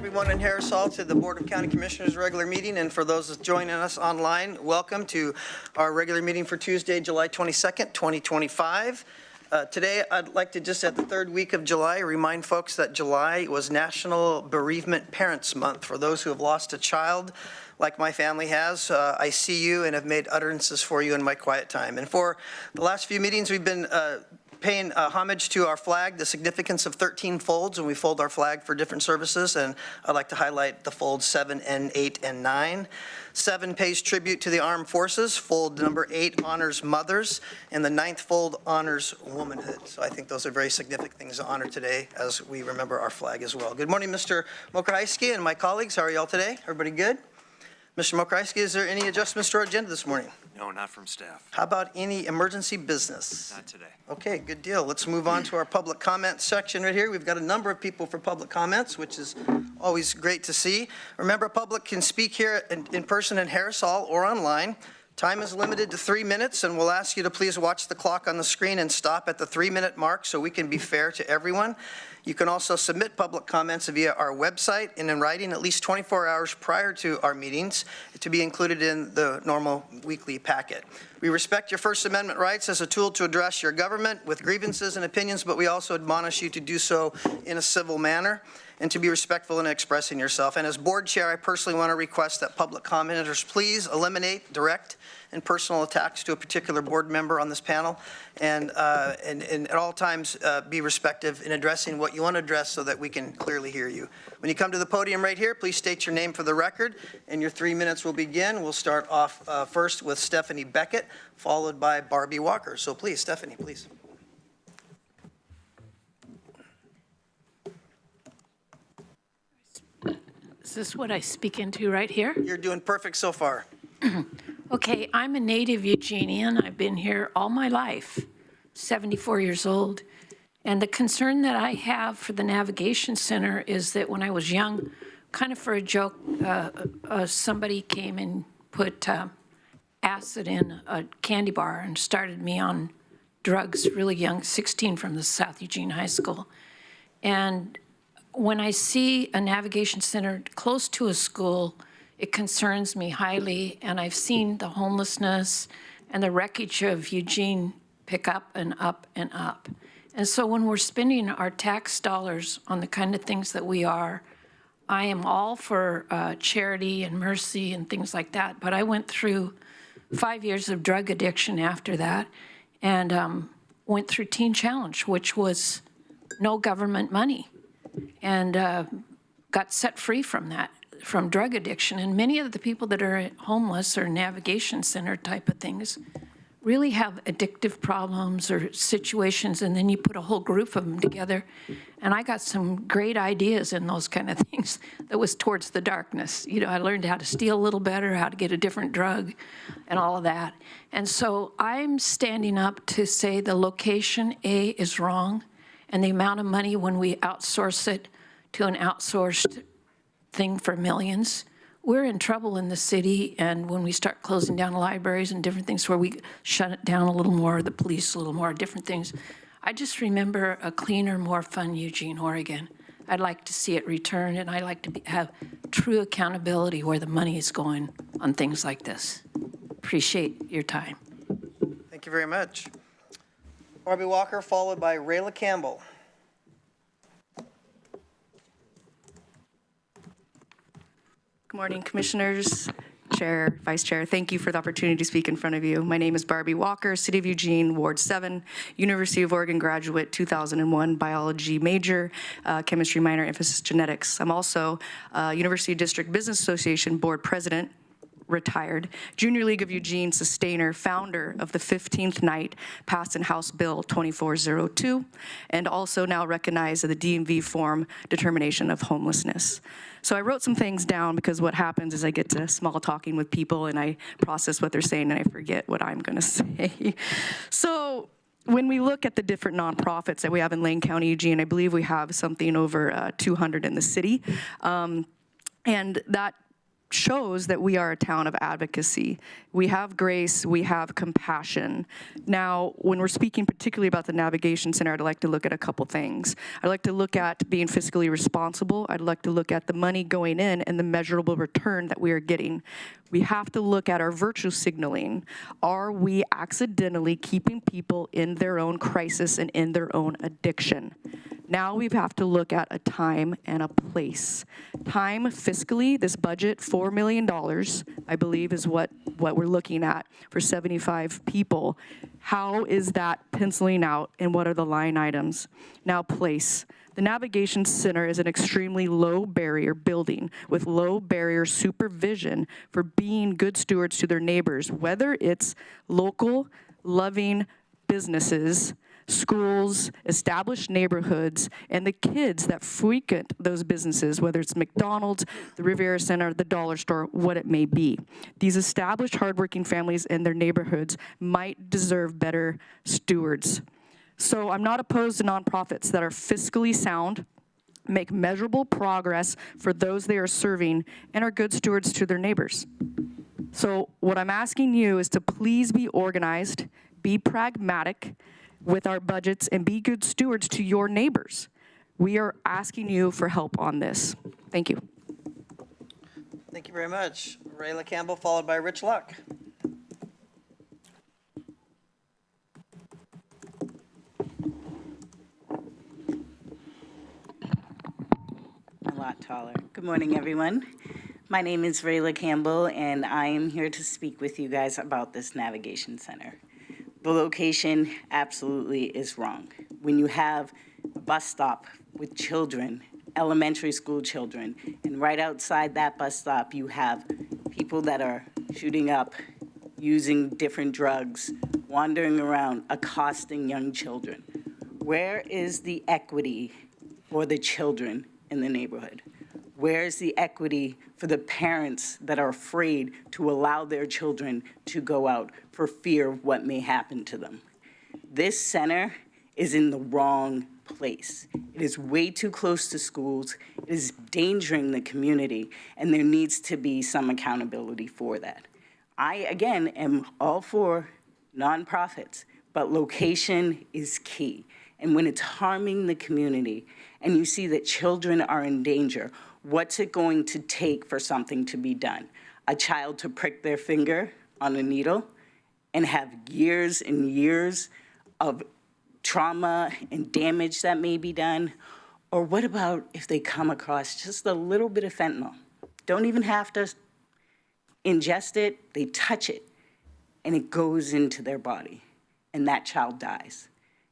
everyone in Harris Hall to the Board of County Commissioners regular meeting, and for those joining us online, welcome to our regular meeting for Tuesday, July 22nd, 2025. Today, I'd like to just at the third week of July remind folks that July was National Bereavement Parents Month. For those who have lost a child, like my family has, I see you and have made utterances for you in my quiet time. And for the last few meetings, we've been paying homage to our flag, the significance of 13 folds, and we fold our flag for different services, and I'd like to highlight the folds 7 and 8 and 9. 7 pays tribute to the armed forces, fold number 8 honors mothers, and the 9th fold honors womanhood. So I think those are very significant things to honor today as we remember our flag as well. Good morning, Mr. Mokrajewski and my colleagues. How are y'all today? Everybody good? Mr. Mokrajewski, is there any adjustments to our agenda this morning? No, not from staff. How about any emergency business? Not today. Okay, good deal. Let's move on to our public comment section right here. We've got a number of people for public comments, which is always great to see. Remember, public can speak here in person in Harris Hall or online. Time is limited to 3 minutes, and we'll ask you to please watch the clock on the screen and stop at the 3-minute mark so we can be fair to everyone. You can also submit public comments via our website and in writing at least 24 hours prior to our meetings to be included in the normal weekly packet. We respect your First Amendment rights as a tool to address your government with grievances and opinions, but we also admonish you to do so in a civil manner and to be respectful in expressing yourself. And as board chair, I personally want to request that public commenters please eliminate direct and personal attacks to a particular board member on this panel, and at all times be respectful in addressing what you want to address so that we can clearly hear you. When you come to the podium right here, please state your name for the record, and your 3 minutes will begin. We'll start off first with Stephanie Beckett, followed by Barbie Walker. So please, Stephanie, please. Is this what I speak into right here? You're doing perfect so far. Okay, I'm a native Eugenian. I've been here all my life, 74 years old. And the concern that I have for the Navigation Center is that when I was young, kind of for a joke, somebody came and put acid in a candy bar and started me on drugs really young, 16 from the South Eugene High School. And when I see a Navigation Center close to a school, it concerns me highly, and I've seen the homelessness and the wreckage of Eugene pick up and up and up. And so when we're spending our tax dollars on the kind of things that we are, I am all for charity and mercy and things like that, but I went through 5 years of drug addiction after that, and went through Teen Challenge, which was no government money, and got set free from that, from drug addiction. And many of the people that are homeless or Navigation Center type of things really have addictive problems or situations, and then you put a whole group of them together. And I got some great ideas in those kind of things that was towards the darkness. You know, I learned how to steal a little better, how to get a different drug, and all of that. And so I'm standing up to say the location A is wrong, and the amount of money when we outsource it to an outsourced thing for millions. We're in trouble in the city, and when we start closing down libraries and different things where we shut it down a little more, the police a little more, different things. I just remember a cleaner, more fun Eugene, Oregon. I'd like to see it return, and I like to have true accountability where the money is going on things like this. Appreciate your time. Thank you very much. Barbie Walker, followed by Rayla Campbell. Good morning, Commissioners, Chair, Vice Chair. Thank you for the opportunity to speak in front of you. My name is Barbie Walker, City of Eugene, Ward 7, University of Oregon graduate, 2001, biology major, chemistry minor, emphasis genetics. I'm also University District Business Association Board President, retired, Junior League of Eugene sustainer, founder of the 15th night passed in House Bill 2402, and also now recognized as the DMV form determination of homelessness. So I wrote some things down because what happens is I get to small talking with people and I process what they're saying and I forget what I'm gonna say. So when we look at the different nonprofits that we have in Lane County, Eugene, I believe we have something over 200 in the city. And that shows that we are a town of advocacy. We have grace, we have compassion. Now, when we're speaking particularly about the Navigation Center, I'd like to look at a couple things. I'd like to look at being fiscally responsible. I'd like to look at the money going in and the measurable return that we are getting. We have to look at our virtue signaling. Are we accidentally keeping people in their own crisis and in their own addiction? Now we have to look at a time and a place. Time fiscally, this budget, $4 million, I believe is what we're looking at for 75 people. How is that penciling out and what are the line items? Now place. The Navigation Center is an extremely low barrier building with low barrier supervision for being good stewards to their neighbors, whether it's local, loving businesses, schools, established neighborhoods, and the kids that frequent those businesses, whether it's McDonald's, the Riviera Center, the dollar store, what it may be. These established, hardworking families in their neighborhoods might deserve better stewards. So I'm not opposed to nonprofits that are fiscally sound, make measurable progress for those they are serving, and are good stewards to their neighbors. So what I'm asking you is to please be organized, be pragmatic with our budgets, and be good stewards to your neighbors. We are asking you for help on this. Thank you. Thank you very much. Rayla Campbell, followed by Rich Luck. A lot taller. Good morning, everyone. My name is Rayla Campbell, and I am here to speak with you guys about this Navigation Center. The location absolutely is wrong. When you have a bus stop with children, elementary school children, and right outside that bus stop, you have people that are shooting up, using different drugs, wandering around, accosting young children. Where is the equity for the children in the neighborhood? Where is the equity for the parents that are afraid to allow their children to go out for fear of what may happen to them? This center is in the wrong place. It is way too close to schools. It is endangering the community, and there needs to be some accountability for that. I, again, am all for nonprofits, but location is key. And when it's harming the community, and you see that children are in danger, what's it going to take for something to be done? A child to prick their finger on a needle and have years and years of trauma and damage that may be done? Or what about if they come across just a little bit of fentanyl? Don't even have to ingest it, they touch it, and it goes into their body, and that child dies.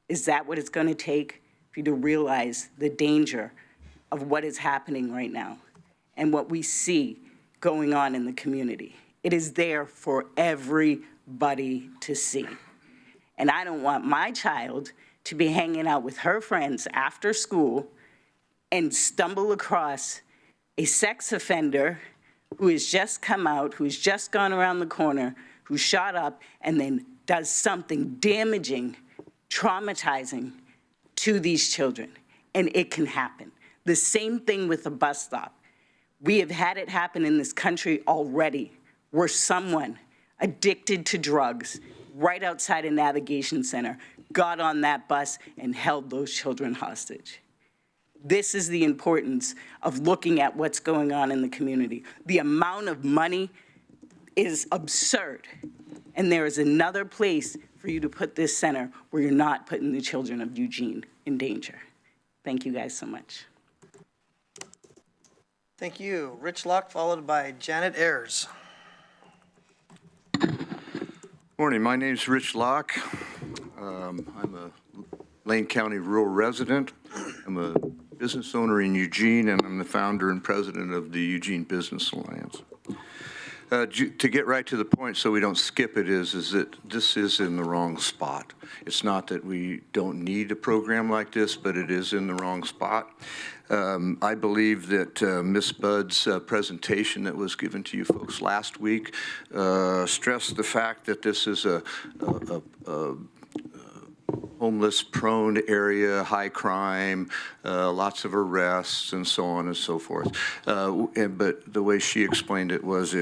Is that what it's gonna take for you to realize the danger of what is happening right now and what we see going on in the community? It is there for everybody to see. And I don't want my child to be hanging out with her friends after school and stumble across a sex offender who has just come out, who's just gone around the corner, who shot up and then does something damaging, traumatizing to these children. And it can happen. The same thing with the bus stop. We have had it happen in this country already, where someone addicted to drugs right outside a Navigation Center got on that bus and held those children hostage. This is the importance of looking at what's going on in the community. The amount of money is absurd, and there is another place for you to put this center where you're not putting the children of Eugene in danger. Thank you guys so much. Thank you. Rich Luck, followed by Janet Ayers. Morning, my name's Rich Locke. I'm a Lane County rural resident. I'm a business owner in Eugene, and I'm the founder and president of the Eugene Business Alliance. To get right to the point so we don't skip it is that this is in the wrong spot. It's not that we don't need a program like this, but it is in the wrong spot. I believe that Ms. Budd's presentation that was given to you folks last week homeless-prone area, high crime, lots of arrests, and so on and so forth. But the way she explained it was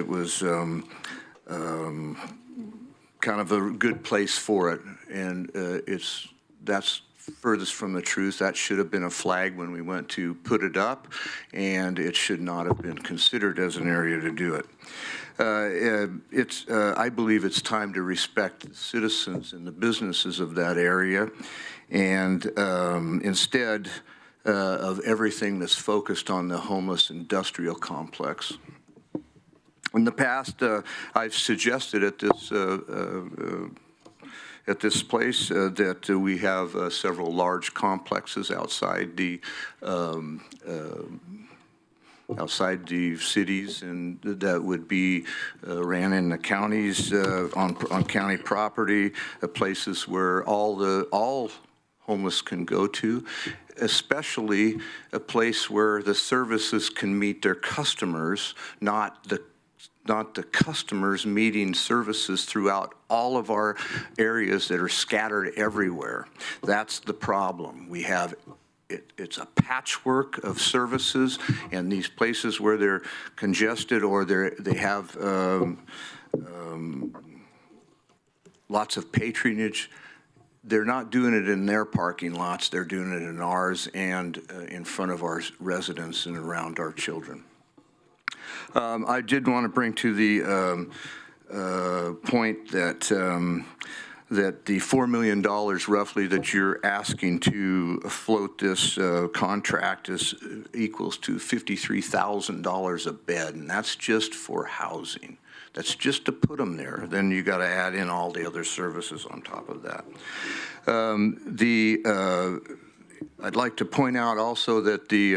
kind of a good place for it, and that's furthest from the truth. That should have been a flag when we went to put it up, and it should not have been considered as an area to do it. I believe it's time to respect the citizens and the businesses of that area, and instead of everything that's focused on the homeless industrial complex. In the past, I've suggested at this place that we have several large complexes outside the cities, and that would be ran in the counties on county property, places where all homeless can go to, especially a place where the services can meet their customers, not the customers meeting services throughout all of our areas that are scattered everywhere. That's the problem. We have it's a patchwork of services, and these places where they're congested or they have lots of patronage, they're not doing it in their parking lots, they're doing it in ours and in front of our residents and around our children. I did want to bring to the point that that the $4 million roughly that you're asking to float this contract equals to $53,000 a bed, and that's just for housing. That's just to put them there. Then you got to add in all the other services on top of that. I'd like to point out also that the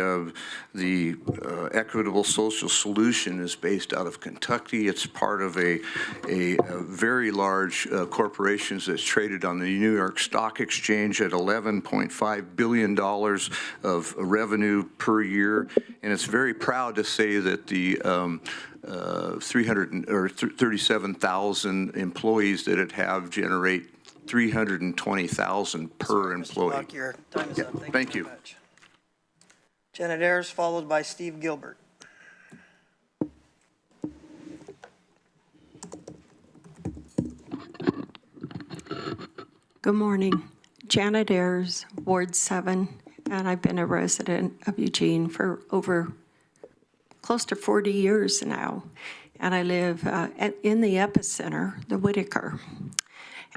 Equitable Social Solution is based out of Kentucky. It's part of a very large corporation that's traded on the New York Stock Exchange at $11.5 billion of revenue per year, and it's very proud to say that the 37,000 employees that it have generate $320,000 per employee. Mr. Locke, your time is up. Thank you. Very much. Janet Ayers, followed by Steve Gilbert. Good morning. Janet Ayers, Ward 7, and I've been a resident of Eugene for over close to 40 years now. And I live in the epicenter, the Whitaker.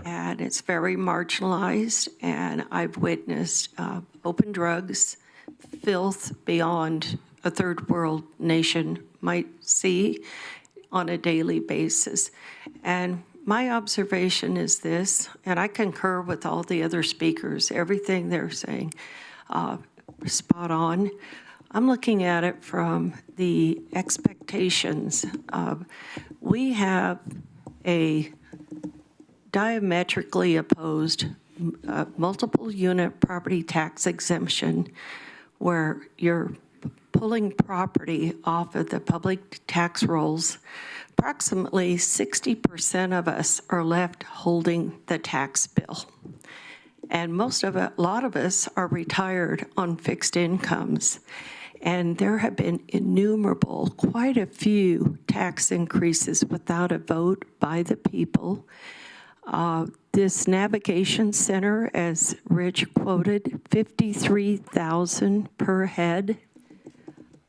And it's very marginalized, and I've witnessed open drugs, filth beyond a third world nation might see on a daily basis. And my observation is this, and I concur with all the other speakers, everything they're saying, spot on. I'm looking at it from the expectations of, we have a diametrically opposed multiple unit property tax exemption where you're pulling property off of the public tax rolls. Approximately 60% of us are left holding the tax bill. And a lot of us are retired on fixed incomes. And there have been innumerable, quite a few tax increases without a vote by the people. This navigation center, as Rich quoted, $53,000 per head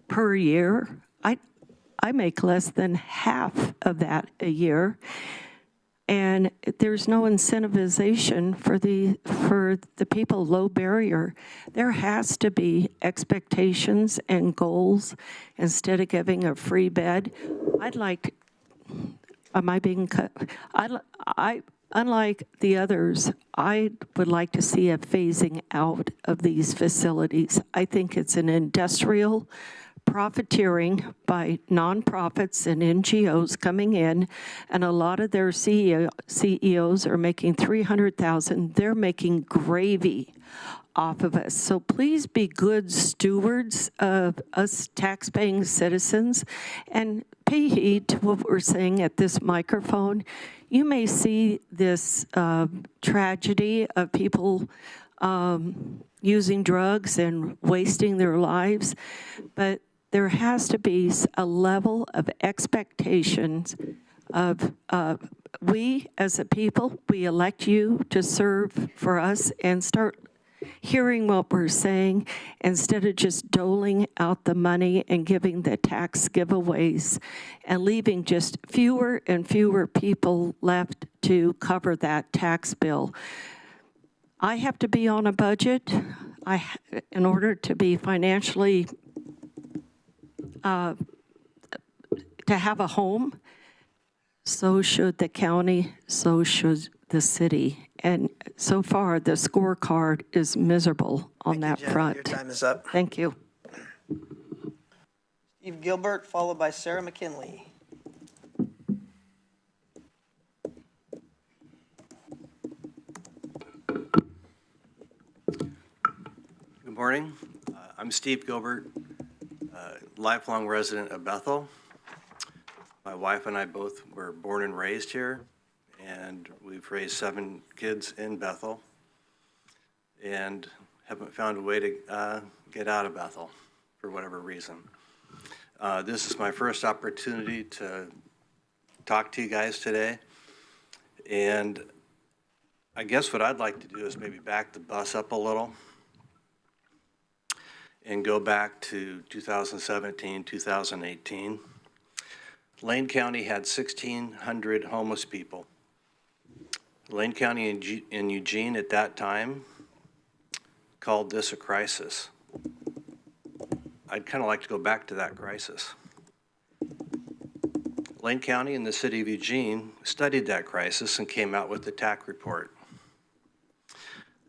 per year. I make less than half of that a year, and there's no incentivization for the people, low barrier. There has to be expectations and goals instead of giving a free bed. Am I being cut? Unlike the others, I would like to see a phasing out of these facilities. I think it's an industrial profiteering by nonprofits and NGOs coming in, and a lot of their CEOs are making $300,000. They're making gravy off of us. So please be good stewards of us tax-paying citizens and pay heed to what we're saying at this microphone. You may see this tragedy of people using drugs and wasting their lives, but there has to be a level of expectations of we as a people, we elect you to serve for us, and start hearing what we're saying instead of just doling out the money and giving the tax giveaways and leaving just fewer and fewer people left to cover that tax bill. I have to be on a budget in order to be financially, to have a home. So should the county, so should the city. And so far, the scorecard is miserable on that Jen. front. Your time is up. Thank you. Steve Gilbert, followed by Sarah McKinley. Good morning. I'm Steve Gilbert, lifelong resident of Bethel. My wife and I both were born and raised here, and we've raised 7 kids in Bethel and haven't found a way to get out of Bethel for whatever reason. This is my first opportunity to talk to you guys today, and I guess what I'd like to do is maybe back the bus up a little and go back to 2017, 2018. Lane County had 1,600 homeless people. Lane County and Eugene at that time called this a crisis. I'd kind of like to go back to that crisis. Lane County and the city of Eugene studied that crisis and came out with the TAC report.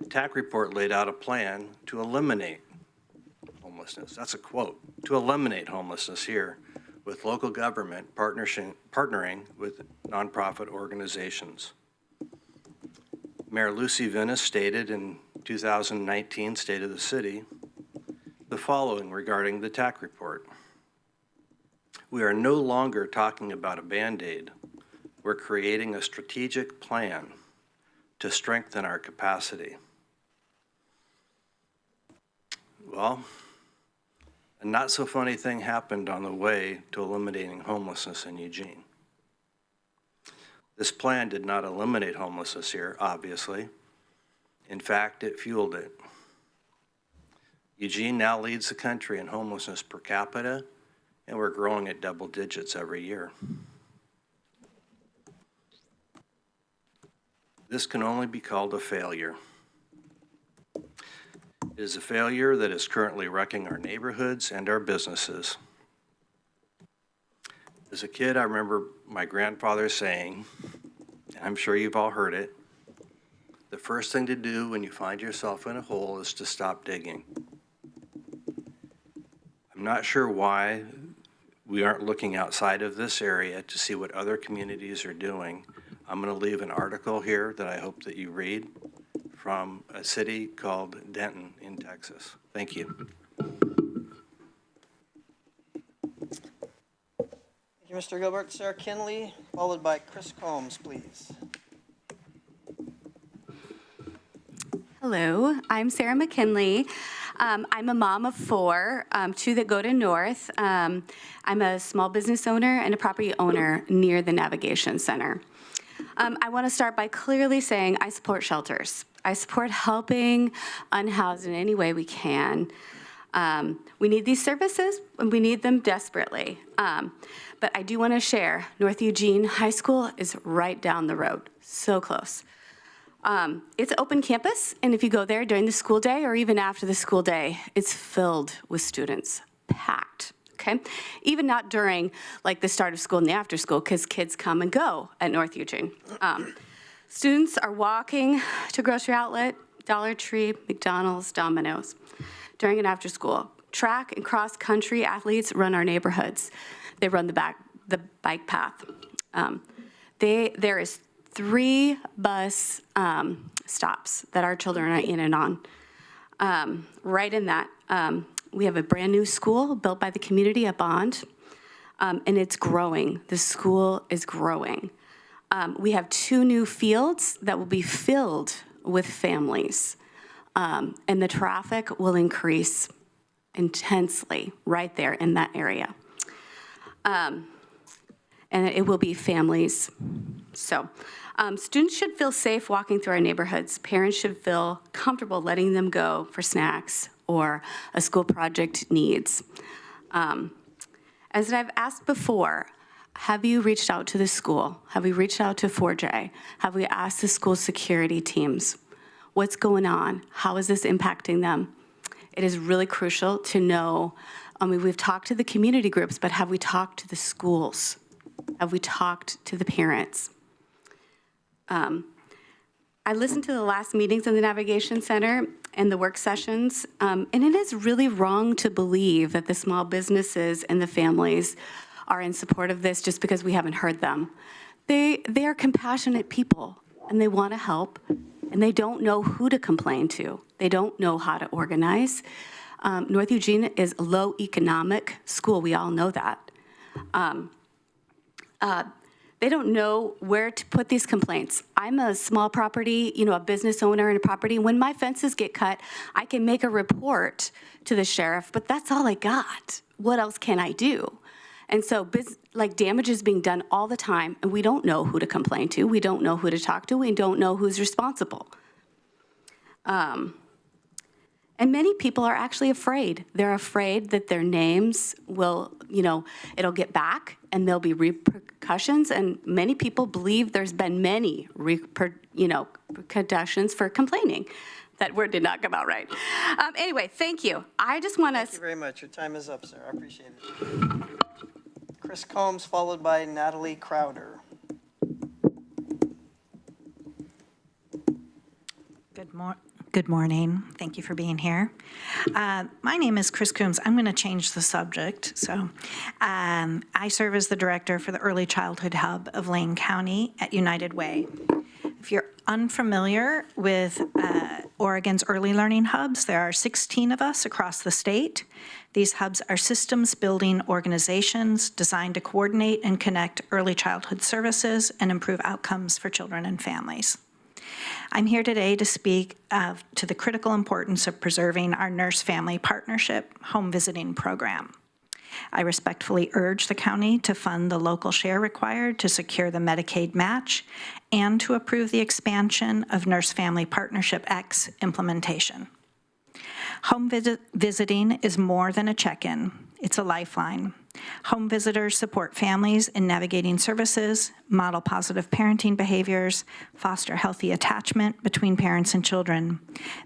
The TAC report laid out a plan to eliminate homelessness. That's a quote. To eliminate homelessness here with local government partnering with nonprofit organizations. Mayor Lucy Venus stated in 2019 State of the City the following regarding the TAC report. We are no longer talking about a Band-Aid. We're creating a strategic plan to strengthen our capacity. Well, a not so funny thing happened on the way to eliminating homelessness in Eugene. This plan did not eliminate homelessness here, obviously. In fact, it fueled it. Eugene now leads the country in homelessness per capita, and we're growing at double digits every year. This can only be called a failure. It is a failure that is currently wrecking our neighborhoods and our businesses. As a kid, I remember my grandfather saying, and I'm sure you've all heard it, the first thing to do when you find yourself in a hole is to stop digging. I'm not sure why we aren't looking outside of this area to see what other communities are doing. I'm going to leave an article here that I hope that you read from a city called Denton in Texas. Thank you. Thank you, Mr. Gilbert. Sarah Kinley, followed by Chris Combs, please. Hello, I'm Sarah McKinley. I'm a mom of 4, 2 that go to North. I'm a small business owner and a property owner near the Navigation Center. I want to start by clearly saying I support shelters. I support helping unhoused in any way we can. We need these services, and we need them desperately. But I do want to share, North Eugene High School is right down the road, so close. It's open campus, and if you go there during the school day or even after the school day, it's filled with students, packed, okay? Even not during like the start of school and the after school, because kids come and go at North Eugene. Students are walking to grocery outlet, Dollar Tree, McDonald's, Domino's during and after school. Track and cross-country athletes run our neighborhoods. They run the bike path. There is 3 bus stops that our children are in and on. Right in that, we have a brand new school built by the community, a bond. and it's growing. The school is growing. We have 2 new fields that will be filled with families, and the traffic will increase intensely right there in that area. And it will be families. So students should feel safe walking through our neighborhoods. Parents should feel comfortable letting them go for snacks or a school project needs. As I've asked before, have you reached out to the school? Have we reached out to 4J? Have we asked the school security teams? What's going on? How is this impacting them? It is really crucial to know, we've talked to the community groups, but have we talked to the schools? Have we talked to the parents? I listened to the last meetings in the Navigation Center and the work sessions, and it is really wrong to believe that the small businesses and the families are in support of this just because we haven't heard them. They are compassionate people, and they want to help, and they don't know who to complain to. They don't know how to organize. North Eugene is a low economic school. We all know that. They don't know where to put these complaints. I'm a small property, a business owner in a property. When my fences get cut, I can make a report to the sheriff, but that's all I got. What else can I do? And so damage is being done all the time, and we don't know who to complain to. We don't know who to talk to. We don't know who's responsible. And many people are actually afraid. They're afraid that their names will, it'll get back and there'll be repercussions. And many people believe there's been many repercussions for complaining. That word did not come out right. Anyway, thank you. I just want to. Thank you very much. Your time is up, sir. I appreciate it. Chris Combs, followed by Natalie Crowder. Good morning. Thank you for being here. My name is Chris Coombs. I'm going to change the subject. So I serve as the director for the Early Childhood Hub of Lane County at United Way. If you're unfamiliar with Oregon's early learning hubs, there are 16 of us across the state. These hubs are systems-building organizations designed to coordinate and connect early childhood services and improve outcomes for children and families. I'm here today to speak to the critical importance of preserving our nurse-family partnership home visiting program. I respectfully urge the county to fund the local share required to secure the Medicaid match and to approve the expansion of Nurse-Family Partnership X implementation. Home visiting is more than a check-in. It's a lifeline. Home visitors support families in navigating services, model positive parenting behaviors, foster healthy attachment between parents and children.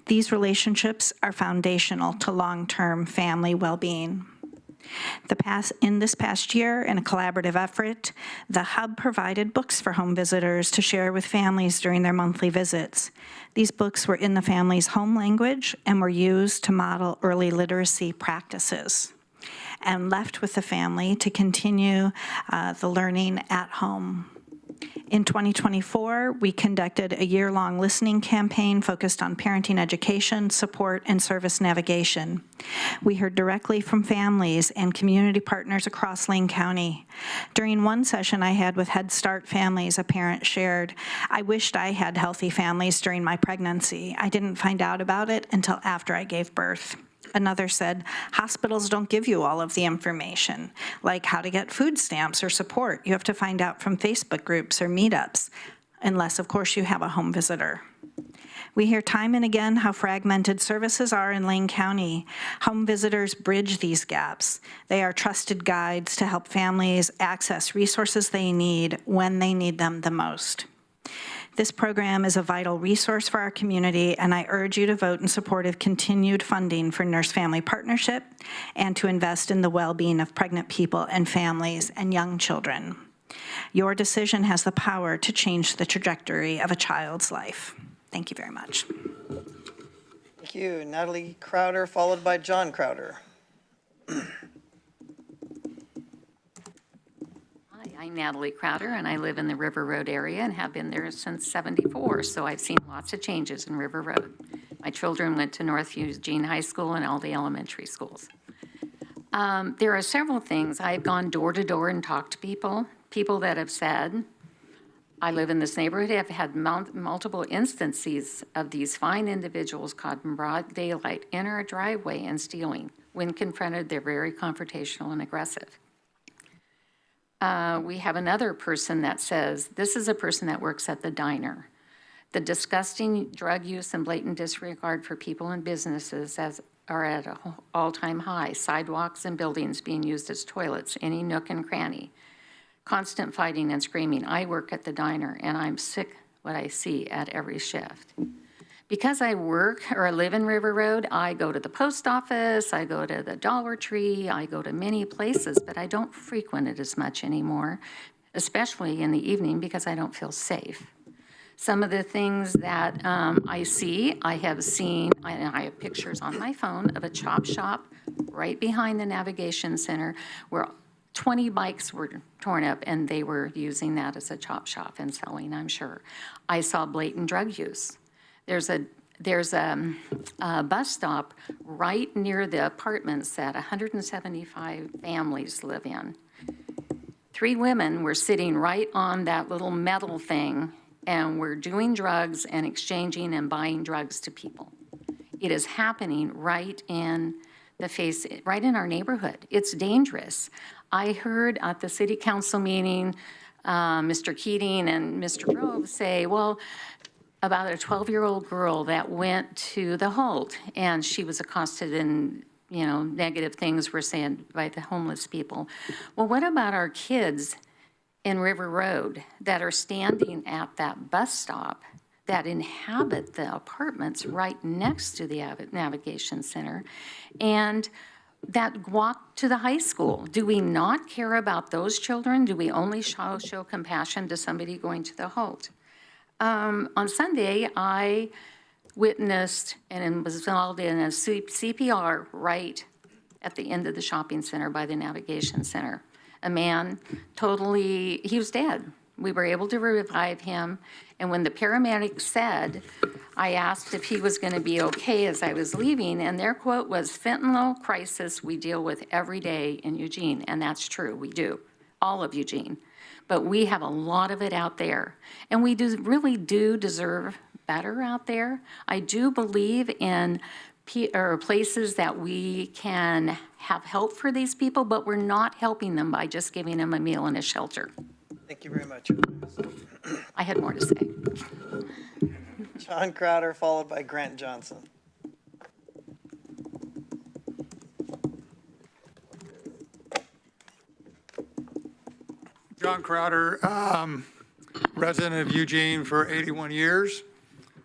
These relationships are foundational to long-term family well-being. In this past year, in a collaborative effort, the Hub provided books for home visitors to share with families during their monthly visits. These books were in the family's home language and were used to model early literacy practices and left with the family to continue the learning at home. In 2024, we conducted a year-long listening campaign focused on parenting education, support, and service navigation. We heard directly from families and community partners across Lane County. During one session I had with Head Start families, a parent shared, "I wished I had healthy families during my pregnancy. I didn't find out about it until after I gave birth." Another said, "Hospitals don't give you all of the information, like how to get food stamps or support. You have to find out from Facebook groups or meetups, unless, of course, you have a home visitor." We hear time and again how fragmented services are in Lane County. Home visitors bridge these gaps. They are trusted guides to help families access resources they need when they need them the most. This program is a vital resource for our community, and I urge you to vote in support of continued funding for Nurse-Family Partnership and to invest in the well-being of pregnant people and families and young children. Your decision has the power to change the trajectory of a child's life. Thank you very much. Thank you. Natalie Crowder, followed by John Crowder. I'm Natalie Crowder, and I live in the River Road area and have been there since '74, so I've seen lots of changes in River Road. My children went to North Eugene High School and all the elementary schools. There are several things. I've gone door to door and talked to people that have said, I live in this neighborhood. I've had multiple instances of these fine individuals caught in broad daylight enter a driveway and stealing. When confronted, they're very confrontational and aggressive. We have another person that says, this is a person that works at the diner. The disgusting drug use and blatant disregard for people and businesses are at an all-time high. Sidewalks and buildings being used as toilets, any nook and cranny. Constant fighting and screaming. I work at the diner, and I'm sick what I see at every shift. Because I work or live in River Road, I go to the post office, I go to the Dollar Tree, I go to many places, but I don't frequent it as much anymore, especially in the evening because I don't feel safe. Some of the things that I have seen, and I have pictures on my phone of a chop shop right behind the Navigation Center where 20 bikes were torn up and they were using that as a chop shop and selling, I'm sure. I saw blatant drug use. There's a bus stop right near the apartments that 175 families live in. 3 women were sitting right on that little metal thing and were doing drugs and exchanging and buying drugs to people. It is happening right in the face, right in our neighborhood. It's dangerous. I heard at the city council meeting, Mr. Keating and Mr. Grove say, well, about a 12-year-old girl that went to the Holt and she was accosted and, you know, negative things were said by the homeless people. Well, what about our kids in River Road that are standing at that bus stop that inhabit the apartments right next to the Navigation Center and that walk to the high school? Do we not care about those children? Do we only show compassion to somebody going to the Holt? On Sunday, I witnessed and was involved in a CPR right at the end of the shopping center by the Navigation Center. A man he was dead. We were able to revive him. And when the paramedics said, I asked if he was going to be okay as I was leaving, and their quote was, fentanyl crisis we deal with every day in Eugene. And that's true, we do, all of Eugene. But we have a lot of it out there. And we really do deserve better out there. I do believe in places that we can have help for these people, but we're not helping them by just giving them a meal and a shelter. Thank you very much. I had more to say. John Crowder, followed by Grant Johnson. John Crowder, resident of Eugene for 81 years.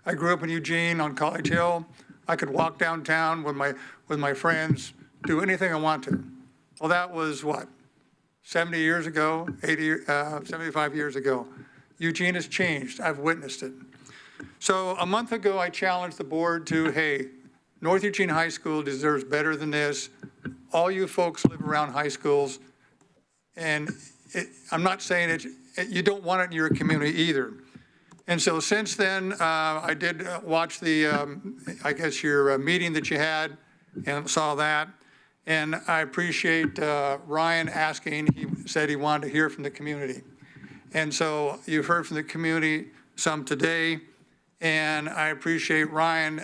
I grew up in Eugene on College Hill. I could walk downtown with my friends, do anything I want to. Well, that was what, 70 years ago, 75 years ago. Eugene has changed. I've witnessed it. So a month ago, I challenged the board to, hey, North Eugene High School deserves better than this. All you folks live around high schools, and I'm not saying you don't want it in your community either. And so since then, I did watch I guess your meeting that you had and saw that. And I appreciate Ryan asking, he said he wanted to hear from the community. And so you've heard from the community some today, and I appreciate Ryan.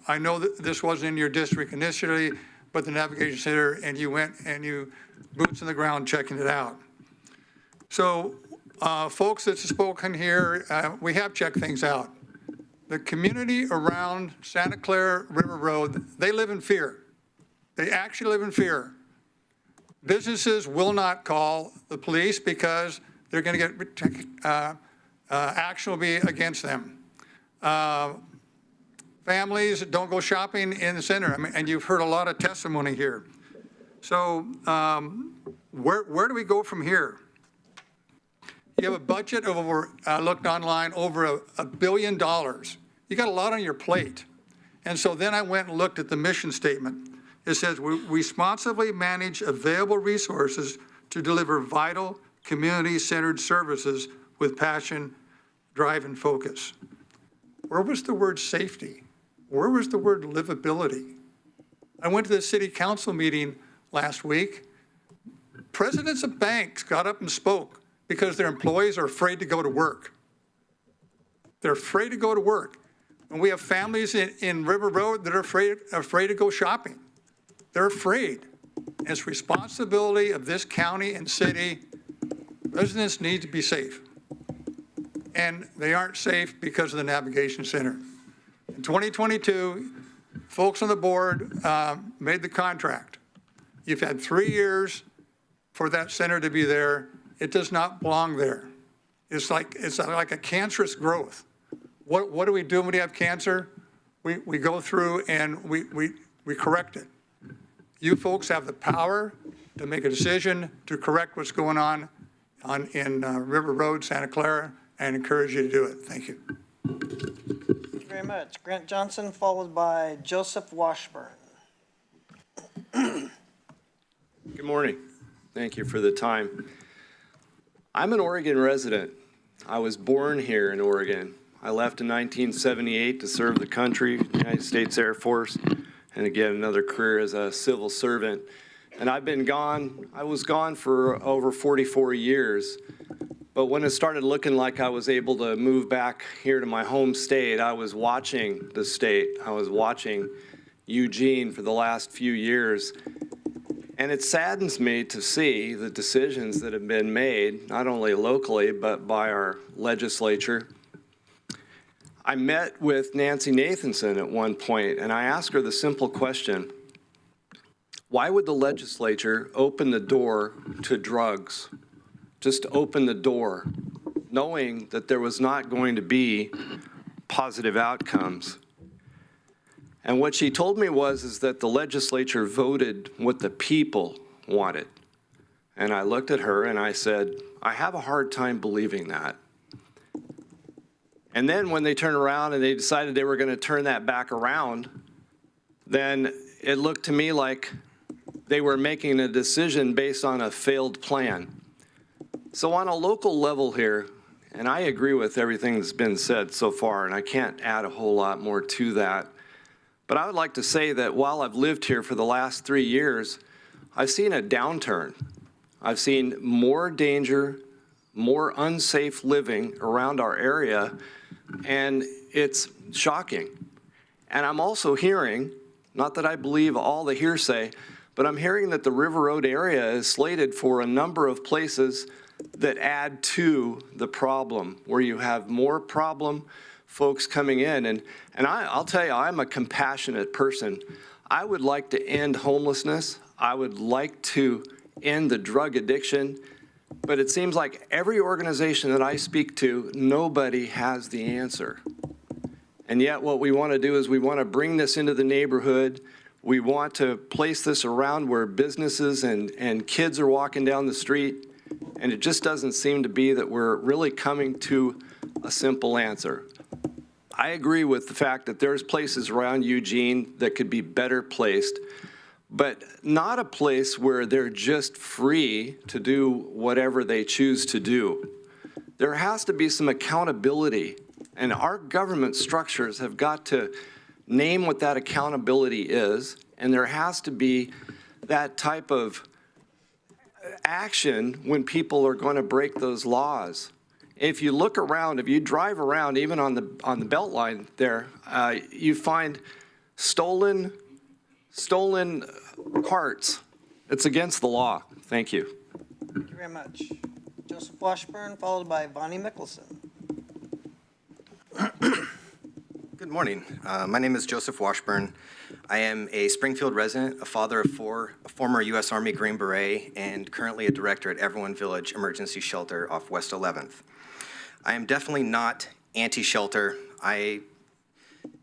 I know that this wasn't in your district initially, but the Navigation Center, and you went and you boots on the ground checking it out. So folks that's spoken here, we have checked things out. The community around Santa Clara River Road, they live in fear. They actually live in fear. Businesses will not call the police because they're going to get action will be against them. Families don't go shopping in the center. I mean, and you've heard a lot of testimony here. So where do we go from here? You have a budget of over, I looked online, over $1 billion. You got a lot on your plate. And so then I went and looked at the mission statement. It says, we responsibly manage available resources to deliver vital community-centered services with passion, drive, and focus. Where was the word safety? Where was the word livability? I went to the city council meeting last week. Presidents of banks got up and spoke because their employees are afraid to go to work. They're afraid to go to work. And we have families in River Road that are afraid to go shopping. They're afraid. And it's responsibility of this county and city. Residents need to be safe. And they aren't safe because of the Navigation Center. In 2022, folks on the board made the contract. You've had 3 years for that center to be there. It does not belong there. It's like a cancerous growth. What do we do when we have cancer? We go through and we correct it. You folks have the power to make a decision to correct what's going on in River Road, Santa Clara, and encourage you to do it. Thank you. Thank you very much. Grant Johnson, followed by Joseph Washburn. Good morning. Thank you for the time. I'm an Oregon resident. I was born here in Oregon. I left in 1978 to serve the country, the United States Air Force, and again, another career as a civil servant. And I was gone for over 44 years. But when it started looking like I was able to move back here to my home state, I was watching the state. I was watching Eugene for the last few years. And it saddens me to see the decisions that have been made, not only locally, but by our legislature. I met with Nancy Nathanson at one point, and I asked her the simple question, why would the legislature open the door to drugs? Just open the door, knowing that there was not going to be positive outcomes. And what she told me is that the legislature voted what the people wanted. And I looked at her and I said, I have a hard time believing that. And then when they turned around and they decided they were going to turn that back around, then it looked to me like they were making a decision based on a failed plan. So on a local level here, and I agree with everything that's been said so far, and I can't add a whole lot more to that, but I would like to say that while I've lived here for the last 3 years, I've seen a downturn. I've seen more danger, more unsafe living around our area, and it's shocking. And I'm also hearing, not that I believe all the hearsay, but I'm hearing that the River Road area is slated for a number of places that add to the problem, where you have more problem folks coming in. And I'll tell you, I'm a compassionate person. I would like to end homelessness. I would like to end the drug addiction. But it seems like every organization that I speak to, nobody has the answer. And yet what we want to do is we want to bring this into the neighborhood. We want to place this around where businesses and kids are walking down the street. And it just doesn't seem to be that we're really coming to a simple answer. I agree with the fact that there's places around Eugene that could be better placed, but not a place where they're just free to do whatever they choose to do. There has to be some accountability, and our government structures have got to name what that accountability is, and there has to be that type of action when people are going to break those laws. If you look around, if you drive around, even on the Beltline there, you find stolen carts. It's against the law. Thank you. Thank you very much. Joseph Washburn, followed by Bonnie Mickelson. Good morning. My name is Joseph Washburn. I am a Springfield resident, a father of 4, a former U.S. Army Green Beret, and currently a director at Everyone Village Emergency Shelter off West 11th. I am definitely not anti-shelter. I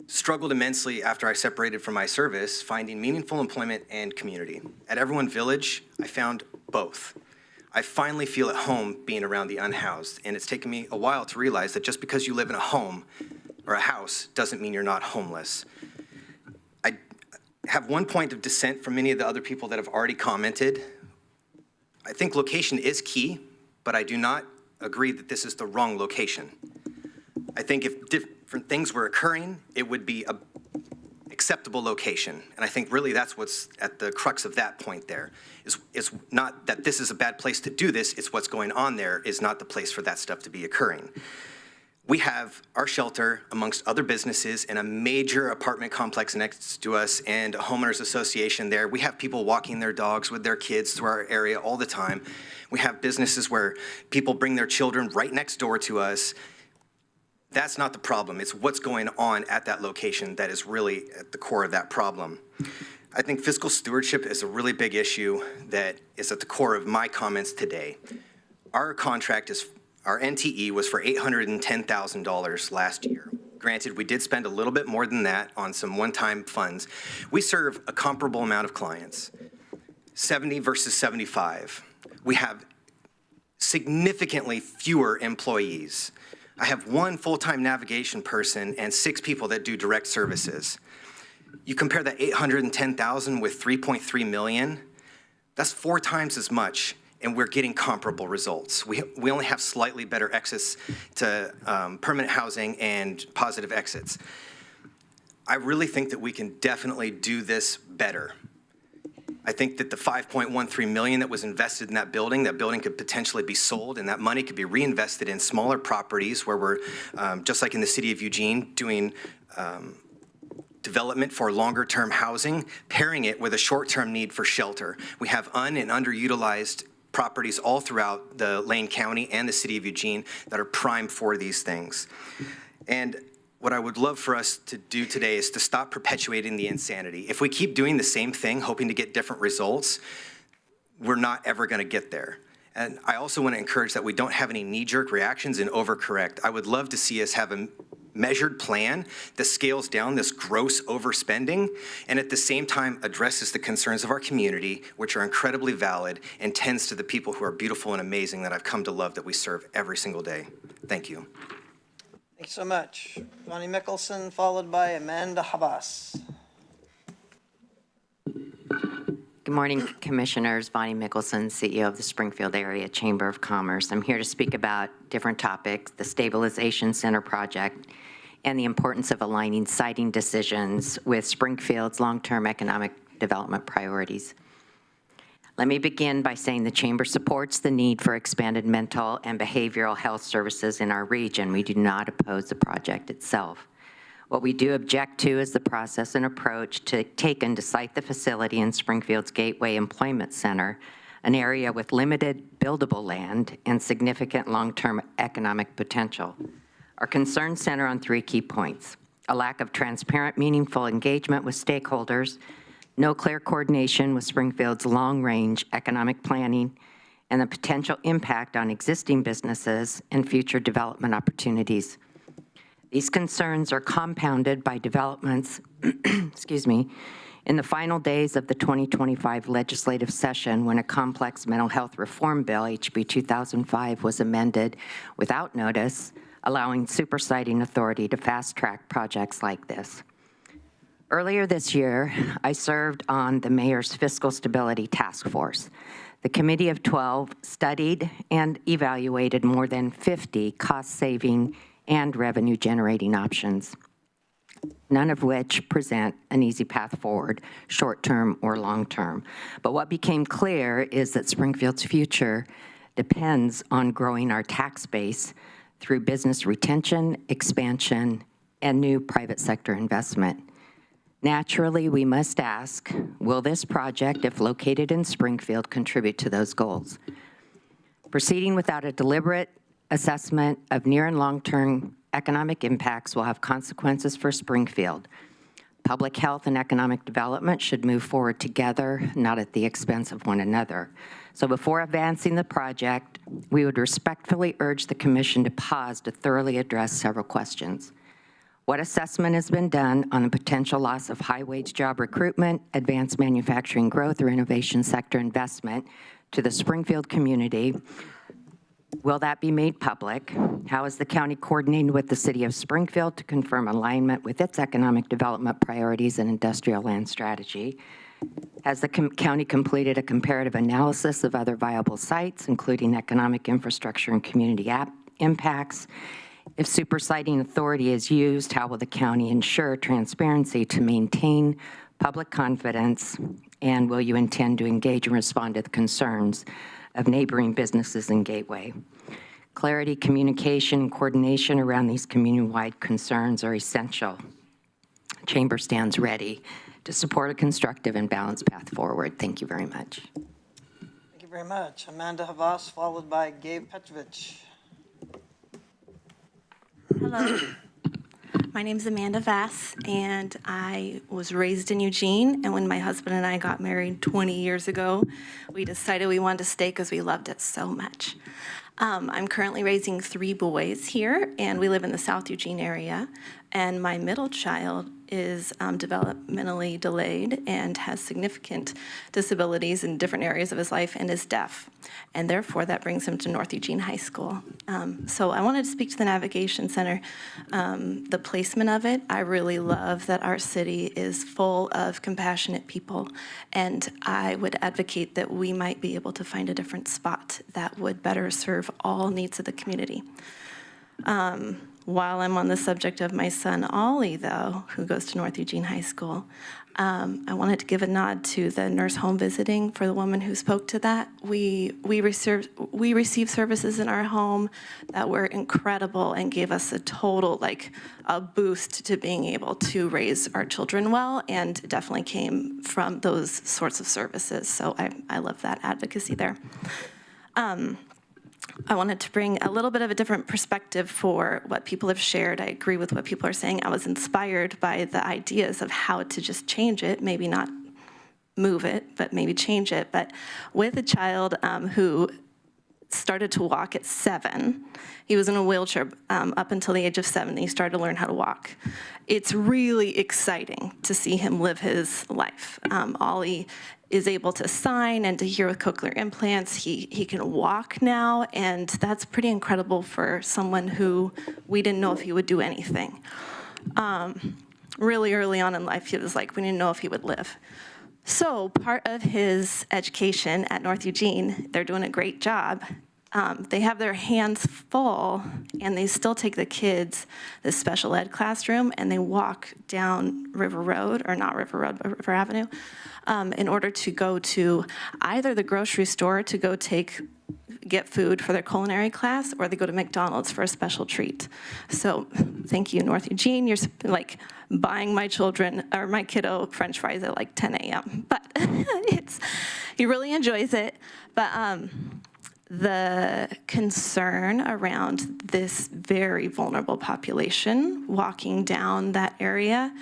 struggled immensely after I separated from my service, finding meaningful employment and community. At Everyone Village, I found both. I finally feel at home being around the unhoused, and it's taken me a while to realize that just because you live in a home or a house doesn't mean you're not homeless. I have one point of dissent from many of the other people that have already commented. I think location is key, but I do not agree that this is the wrong location. I think if different things were occurring, it would be acceptable location. And I think really that's what's at the crux of that point there. It's not that this is a bad place to do this, it's what's going on there is not the place for that stuff to be occurring. We have our shelter, amongst other businesses, in a major apartment complex next to us and a homeowners association there. We have people walking their dogs with their kids through our area all the time. We have businesses where people bring their children right next door to us. That's not the problem. It's what's going on at that location that is really at the core of that problem. I think fiscal stewardship is a really big issue that is at the core of my comments today. Our NTE was for $810,000 last year. Granted, we did spend a little bit more than that on some one-time funds. We serve a comparable amount of clients, 70 versus 75. We have significantly fewer employees. I have one full-time navigation person and 6 people that do direct services. You compare that 810,000 with 3.3 million, that's 4 times as much, and we're getting comparable results. We only have slightly better access to permanent housing and positive exits. I really think that we can definitely do this better. I think that the $5.13 million that was invested in that building could potentially be sold, and that money could be reinvested in smaller properties where we're, just like in the city of Eugene, doing development for longer-term housing, pairing it with a short-term need for shelter. We have and underutilized properties all throughout the Lane County and the city of Eugene that are prime for these things. And what I would love for us to do today is to stop perpetuating the insanity. If we keep doing the same thing, hoping to get different results, we're not ever going to get there. And I also want to encourage that we don't have any knee-jerk reactions and overcorrect. I would love to see us have a measured plan that scales down this gross overspending and at the same time addresses the concerns of our community, which are incredibly valid and tends to the people who are beautiful and amazing that I've come to love that we serve every single day. Thank you. Thanks so much. Bonnie Mickelson, followed by Amanda Habas. Good morning, Commissioners. Bonnie Mickelson, CEO of the Springfield Area Chamber of Commerce. I'm here to speak about different topics, the Stabilization Center project, and the importance of aligning siting decisions with Springfield's long-term economic development priorities. Let me begin by saying the Chamber supports the need for expanded mental and behavioral health services in our region. We do not oppose the project itself. What we do object to is the process and approach taken to site the facility in Springfield's Gateway Employment Center, an area with limited buildable land and significant long-term economic potential. Our concerns center on 3 key points: a lack of transparent, meaningful engagement with stakeholders, no clear coordination with Springfield's long-range economic planning, and the potential impact on existing businesses and future development opportunities. These concerns are compounded by developments, excuse me, in the final days of the 2025 legislative session when a complex mental health reform bill, HB 2005, was amended without notice, allowing supersiding authority to fast-track projects like this. Earlier this year, I served on the Mayor's Fiscal Stability Task Force. The Committee of 12 studied and evaluated more than 50 cost-saving and revenue-generating options, none of which present an easy path forward, short-term or long-term. But what became clear is that Springfield's future depends on growing our tax base through business retention, expansion, and new private sector investment. Naturally, we must ask, will this project, if located in Springfield, contribute to those goals? Proceeding without a deliberate assessment of near and long-term economic impacts will have consequences for Springfield. Public health and economic development should move forward together, not at the expense of one another. So before advancing the project, we would respectfully urge the Commission to pause to thoroughly address several questions. What assessment has been done on the potential loss of high-wage job recruitment, advanced manufacturing growth, or innovation sector investment to the Springfield community? Will that be made public? How is the county coordinating with the city of Springfield to confirm alignment with its economic development priorities and industrial land strategy? Has the county completed a comparative analysis of other viable sites, including economic infrastructure and community impacts? If superseding authority is used, how will the county ensure transparency to maintain public confidence? And will you intend to engage and respond to the concerns of neighboring businesses in Gateway? Clarity, communication, and coordination around these community-wide concerns are essential. Chamber stands ready to support a constructive and balanced path forward. Thank you very much. Thank you very much. Amanda Havas, followed by Gabe Petrovich. Hello. My name is Amanda Vass, and I was raised in Eugene, and when my husband and I got married 20 years ago, we decided we wanted to stay because we loved it so much. I'm currently raising 3 boys here, and we live in the South Eugene area, and my middle child is developmentally delayed and has significant disabilities in different areas of his life and is deaf, and therefore that brings him to North Eugene High School. So I wanted to speak to the Navigation Center, the placement of it. I really love that our city is full of compassionate people, and I would advocate that we might be able to find a different spot that would better serve all needs of the community. While I'm on the subject of my son, Ollie, though, who goes to North Eugene High School, I wanted to give a nod to the nurse home visiting for the woman who spoke to that. We received services in our home that were incredible and gave us a total, a boost to being able to raise our children well, and definitely came from those sorts of services. So I love that advocacy there. I wanted to bring a little bit of a different perspective for what people have shared. I agree with what people are saying. I was inspired by the ideas of how to just change it, maybe not move it, but maybe change it. But with a child who started to walk at 7, he was in a wheelchair up until the age of 7, and he started to learn how to walk. It's really exciting to see him live his life. Ollie is able to sign and to hear with cochlear implants. He can walk now, and that's pretty incredible for someone who we didn't know if he would do anything. Really early on in life, he was like, we didn't know if he would live. So part of his education at North Eugene, they're doing a great job. They have their hands full, and they still take the kids, the special ed classroom, and they walk down River Road, or not River Road, but River Avenue, in order to go to either the grocery store to go get food for their culinary class, or they go to McDonald's for a special treat. So thank you, North Eugene. You're buying my children, or my kiddo, French fries at 10 a.m. But he really enjoys it. But the concern around this very vulnerable population walking down that area,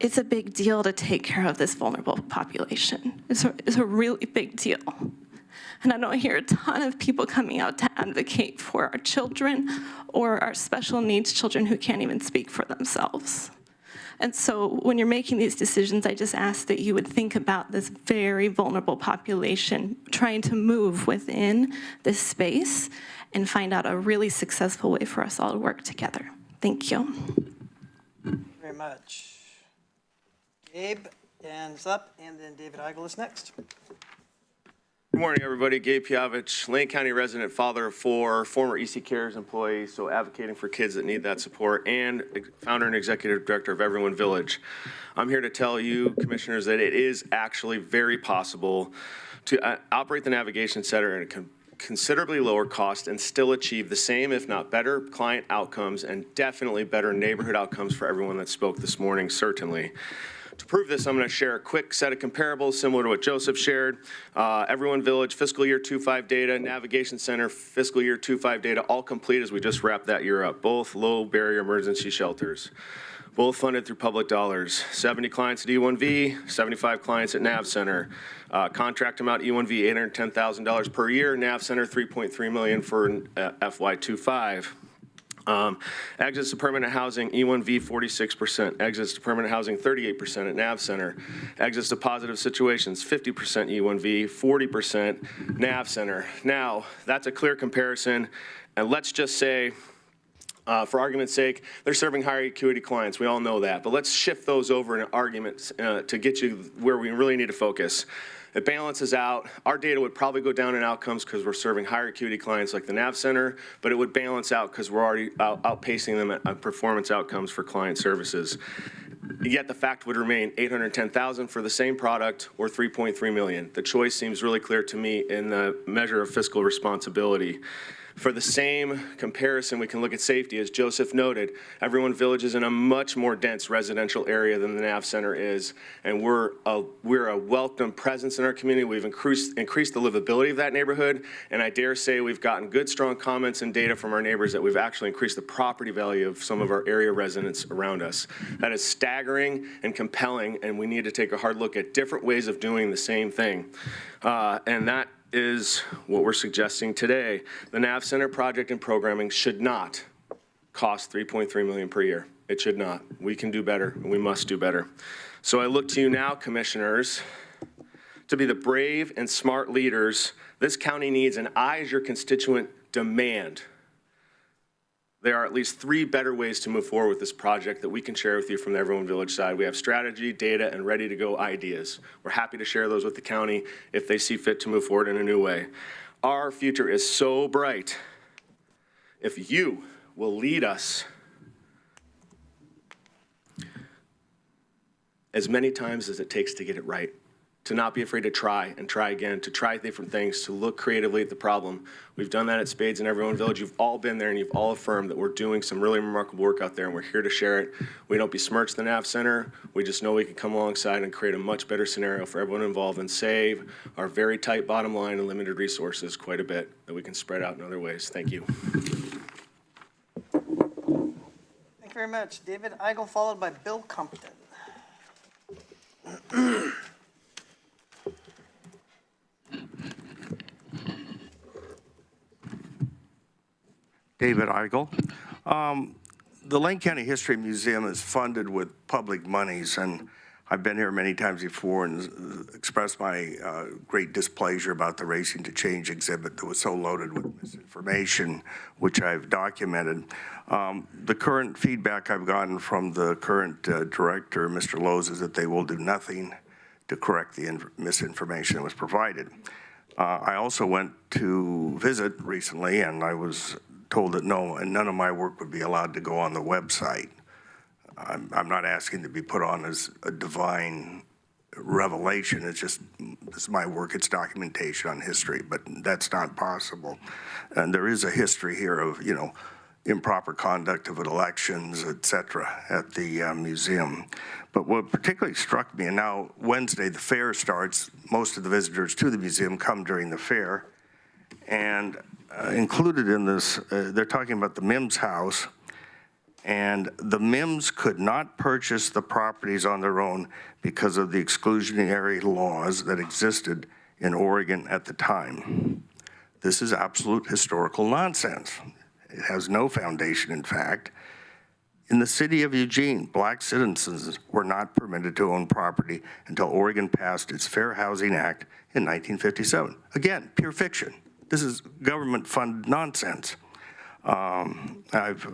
it's a big deal to take care of this vulnerable population. It's a really big deal. And I don't hear a ton of people coming out to advocate for our children or our special needs children who can't even speak for themselves. And so when you're making these decisions, I just ask that you would think about this very vulnerable population trying to move within this space and find out a really successful way for us all to work together. Thank you. Thank you very much. Gabe, hands up, and then David Eigel is next. Good morning, everybody. Gabe Piavich, Lane County resident, father of 4, former EC Cares employee, so advocating for kids that need that support, and founder and executive director of Everyone Village. I'm here to tell you, commissioners, that it is actually very possible to operate the Navigation Center at a considerably lower cost and still achieve the same, if not better, client outcomes and definitely better neighborhood outcomes for everyone that spoke this morning, certainly. To prove this, I'm going to share a quick set of comparables similar to what Joseph shared. Everyone Village, fiscal year 25 data, Navigation Center, fiscal year 25 data, all complete as we just wrapped that year up. Both low barrier emergency shelters. Both funded through public dollars. 70 clients at E1V, 75 clients at Nav Center. Contract amount E1V, $810,000 per year. Nav Center, $3.3 million for FY25. Exits to permanent housing, E1V 46%, exits to permanent housing 38% at Nav Center, exits to positive situations 50% E1V, 40% Nav Center. Now, that's a clear comparison, and let's just say, for argument's sake, they're serving higher acuity clients. We all know that, but let's shift those over in arguments to get you where we really need to focus. It balances out. Our data would probably go down in outcomes because we're serving higher acuity clients like the NAV Center, but it would balance out because we're already outpacing them at performance outcomes for client services. Yet the fact would remain $810,000 for the same product or $3.3 million. The choice seems really clear to me in the measure of fiscal responsibility. For the same comparison, we can look at safety. As Joseph noted, Everyone Village is in a much more dense residential area than the NAV Center is, and we're a welcome presence in our community. We've increased the livability of that neighborhood, and I dare say we've gotten good, strong comments and data from our neighbors that we've actually increased the property value of some of our area residents around us. That is staggering and compelling, and we need to take a hard look at different ways of doing the same thing. And that is what we're suggesting today. The NAV Center project and programming should not cost $3.3 million per year. It should not. We can do better, and we must do better. So I look to you now, commissioners, to be the brave and smart leaders this county needs, and I, as your constituent, demand. There are at least 3 better ways to move forward with this project that we can share with you from the Everyone Village side. We have strategy, data, and ready-to-go ideas. We're happy to share those with the county if they see fit to move forward in a new way. Our future is so bright if you will lead us as many times as it takes to get it right, to not be afraid to try and try again, to try different things, to look creatively at the problem. We've done that at Spades and Everyone Village. You've all been there, and you've all affirmed that we're doing some really remarkable work out there, and we're here to share it. We don't besmirch the NAV Center. We just know we can come alongside and create a much better scenario for everyone involved and save our very tight bottom line and limited resources quite a bit that we can spread out in other ways. Thank you. Thank you very much. David Eigel, followed by Bill Compton. David Eigel. The Lane County History Museum is funded with public monies, and I've been here many times before and expressed my great displeasure about the Racing to Change exhibit that was so loaded with misinformation, which I've documented. The current feedback I've gotten from the current director, Mr. Lowe's, is that they will do nothing to correct the misinformation that was provided. I also went to visit recently, and I was told that none of my work would be allowed to go on the website. I'm not asking to be put on as a divine revelation. It's just, this is my work. It's documentation on history, but that's not possible. And there is a history here of, improper conduct of elections, et cetera, at the museum. But what particularly struck me, and now Wednesday the fair starts, most of the visitors to the museum come during the fair, and included in this, they're talking about the Mims house, and the Mims could not purchase the properties on their own because of the exclusionary laws that existed in Oregon at the time. This is absolute historical nonsense. It has no foundation in fact. In the city of Eugene, black citizens were not permitted to own property until Oregon passed its Fair Housing Act in 1957. Again, pure fiction. This is government-funded nonsense. I have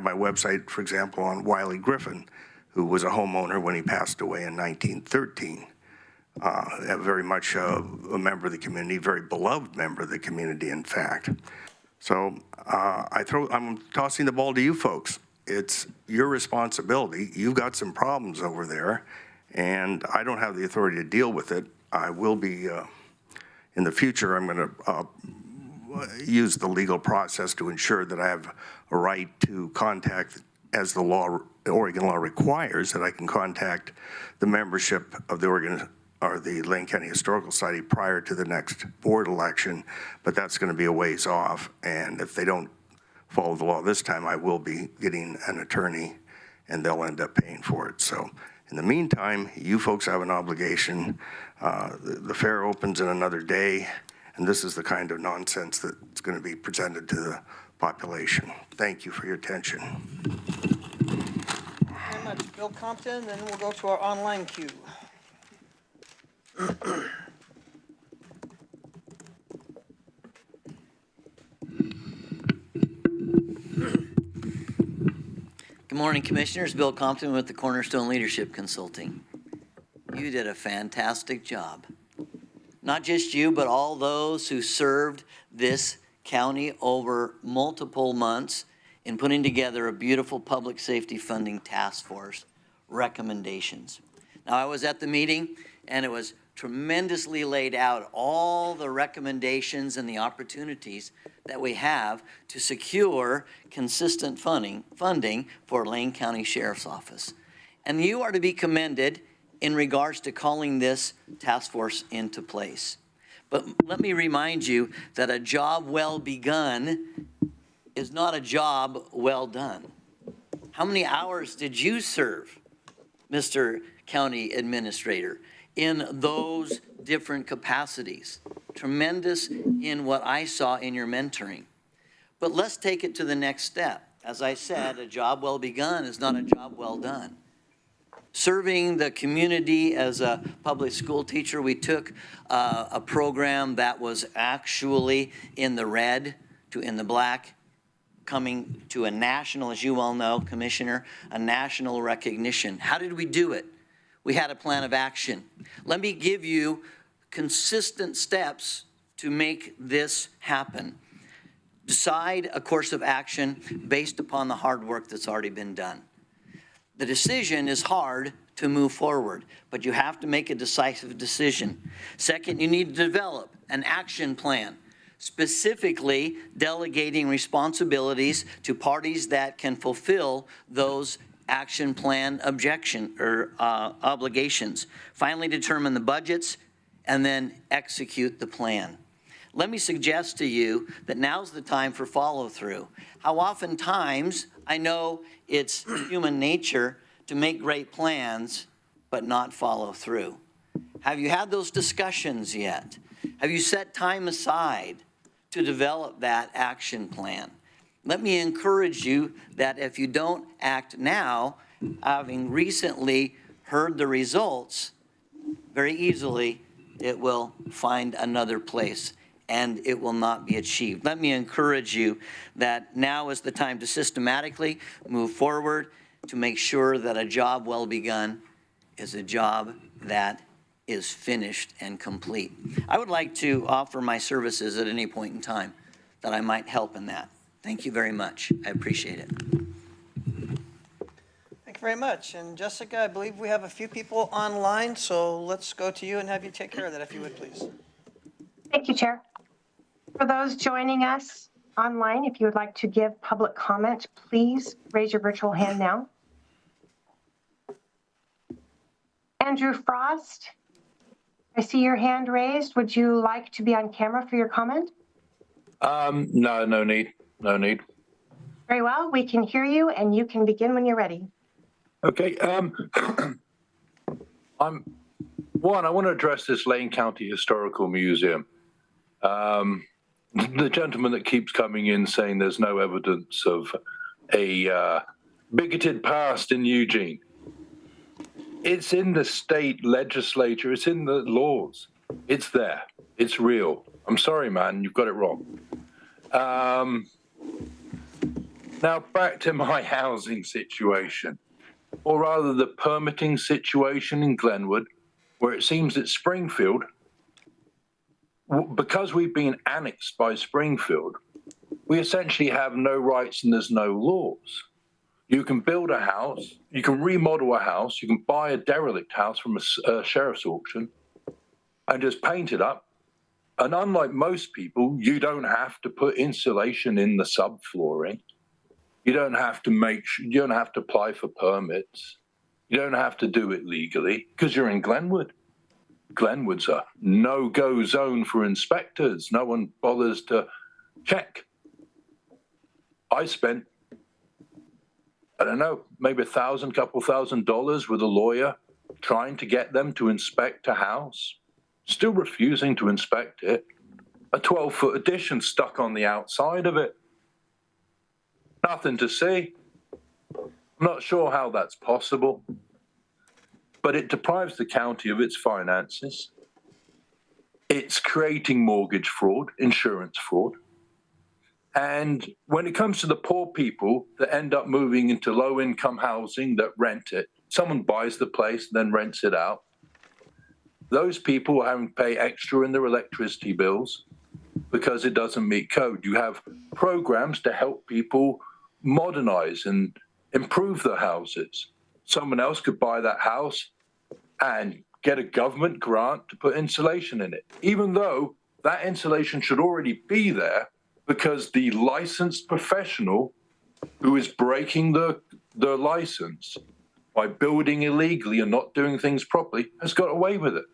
my website, for example, on Wiley Griffin, who was a homeowner when he passed away in 1913. Very much a member of the community, very beloved member of the community, in fact. So I'm tossing the ball to you folks. It's your responsibility. You've got some problems over there, and I don't have the authority to deal with it. I will be, in the future, I'm going to use the legal process to ensure that I have a right to contact, as the law, Oregon law requires, that I can contact the membership of the Oregon or the Lane County Historical Society prior to the next board election, but that's going to be a ways off. And if they don't follow the law this time, I will be getting an attorney, and they'll end up paying for it. So in the meantime, you folks have an obligation. The fair opens in another day, and this is the kind of nonsense that's going to be presented to the population. Thank you for your attention. Thank you very much, Bill Compton. Then we'll go to our online queue. Good morning, Commissioners. Bill Compton with the Cornerstone Leadership Consulting. You did a fantastic job. not just you, but all those who served this county over multiple months in putting together a beautiful public safety funding task force recommendations. Now, I was at the meeting, and it was tremendously laid out all the recommendations and the opportunities that we have to secure consistent funding for Lane County Sheriff's Office. And you are to be commended in regards to calling this task force into place. But let me remind you that a job well begun is not a job well done. How many hours did you serve, Mr. County Administrator, in those different capacities? Tremendous in what I saw in your mentoring. But let's take it to the next step. As I said, a job well begun is not a job well done. Serving the community as a public school teacher, we took a program that was actually in the red to in the black, coming to a national, as you all know, Commissioner, a national recognition. How did we do it? We had a plan of action. Let me give you consistent steps to make this happen. Decide a course of action based upon the hard work that's already been done. The decision is hard to move forward, but you have to make a decisive decision. Second, you need to develop an action plan, specifically delegating responsibilities to parties that can fulfill those action plan obligations. Finally, determine the budgets and then execute the plan. Let me suggest to you that now's the time for follow-through. How oftentimes, I know it's human nature to make great plans but not follow through. Have you had those discussions yet? Have you set time aside to develop that action plan? Let me encourage you that if you don't act now, having recently heard the results, very easily it will find another place and it will not be achieved. Let me encourage you that now is the time to systematically move forward to make sure that a job well begun is a job that is finished and complete. I would like to offer my services at any point in time that I might help in that. Thank you very much. I appreciate it. Thank you very much. And Jessica, I believe we have a few people online, so let's go to you and have you take care of that if you would, please. Thank you, Chair. For those joining us online, if you would like to give public comment, please raise your virtual hand now. Andrew Frost, I see your hand raised. Would you like to be on camera for your comment? No need. No need. Very well. We can hear you, and you can begin when you're ready. Okay. I want to address this Lane County Historical Museum. The gentleman that keeps coming in saying there's no evidence of a bigoted past in Eugene. It's in the state legislature. It's in the laws. It's there. It's real. I'm sorry, man. You've got it wrong. Now back to my housing situation, or rather the permitting situation in Glenwood, where it seems that Springfield, because we've been annexed by Springfield, we essentially have no rights and there's no laws. You can build a house, you can remodel a house, you can buy a derelict house from a sheriff's auction and just paint it up. And unlike most people, you don't have to put insulation in the subflooring. You don't have to apply for permits. You don't have to do it legally because you're in Glenwood. Glenwood's a no-go zone for inspectors. No one bothers to check. I spent, I don't know, maybe couple $1,000 with a lawyer trying to get them to inspect a house, still refusing to inspect it. A 12-foot addition stuck on the outside of it. Nothing to see. I'm not sure how that's possible, but it deprives the county of its finances. It's creating mortgage fraud, insurance fraud. And when it comes to the poor people that end up moving into low-income housing that rent it, someone buys the place, then rents it out. those people are having to pay extra in their electricity bills because it doesn't meet code. You have programs to help people modernize and improve their houses. Someone else could buy that house and get a government grant to put insulation in it, even though that insulation should already be there because the licensed professional who is breaking the license by building illegally and not doing things properly has got away with it.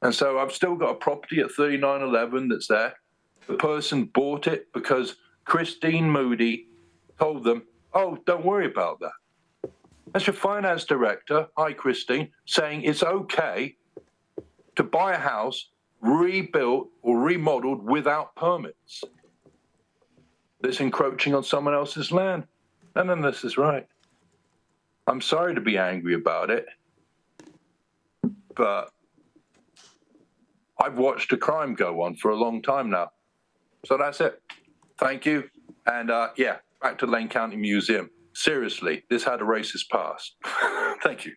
And so I've still got a property at 3911 that's there. The person bought it because Christine Moody told them, oh, don't worry about that. That's your finance director, hi Christine, saying it's okay to buy a house rebuilt or remodeled without permits that's encroaching on someone else's land. None of this is right. I'm sorry to be angry about it, but I've watched a crime go on for a long time now. So that's it. Thank you. And yeah, back to Lane County Museum. Seriously, this had a racist past. Thank you.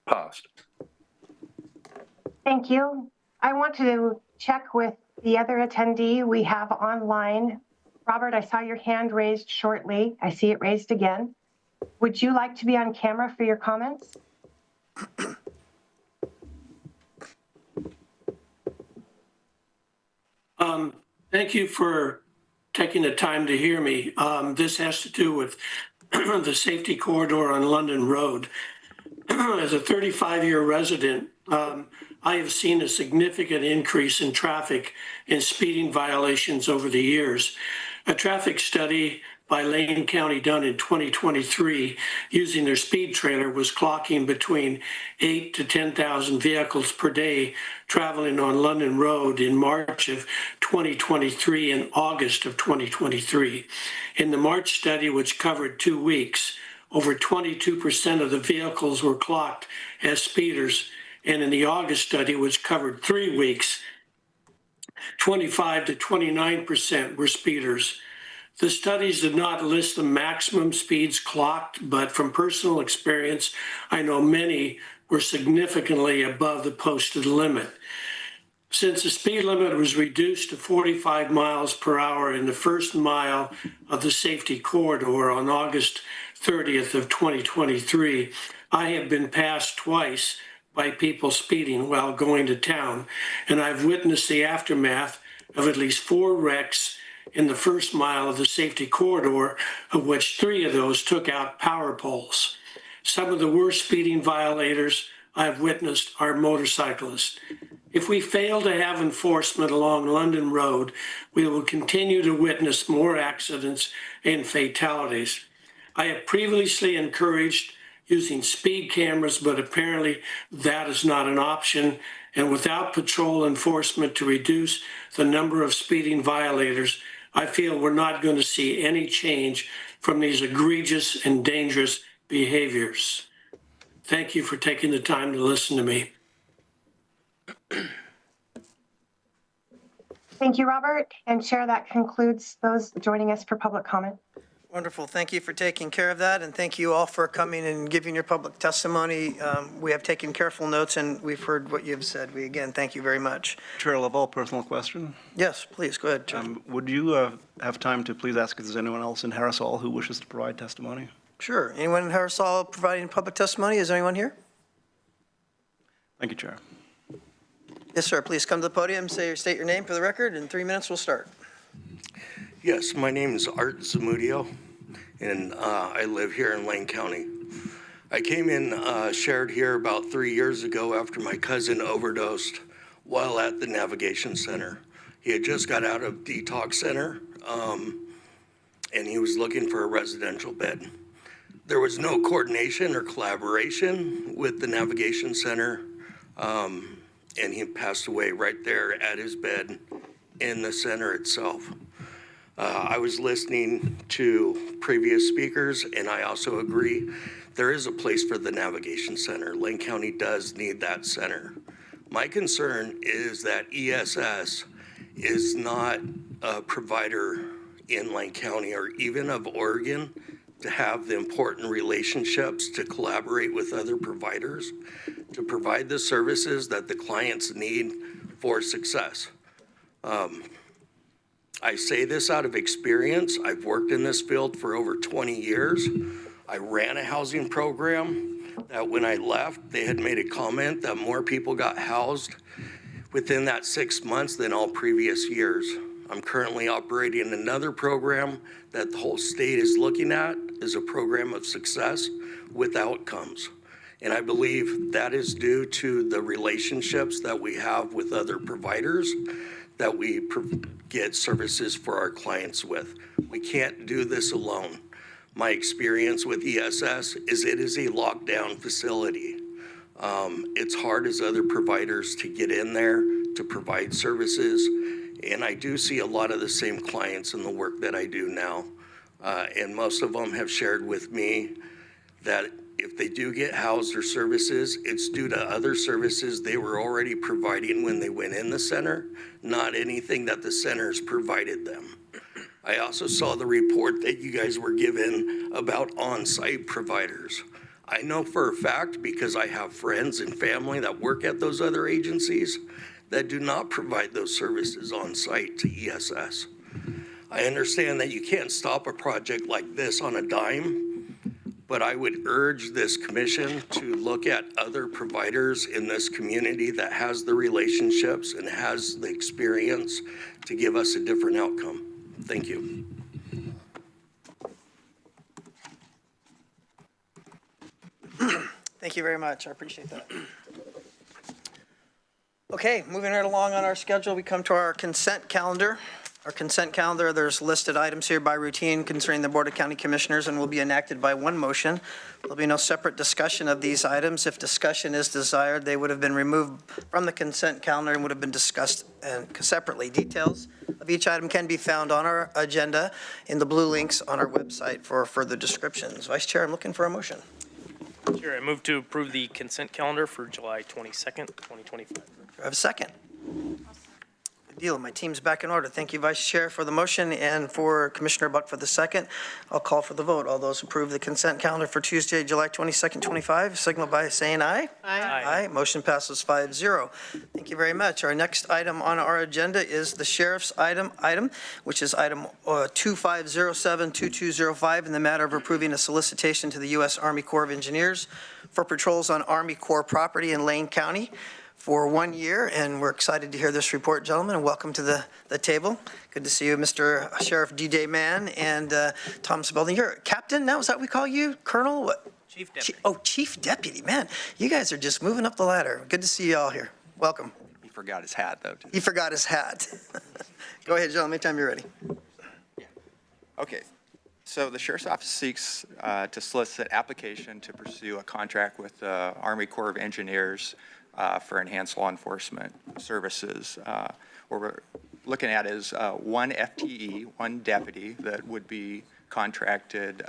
Past. Thank you. I want to check with the other attendee we have online. Robert, I saw your hand raised shortly. I see it raised again. Would you like to be on camera for your comments? Thank you for taking the time to hear me. This has to do with the safety corridor on London Road. As a 35-year resident, I have seen a significant increase in traffic and speeding violations over the years. A traffic study by Lane County done in 2023 using their speed trailer was clocking between 8,000 to 10,000 vehicles per day traveling on London Road in March of 2023 and August of 2023. In the March study, which covered 2 weeks, over 22% of the vehicles were clocked as speeders, and in the August study, which covered 3 weeks, 25 to 29% were speeders. The studies did not list the maximum speeds clocked, but from personal experience, I know many were significantly above the posted limit. Since the speed limit was reduced to 45 miles per hour in the first mile of the safety corridor on August 30th of 2023, I have been passed twice by people speeding while going to town, and I've witnessed the aftermath of at least 4 wrecks in the first mile of the safety corridor, of which 3 of those took out power poles. Some of the worst speeding violators I've witnessed are motorcyclists. If we fail to have enforcement along London Road, we will continue to witness more accidents and fatalities. I have previously encouraged using speed cameras, but apparently that is not an option. And without patrol enforcement to reduce the number of speeding violators, I feel we're not going to see any change from these egregious and dangerous behaviors. Thank you for taking the time to listen to me. Thank you, Robert. And Chair, that concludes those joining us for public comment. Wonderful. Thank you for taking care of that, and thank you all for coming and giving your public testimony. We have taken careful notes, and we've heard what you've said. We, again, thank you very much. Chair Lovell, personal question. Yes, please, go ahead, Chair. Would you have time to please ask if there's anyone else in Harris Hall who wishes to provide testimony? Sure. Anyone in Harris Hall providing public testimony? Is there anyone here? Thank you, Chair. Yes, sir. Please come to the podium, state your name for the record. In 3 minutes, we'll start. Yes, my name is Art Zamudio, and I live here in Lane County. I came in, shared here about 3 years ago after my cousin overdosed while at the Navigation Center. He had just got out of detox center, and he was looking for a residential bed. There was no coordination or collaboration with the Navigation Center, and he passed away right there at his bed in the center itself. I was listening to previous speakers, and I also agree there is a place for the Navigation Center. Lane County does need that center. My concern is that ESS is not a provider in Lane County or even of Oregon to have the important relationships to collaborate with other providers to provide the services that the clients need for success. I say this out of experience. I've worked in this field for over 20 years. I ran a housing program that when I left, they had made a comment that more people got housed within that 6 months than all previous years. I'm currently operating another program that the whole state is looking at as a program of success with outcomes. And I believe that is due to the relationships that we have with other providers that we get services for our clients with. We can't do this alone. My experience with ESS is it is a lockdown facility. It's hard as other providers to get in there to provide services. And I do see a lot of the same clients in the work that I do now. And most of them have shared with me that if they do get housed or services, it's due to other services they were already providing when they went in the center, not anything that the centers provided them. I also saw the report that you guys were given about on-site providers. I know for a fact, because I have friends and family that work at those other agencies, that do not provide those services on site to ESS. I understand that you can't stop a project like this on a dime, but I would urge this commission to look at other providers in this community that has the relationships and has the experience to give us a different outcome. Thank you. Thank you very much. I appreciate that. Okay, moving right along on our schedule, we come to our consent calendar. Our consent calendar, there's listed items here by routine concerning the Board of County Commissioners and will be enacted by one motion. There'll be no separate discussion of these items. If discussion is desired, they would have been removed from the consent calendar and would have been discussed separately. Details of each item can be found on our agenda in the blue links on our website for further descriptions. Vice Chair, I'm looking for a motion. Sure, I move to approve the consent calendar for July 22nd, 2025. Do I have a second? Good deal. My team's back in order. Thank you, Vice Chair, for the motion and for Commissioner Buck for the second. I'll call for the vote. All those who approve the consent calendar for Tuesday, July 22nd, 25, signal by saying aye. Aye. Aye. Motion passes 5-0. Thank you very much. Our next item on our agenda is the Sheriff's item, which is item 2507-2205 in the matter of approving a solicitation to the U.S. Army Corps of Engineers for patrols on Army Corps property in Lane County for 1 year, and we're excited to hear this report, gentlemen, and welcome to the table. Good to see you, Mr. Sheriff D-Day Mann and Tom Spalding. You're a captain now, is that what we call you? Colonel? What? Chief Deputy. Chief Deputy, man. You guys are just moving up the ladder. Good to see you all here. Welcome. He forgot his hat, though. He forgot his hat. Go ahead, gentlemen, anytime you're ready. Okay. So the Sheriff's Office seeks to solicit application to pursue a contract with the Army Corps of Engineers for enhanced law enforcement services. What we're looking at is one FTE, one deputy that would be contracted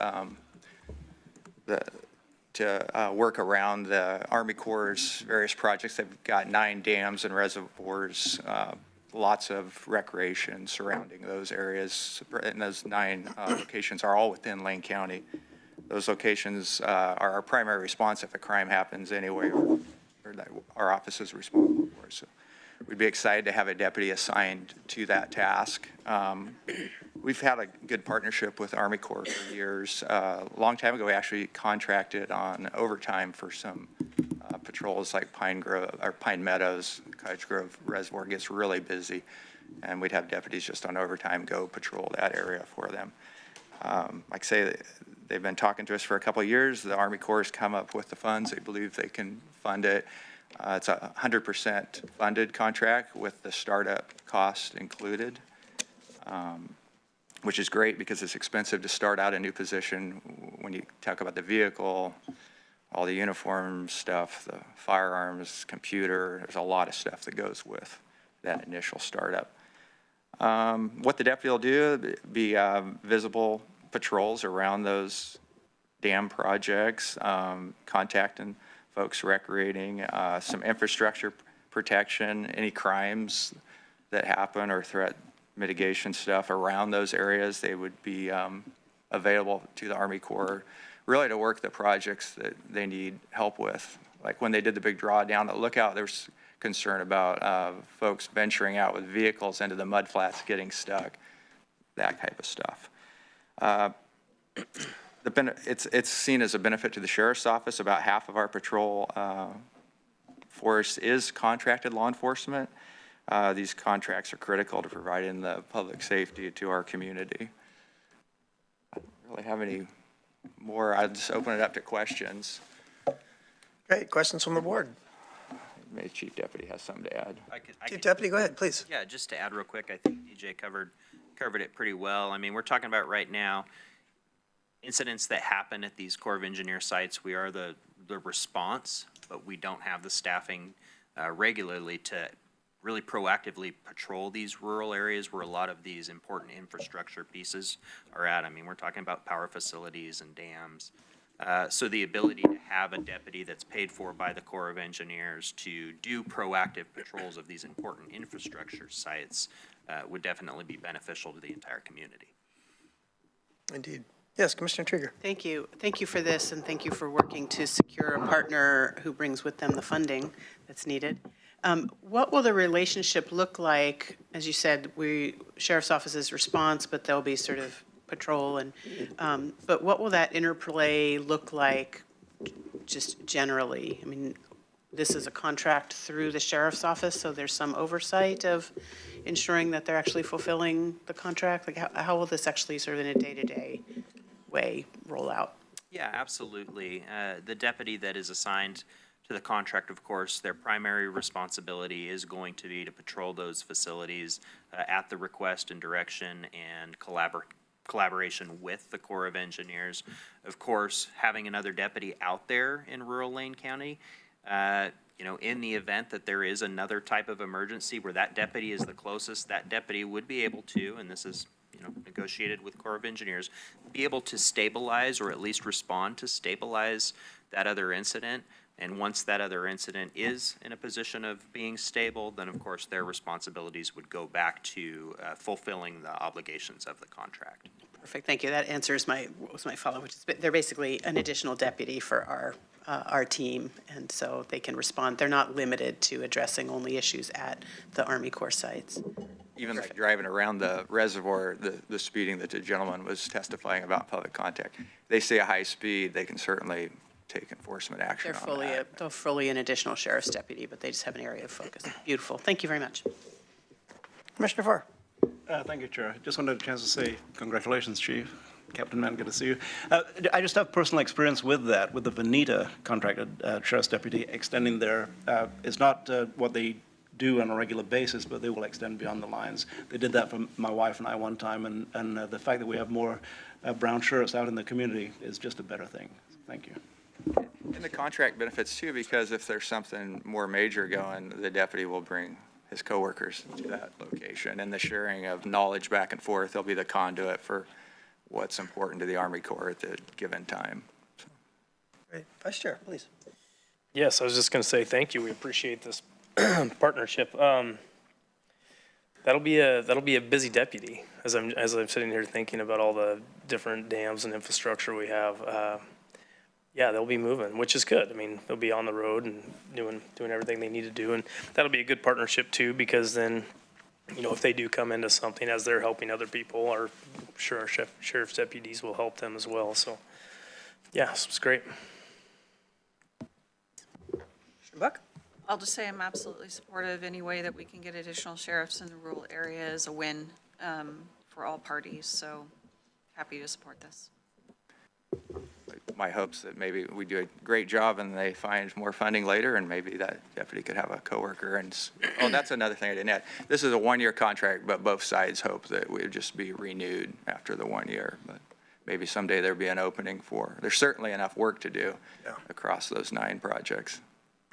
to work around the Army Corps' various projects. They've got 9 dams and reservoirs, lots of recreation surrounding those areas, and those 9 locations are all within Lane County. Those locations are our primary response if a crime happens anyway, or that our office is responsible for. So we'd be excited to have a deputy assigned to that task. We've had a good partnership with Army Corps for years. A long time ago, we actually contracted on overtime for some patrols like Pine Meadows. Cottage Grove Reservoir gets really busy, and we'd have deputies just on overtime go patrol that area for them. Like I say, they've been talking to us for a couple of years. The Army Corps has come up with the funds. They believe they can fund it. It's a 100% funded contract with the startup cost included, which is great because it's expensive to start out a new position. When you talk about the vehicle, all the uniform stuff, the firearms, computer, there's a lot of stuff that goes with that initial startup. What the deputy will do, be visible patrols around those dam projects, contacting folks recreating, some infrastructure protection, any crimes that happen or threat mitigation stuff around those areas. They would be available to the Army Corps, really to work the projects that they need help with. Like when they did the big drawdown at Lookout, there was concern about folks venturing out with vehicles into the mud flats, getting stuck, that type of stuff. It's seen as a benefit to the Sheriff's Office. About half of our patrol force is contracted law enforcement. These contracts are critical to providing the public safety to our community. I don't really have any more. I'll just open it up to questions. Great, questions from the board? Maybe Chief Deputy has something to add. Chief Deputy, go ahead, please. Yeah, just to add real quick, I think DJ covered it pretty well. I mean, we're talking about right now incidents that happen at these Corps of Engineers sites. We are the response, but we don't have the staffing regularly to really proactively patrol these rural areas where a lot of these important infrastructure pieces are at. I mean, we're talking about power facilities and dams. So the ability to have a deputy that's paid for by the Corps of Engineers to do proactive patrols of these important infrastructure sites would definitely be beneficial to the entire community. Indeed. Yes, Commissioner Trigger. Thank you. Thank you for this, and thank you for working to secure a partner who brings with them the funding that's needed. What will the relationship look like? As you said, Sheriff's Office's response, but there'll be sort of patrol, and but what will that interplay look like just generally? I mean, this is a contract through the Sheriff's Office, so there's some oversight of ensuring that they're actually fulfilling the contract? Like, how will this actually sort of in a day-to-day way roll out? Yeah, absolutely. The deputy that is assigned to the contract, of course, their primary responsibility is going to be to patrol those facilities at the request and direction and collaboration with the Corps of Engineers. Of course, having another deputy out there in rural Lane County, you know, in the event that there is another type of emergency where that deputy is the closest, that deputy would be able to, and this is, you know, negotiated with Corps of Engineers, be able to stabilize or at least respond to stabilize that other incident. And once that other incident is in a position of being stable, then of course their responsibilities would go back to fulfilling the obligations of the contract. Perfect, thank you. That answers my follow-up, which is they're basically an additional deputy for our team, and so they can respond. They're not limited to addressing only issues at the Army Corps sites. Even like driving around the reservoir, the speeding that the gentleman was testifying about public contact, they say a high speed, they can certainly take enforcement action on that. They're fully an additional sheriff's deputy, but they just have an area of focus. Beautiful. Thank you very much. Commissioner Farr. Thank you, Chair. Just wanted a chance to say congratulations, Chief. Captain Man, good to see you. I just have personal experience with that, with the Veneta contracted sheriff's deputy extending their, it's not what they do on a regular basis, but they will extend beyond the lines. They did that for my wife and I one time, and the fact that we have more brown shirts out in the community is just a better thing. Thank you. And the contract benefits too, because if there's something more major going, the deputy will bring his coworkers to that location, and the sharing of knowledge back and forth, they'll be the conduit for what's important to the Army Corps at the given time. So. Great. Vice Chair, please. Yes, I was just going to say thank you. We appreciate this partnership. That'll be a busy deputy as I'm sitting here thinking about all the different dams and infrastructure we have. Yeah, they'll be moving, which is good. I mean, they'll be on the road and doing everything they need to do, and that'll be a good partnership too, because then, you know, if they do come into something as they're helping other people, I'm sure our sheriff's deputies will help them as well. So, yeah, it's great. Mr. Buck? I'll just say I'm absolutely supportive. Any way that we can get additional sheriffs in the rural area is a win for all parties. So happy to support this. My hopes that maybe we do a great job and they find more funding later, and maybe that deputy could have a coworker. And oh, that's another thing I didn't add. This is a one-year contract, but both sides hope that it would just be renewed after the 1 year. But maybe someday there'll be an opening for. There's certainly enough work to do across those 9 projects.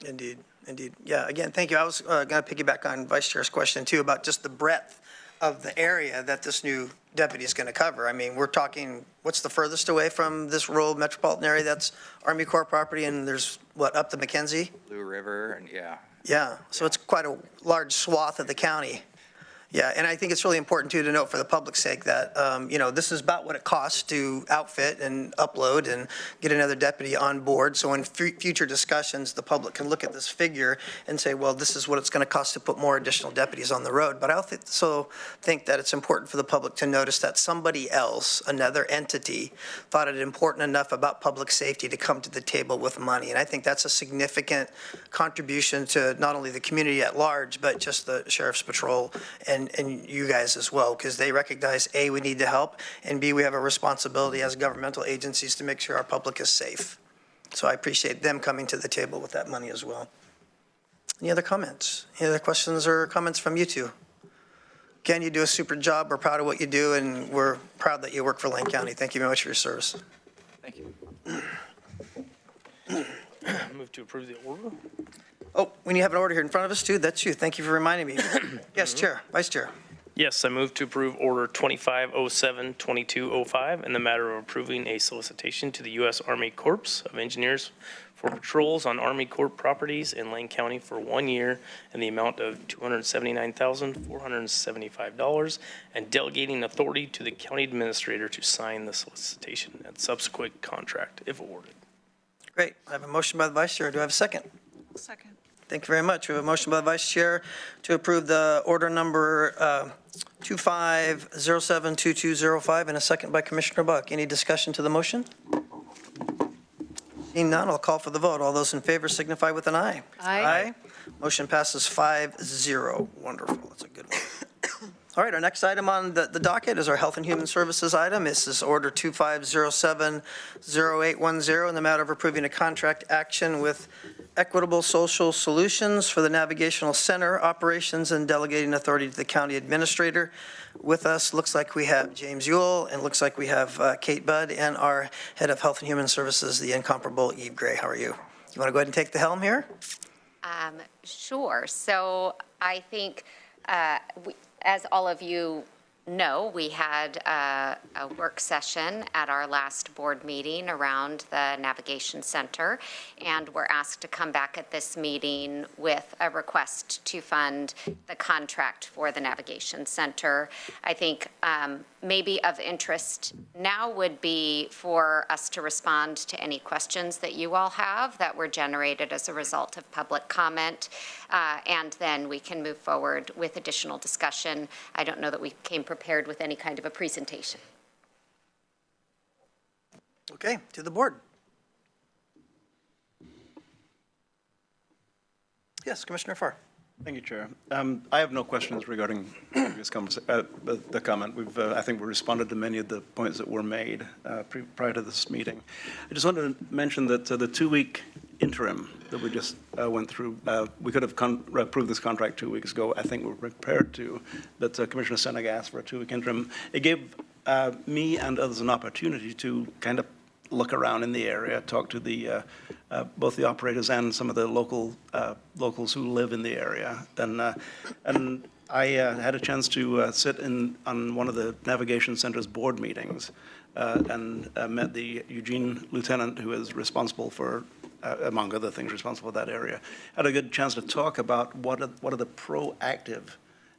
Indeed, indeed. Yeah. Again, thank you. I was going to piggyback on Vice Chair's question too about just the breadth of the area that this new deputy is going to cover. I mean, we're talking, what's the furthest away from this rural metropolitan area that's Army Corps property, and there's, what, up to McKenzie? Blue River, and yeah. Yeah, so it's quite a large swath of the county. Yeah, and I think it's really important, too, to note for the public's sake that, this is about what it costs to outfit and upload and get another deputy on board. So in future discussions, the public can look at this figure and say, well, this is what it's going to cost to put more additional deputies on the road. But I also think that it's important for the public to notice that somebody else, another entity, thought it important enough about public safety to come to the table with money. And I think that's a significant contribution to not only the community at large, but just the Sheriff's Patrol and you guys as well, because they recognize, A, we need to help, and B, we have a responsibility as governmental agencies to make sure our public is safe. So I appreciate them coming to the table with that money as well. Any other comments? Any other questions or comments from you two? Ken, you do a super job. We're proud of what you do, and we're proud that you work for Lane County. Thank you very much for your service. Thank you. Move to approve the order. Oh, when you have an order here in front of us, too, that's you. Thank you for reminding me. Yes, Chair, Vice Chair. Yes, I move to approve Order 2507-2205 in the matter of approving a solicitation to the U.S. Army Corps of Engineers for patrols on Army Corps properties in Lane County for 1 year in the amount of $279,475 and delegating authority to the county administrator to sign the solicitation and subsequent contract if awarded. Great. I have a motion by the Vice Chair. Do I have a second? Second. Thank you very much. We have a motion by the Vice Chair to approve the order number 25072205 and a second by Commissioner Buck. Any discussion to the motion? Seeing none, I'll call for the vote. All those in favor signify with an aye. Aye. Motion passes 5-0. Wonderful. That's a good one. All right, our next item on the docket is our Health and Human Services item. This is Order 25070810 in the matter of approving a contract action with Equitable Social Solutions for the Navigational Center operations and delegating authority to the county administrator. With us, looks like we have James Ewell, and looks like we have Kate Budd and our Head of Health and Human Services, the incomparable Eve Gray. How are you? You want to go ahead and take the helm here? Sure. So I think, as all of you know, we had a work session at our last board meeting around the Navigation Center, and we're asked to come back at this meeting with a request to fund the contract for the Navigation Center. I think maybe of interest now would be for us to respond to any questions that you all have that were generated as a result of public comment, and then we can move forward with additional discussion. I don't know that we came prepared with any kind of a presentation. Okay, to the board. Yes, Commissioner Farr. Thank you, Chair. I have no questions regarding previous the comment. I think we responded to many of the points that were made prior to this meeting. I just wanted to mention that the 2-week interim that we just went through, we could have approved this contract 2 weeks ago. I think we're prepared to, but Commissioner Sennig asked for a 2-week interim. It gave me and others an opportunity to kind of look around in the area, talk to the both the operators and some of the locals who live in the area. And I had a chance to sit in on one of the Navigation Center's board meetings and met the Eugene lieutenant who is responsible for, among other things, responsible for that area. Had a good chance to talk about what are the proactive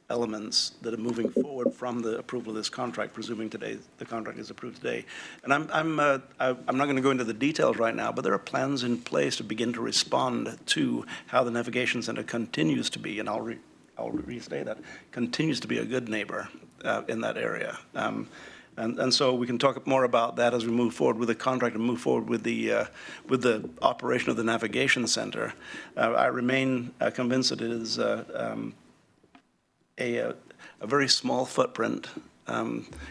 elements that are moving forward from the approval of this contract, presuming today the contract is approved today. And I'm not going to go into the details right now, but there are plans in place to begin to respond to how the Navigation Center continues to be, and I'll restate that, continues to be a good neighbor in that area. And so we can talk more about that as we move forward with the contract and move forward with the operation of the Navigation Center. I remain convinced that it is a very small footprint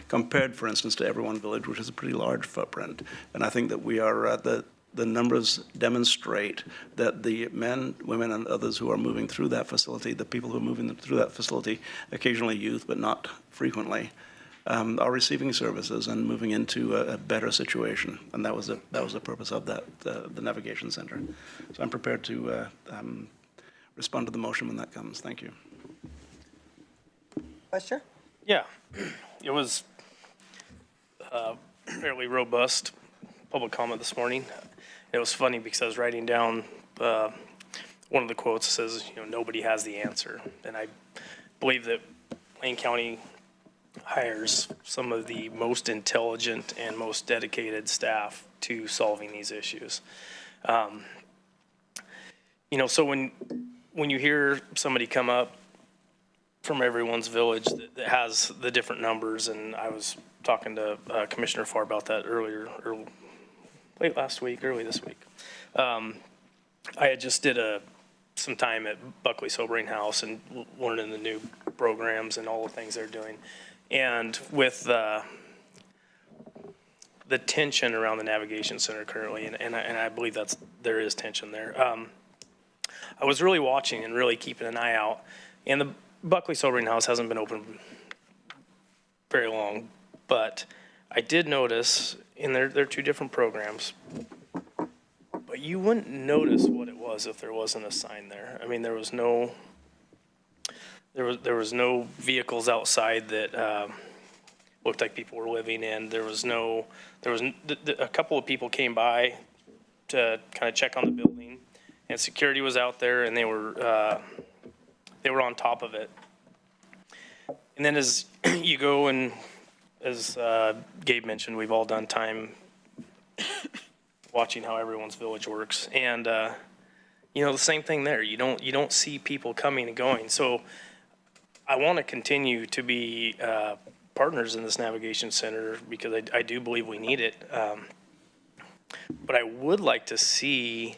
compared, for instance, to Everyone Village, which is a pretty large footprint. And I think that we are, the numbers demonstrate that the men, women, and others who are moving through that facility, the people who are moving through that facility, occasionally youth, but not frequently, are receiving services and moving into a better situation. And that was the purpose of that, the Navigation Center. So I'm prepared to respond to the motion when that comes. Thank you. Vice Chair? Yeah, it was fairly robust public comment this morning. It was funny because I was writing down one of the quotes says, nobody has the answer. And I believe that Lane County hires some of the most intelligent and most dedicated staff to solving these issues. You know, so when you hear somebody come up from everyone's village that has the different numbers, and I was talking to Commissioner Farr about that early this week. I had just did some time at Buckley Sobering House and learning the new programs and all the things they're doing. And with the tension around the Navigation Center currently, and I believe there is tension there. I was really watching and really keeping an eye out, and the Buckley Sobering House hasn't been open very long, but I did notice, and they're two different programs, but you wouldn't notice what it was if there wasn't a sign there. I mean, there was no vehicles outside that looked like people were living in. A couple of people came by to kind of check on the building, and security was out there, and they were on top of it. And then as you go, and as Gabe mentioned, we've all done time watching how everyone's village works, and you know, the same thing there. You don't see people coming and going. So I want to continue to be partners in this Navigation Center because I do believe we need it. But I would like to see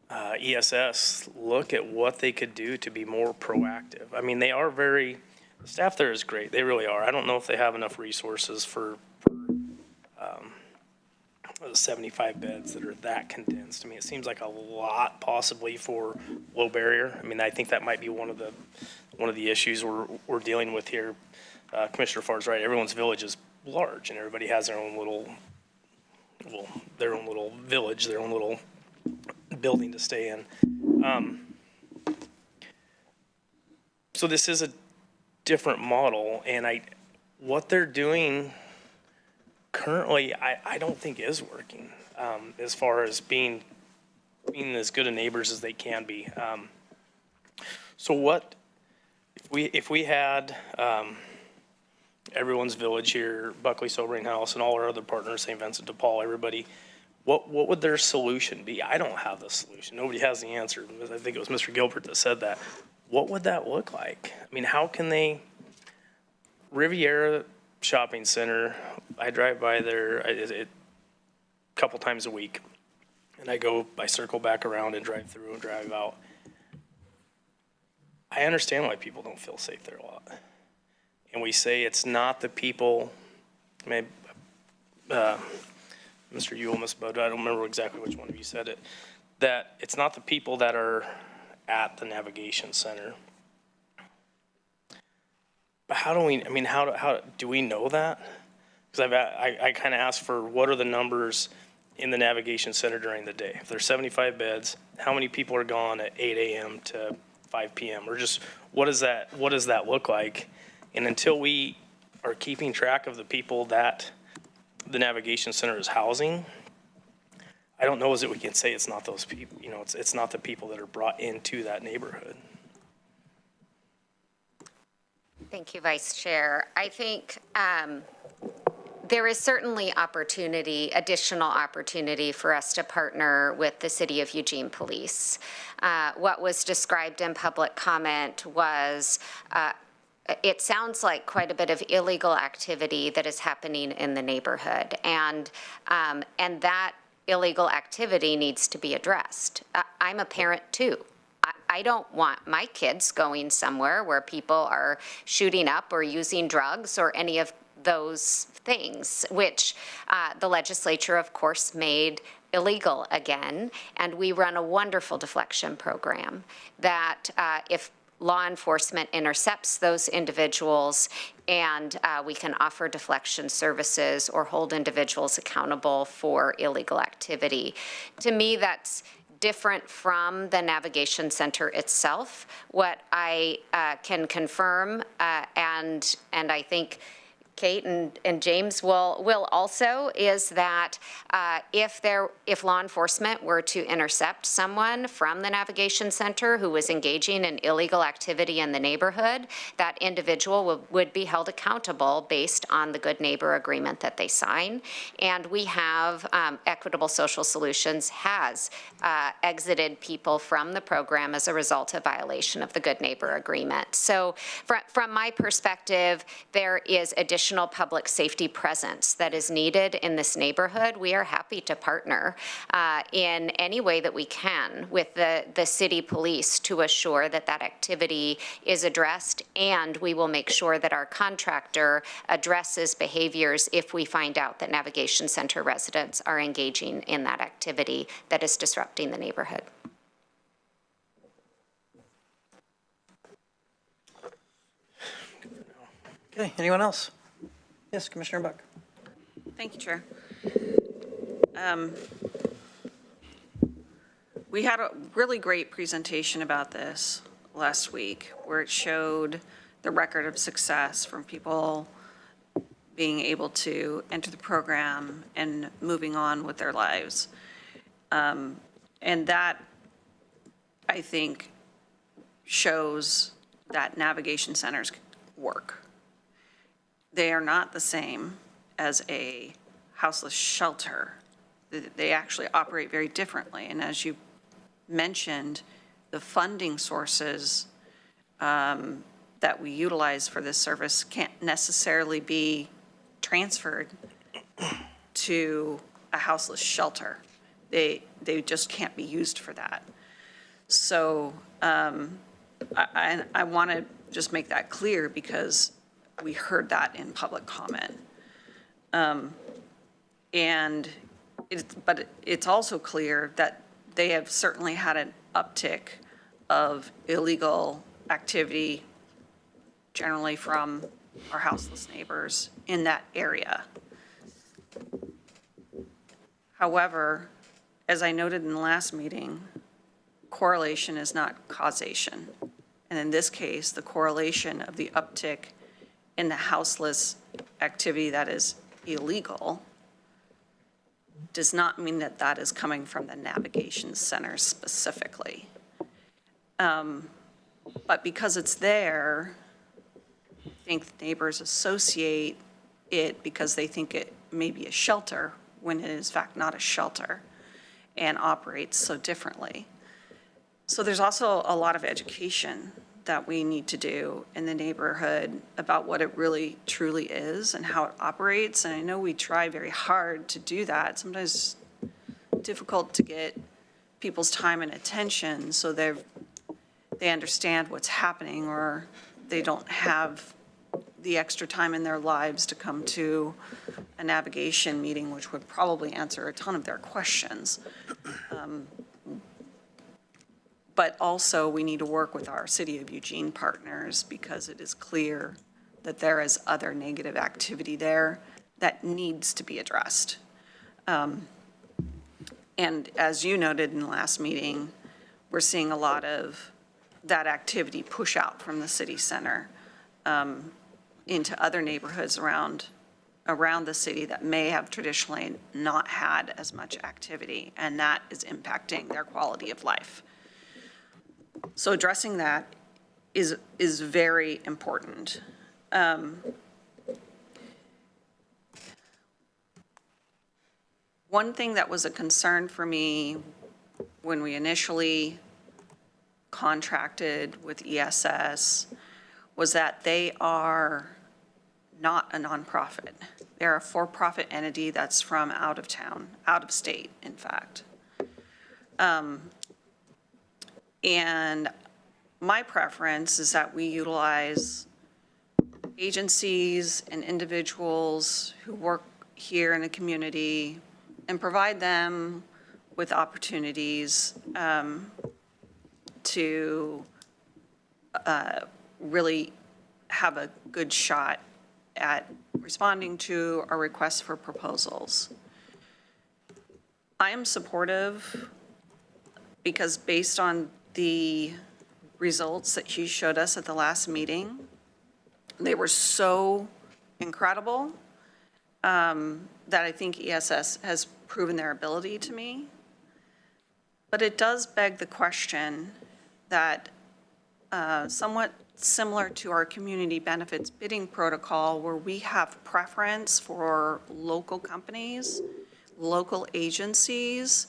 ESS look at what they could do to be more proactive. I mean, the staff there is great. They really are. I don't know if they have enough resources for 75 beds that are that condensed. I mean, it seems like a lot possibly for low barrier. I mean, I think that might be one of the issues we're dealing with here. Commissioner Farr's right. Everyone's village is large, and everybody has their own little village, their own little building to stay in. So this is a different model, and what they're doing currently, I don't think is working as far as being as good of neighbors as they can be. So what if we had everyone's village here, Buckley Sobering House, and all our other partners, St. Vincent de Paul, everybody, what would their solution be? I don't have the solution. Nobody has the answer. I think it was Mr. Gilbert that said that. What would that look like? I mean, how can they, Riviera Shopping Center, I drive by there a couple times a week, and I circle back around and drive through and drive out. I understand why people don't feel safe there a lot. And we say it's not the people, maybe, Mr. Ewell, but I don't remember exactly which one of you said it, that it's not the people that are at the Navigation Center. But how do we know that? Because I kind of asked for what are the numbers in the Navigation Center during the day. If there's 75 beds, how many people are gone at 8 a.m. to 5 p.m. or just what does that look like? And until we are keeping track of the people that the Navigation Center is housing, I don't know as that we can say it's not those people. You know, it's not the people that are brought into that neighborhood. Thank you, Vice Chair. I think there is certainly additional opportunity for us to partner with the City of Eugene Police. What was described in public comment was it sounds like quite a bit of illegal activity that is happening in the neighborhood, and that illegal activity needs to be addressed. I'm a parent too. I don't want my kids going somewhere where people are shooting up or using drugs or any of those things, which the legislature, of course, made illegal again. And we run a wonderful deflection program that if law enforcement intercepts those individuals and we can offer deflection services or hold individuals accountable for illegal activity. To me, that's different from the Navigation Center itself. What I can confirm, and I think Kate and James will also, is that if law enforcement were to intercept someone from the Navigation Center who was engaging in illegal activity in the neighborhood, that individual would be held accountable based on the Good Neighbor Agreement that they sign. And we have, Equitable Social Solutions has exited people from the program as a result of violation of the Good Neighbor Agreement. So from my perspective, there is additional public safety presence that is needed in this neighborhood. We are happy to partner in any way that we can with the city police to assure that that activity is addressed, and we will make sure that our contractor addresses behaviors if we find out that Navigation Center residents are engaging in that activity that is disrupting the neighborhood. Okay, anyone else? Yes, Commissioner Buck. Thank you, Chair. We had a really great presentation about this last week, where it showed the record of success from people being able to enter the program and moving on with their lives. And that, I think, shows that navigation centers work. They are not the same as a houseless shelter. They actually operate very differently. And as you mentioned, the funding sources that we utilize for this service can't necessarily be transferred to a houseless shelter. They just can't be used for that. So I want to just make that clear, because we heard that in public comment. But it's also clear that they have certainly had an uptick of illegal activity, generally from our houseless neighbors in that area. However, as I noted in the last meeting, correlation is not causation. And in this case, the correlation of the uptick in the houseless activity that is illegal does not mean that that is coming from the navigation center specifically. But because it's there, I think neighbors associate it because they think it may be a shelter, when it is in fact not a shelter and operates so differently. So there's also a lot of education that we need to do in the neighborhood about what it really truly is and how it operates. And I know we try very hard to do that. Sometimes it's difficult to get people's time and attention so they understand what's happening, or they don't have the extra time in their lives to come to a navigation meeting, which would probably answer a ton of their questions. But also, we need to work with our City of Eugene partners, because it is clear that there is other negative activity there that needs to be addressed. And as you noted in the last meeting, we're seeing a lot of that activity push out from the city center into other neighborhoods around the city that may have traditionally not had as much activity, and that is impacting their quality of life. So addressing that is very important. One thing that was a concern for me when we initially contracted with ESS was that they are not a nonprofit. They're a for-profit entity that's from out of town, out of state, in fact. And my preference is that we utilize agencies and individuals who work here in the community and provide them with opportunities to really have a good shot at responding to our requests for proposals. I am supportive because based on the results that he showed us at the last meeting, they were so incredible, that I think ESS has proven their ability to me. But it does beg the question that somewhat similar to our community benefits bidding protocol, where we have preference for local companies, local agencies,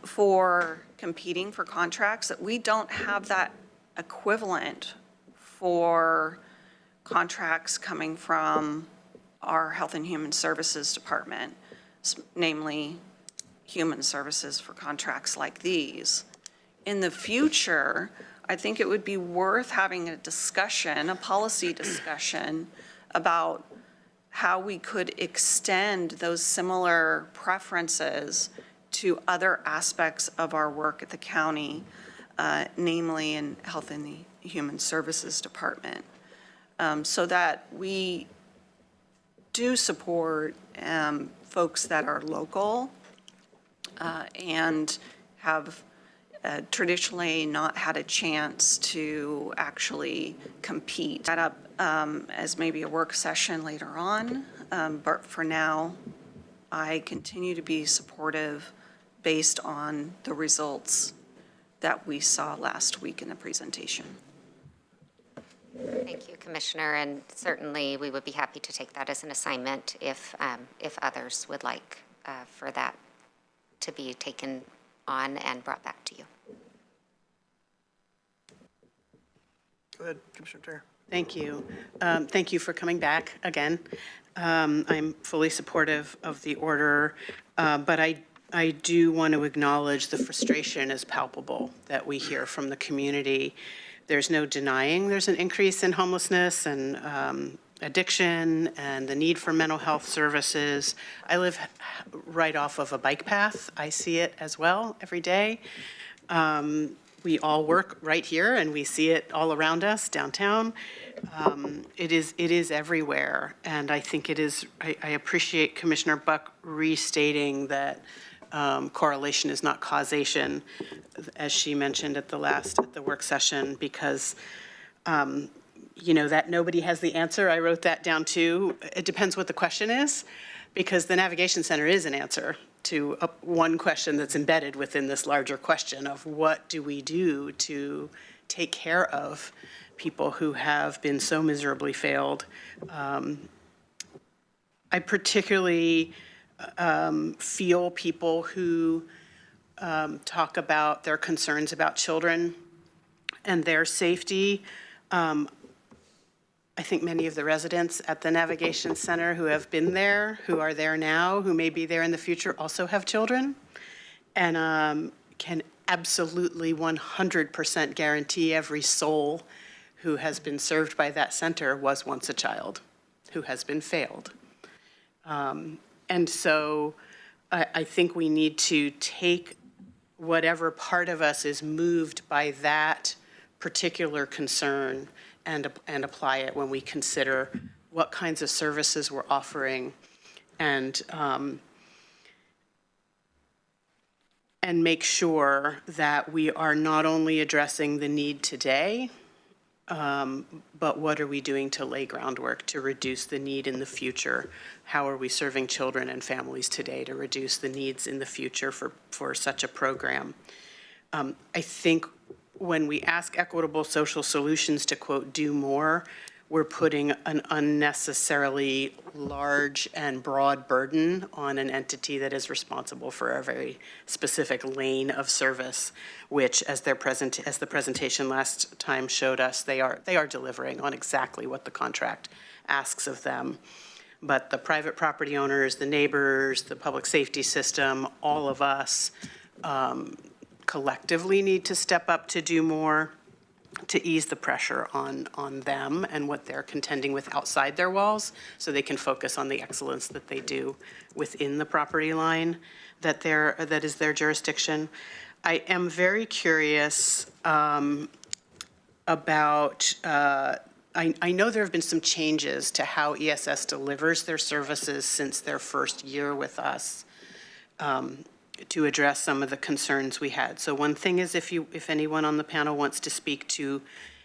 for competing for contracts, that we don't have that equivalent for contracts coming from our Health and Human Services Department, namely Human Services for contracts like these. In the future, I think it would be worth having a discussion, a policy discussion, about how we could extend those similar preferences to other aspects of our work at the county, namely in Health and the Human Services Department, so that we do support folks that are local and have traditionally not had a chance to actually compete. That up as maybe a work session later on, but for now, I continue to be supportive based on the results that we saw last week in the presentation. Thank you, Commissioner, and certainly we would be happy to take that as an assignment if others would like for that to be taken on and brought back to you. Go ahead, Commissioner Terry. Thank you. Thank you for coming back again. I'm fully supportive of the order, but I do want to acknowledge the frustration is palpable that we hear from the community. There's no denying there's an increase in homelessness and addiction and the need for mental health services. I live right off of a bike path. I see it as well every day. We all work right here and we see it all around us downtown. It is everywhere. And I think it is, I appreciate Commissioner Buck restating that correlation is not causation, as she mentioned at the work session, because you know, that nobody has the answer. I wrote that down too. It depends what the question is, because the Navigation Center is an answer to one question that's embedded within this larger question of what do we do to take care of people who have been so miserably failed. I particularly feel people who talk about their concerns about children and their safety. I think many of the residents at the Navigation Center who have been there, who are there now, who may be there in the future, also have children, and can absolutely 100% guarantee every soul who has been served by that center was once a child who has been failed. And so I think we need to take whatever part of us is moved by that particular concern and apply it when we consider what kinds of services we're offering and make sure that we are not only addressing the need today, but what are we doing to lay groundwork to reduce the need in the future? How are we serving children and families today to reduce the needs in the future for such a program? I think when we ask Equitable Social Solutions to, quote, do more, we're putting an unnecessarily large and broad burden on an entity that is responsible for a very specific lane of service, which, as the presentation last time showed us, they are delivering on exactly what the contract asks of them. But the private property owners, the neighbors, the public safety system, all of us collectively need to step up to do more to ease the pressure on them and what they're contending with outside their walls, so they can focus on the excellence that they do within the property line that is their jurisdiction. I am very curious about, I know there have been some changes to how ESS delivers their services since their first year with us, to address some of the concerns we had. So one thing is if anyone on the panel wants to speak to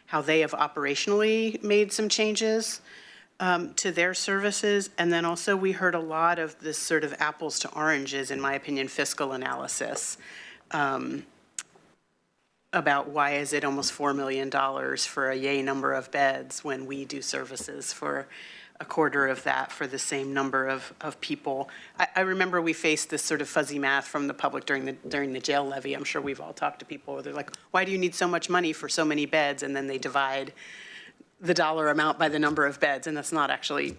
how they have operationally made some changes, to their services. And then also, we heard a lot of this sort of apples to oranges, in my opinion, fiscal analysis about why is it almost $4 million for a yay number of beds when we do services for a quarter of that for the same number of people. I remember we faced this sort of fuzzy math from the public during the jail levy. I'm sure we've all talked to people where they're like, why do you need so much money for so many beds? And then they divide the dollar amount by the number of beds, and that's not actually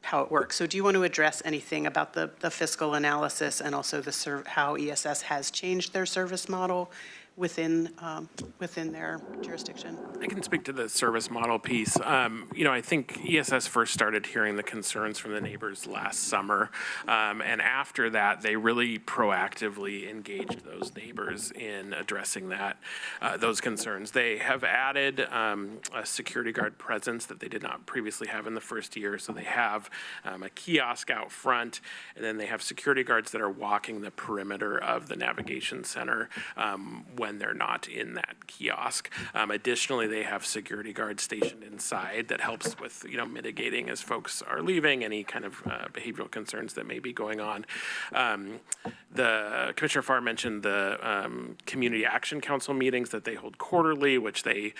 how it works. So do you want to address anything about the fiscal analysis and also how ESS has changed their service model within their jurisdiction? I can speak to the service model piece. I think ESS first started hearing the concerns from the neighbors last summer. And after that, they really proactively engaged those neighbors in addressing those concerns. They have added a security guard presence that they did not previously have in the first year. So they have a kiosk out front, and then they have security guards that are walking the perimeter of the navigation center when they're not in that kiosk. Additionally, they have security guards stationed inside that helps with, mitigating as folks are leaving any kind of behavioral concerns that may be going on. The Commissioner Farr mentioned the Community Action Council meetings that they hold quarterly, which they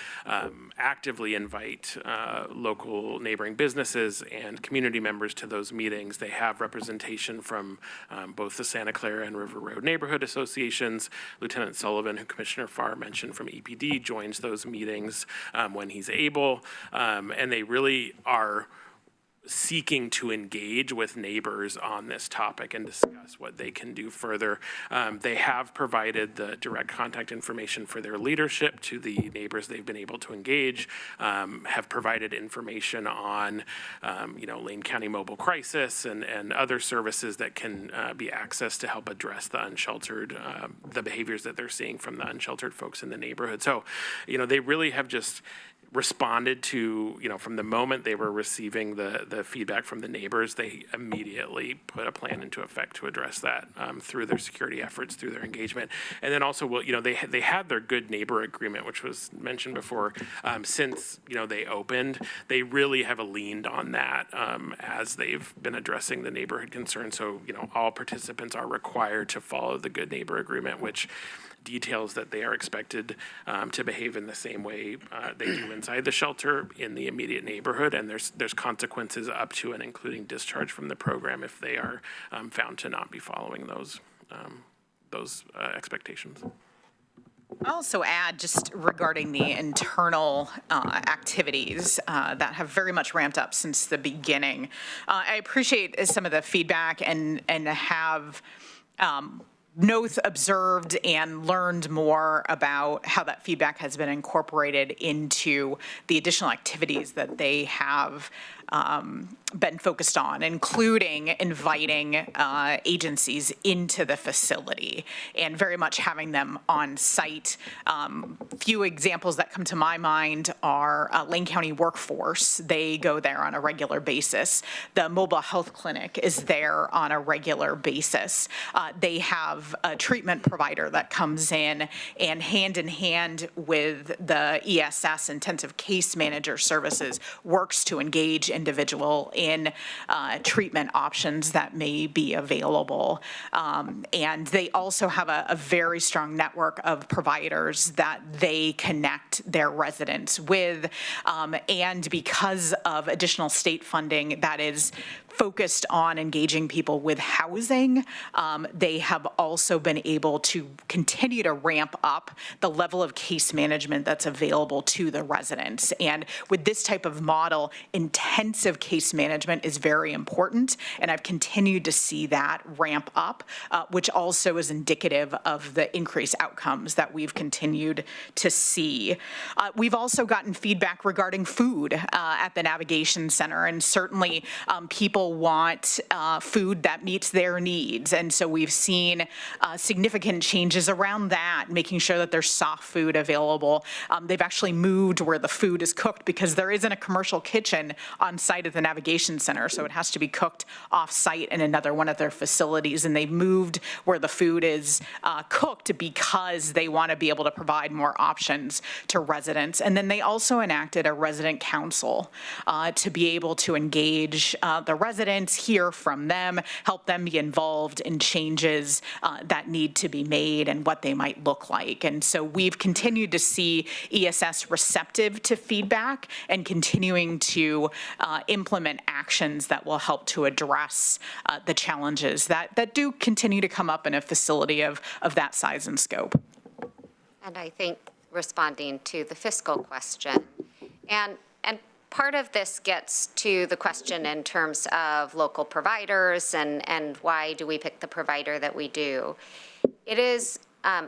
actively invite local neighboring businesses and community members to those meetings. They have representation from both the Santa Clara and River Road neighborhood associations. Lieutenant Sullivan, who Commissioner Farr mentioned from EPD, joins those meetings when he's able, and they really are seeking to engage with neighbors on this topic and discuss what they can do further. They have provided the direct contact information for their leadership to the neighbors they've been able to engage, have provided information on, Lane County Mobile Crisis and other services that can be accessed to help address the unsheltered, the behaviors that they're seeing from the unsheltered folks in the neighborhood. So, they really have just responded to, from the moment they were receiving the feedback from the neighbors, they immediately put a plan into effect to address that through their security efforts, through their engagement. And then also, they had their good neighbor agreement, which was mentioned before, since, they opened. They really have leaned on that as they've been addressing the neighborhood concerns. So, all participants are required to follow the good neighbor agreement, which details that they are expected to behave in the same way they do inside the shelter in the immediate neighborhood, and there's consequences up to and including discharge from the program if they are found to not be following those expectations. I'll also add, just regarding the internal activities that have very much ramped up since the beginning. I appreciate some of the feedback and have observed and learned more about how that feedback has been incorporated into the additional activities that they have been focused on, including inviting agencies into the facility and very much having them on site. Few examples that come to my mind are Lane County Workforce. They go there on a regular basis. The mobile health clinic is there on a regular basis. They have a treatment provider that comes in hand with the ESS, intensive case manager services, works to engage individual in treatment options that may be available. And they also have a very strong network of providers that they connect their residents with. And because of additional state funding that is focused on engaging people with housing, they have also been able to continue to ramp up the level of case management that's available to the residents. And with this type of model, intensive case management is very important, and I've continued to see that ramp up, which also is indicative of the increased outcomes that we've continued to see. We've also gotten feedback regarding food at the Navigation Center, and certainly people people want food that meets their needs. And so we've seen significant changes around that, making sure that there's soft food available. They've actually moved where the food is cooked because there isn't a commercial kitchen on site at the Navigation Center, so it has to be cooked off-site in another one of their facilities. And they've moved where the food is cooked because they want to be able to provide more options to residents. And then they also enacted a resident council to be able to engage the residents, hear from them, help them be involved in changes that need to be made and what they might look like. And so we've continued to see ESS receptive to feedback and continuing to implement actions that will help to address the challenges that do continue to come up in a facility of that size and scope. And I think responding to the fiscal question, and part of this gets to the question in terms of local providers and why do we pick the provider that we do. It is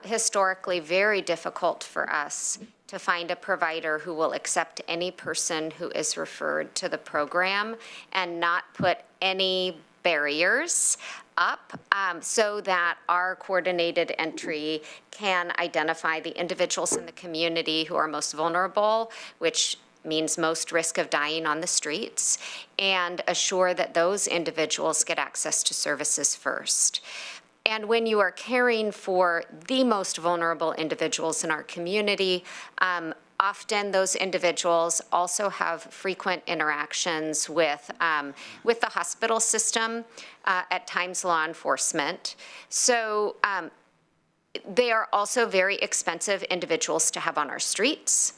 historically very difficult for us to find a provider who will accept any person who is referred to the program and not put any barriers up so that our coordinated entry can identify the individuals in the community who are most vulnerable, which means most risk of dying on the streets, and assure that those individuals get access to services first. And when you are caring for the most vulnerable individuals in our community, often those individuals also have frequent interactions with the hospital system, at times law enforcement. So they are also very expensive individuals to have on our streets.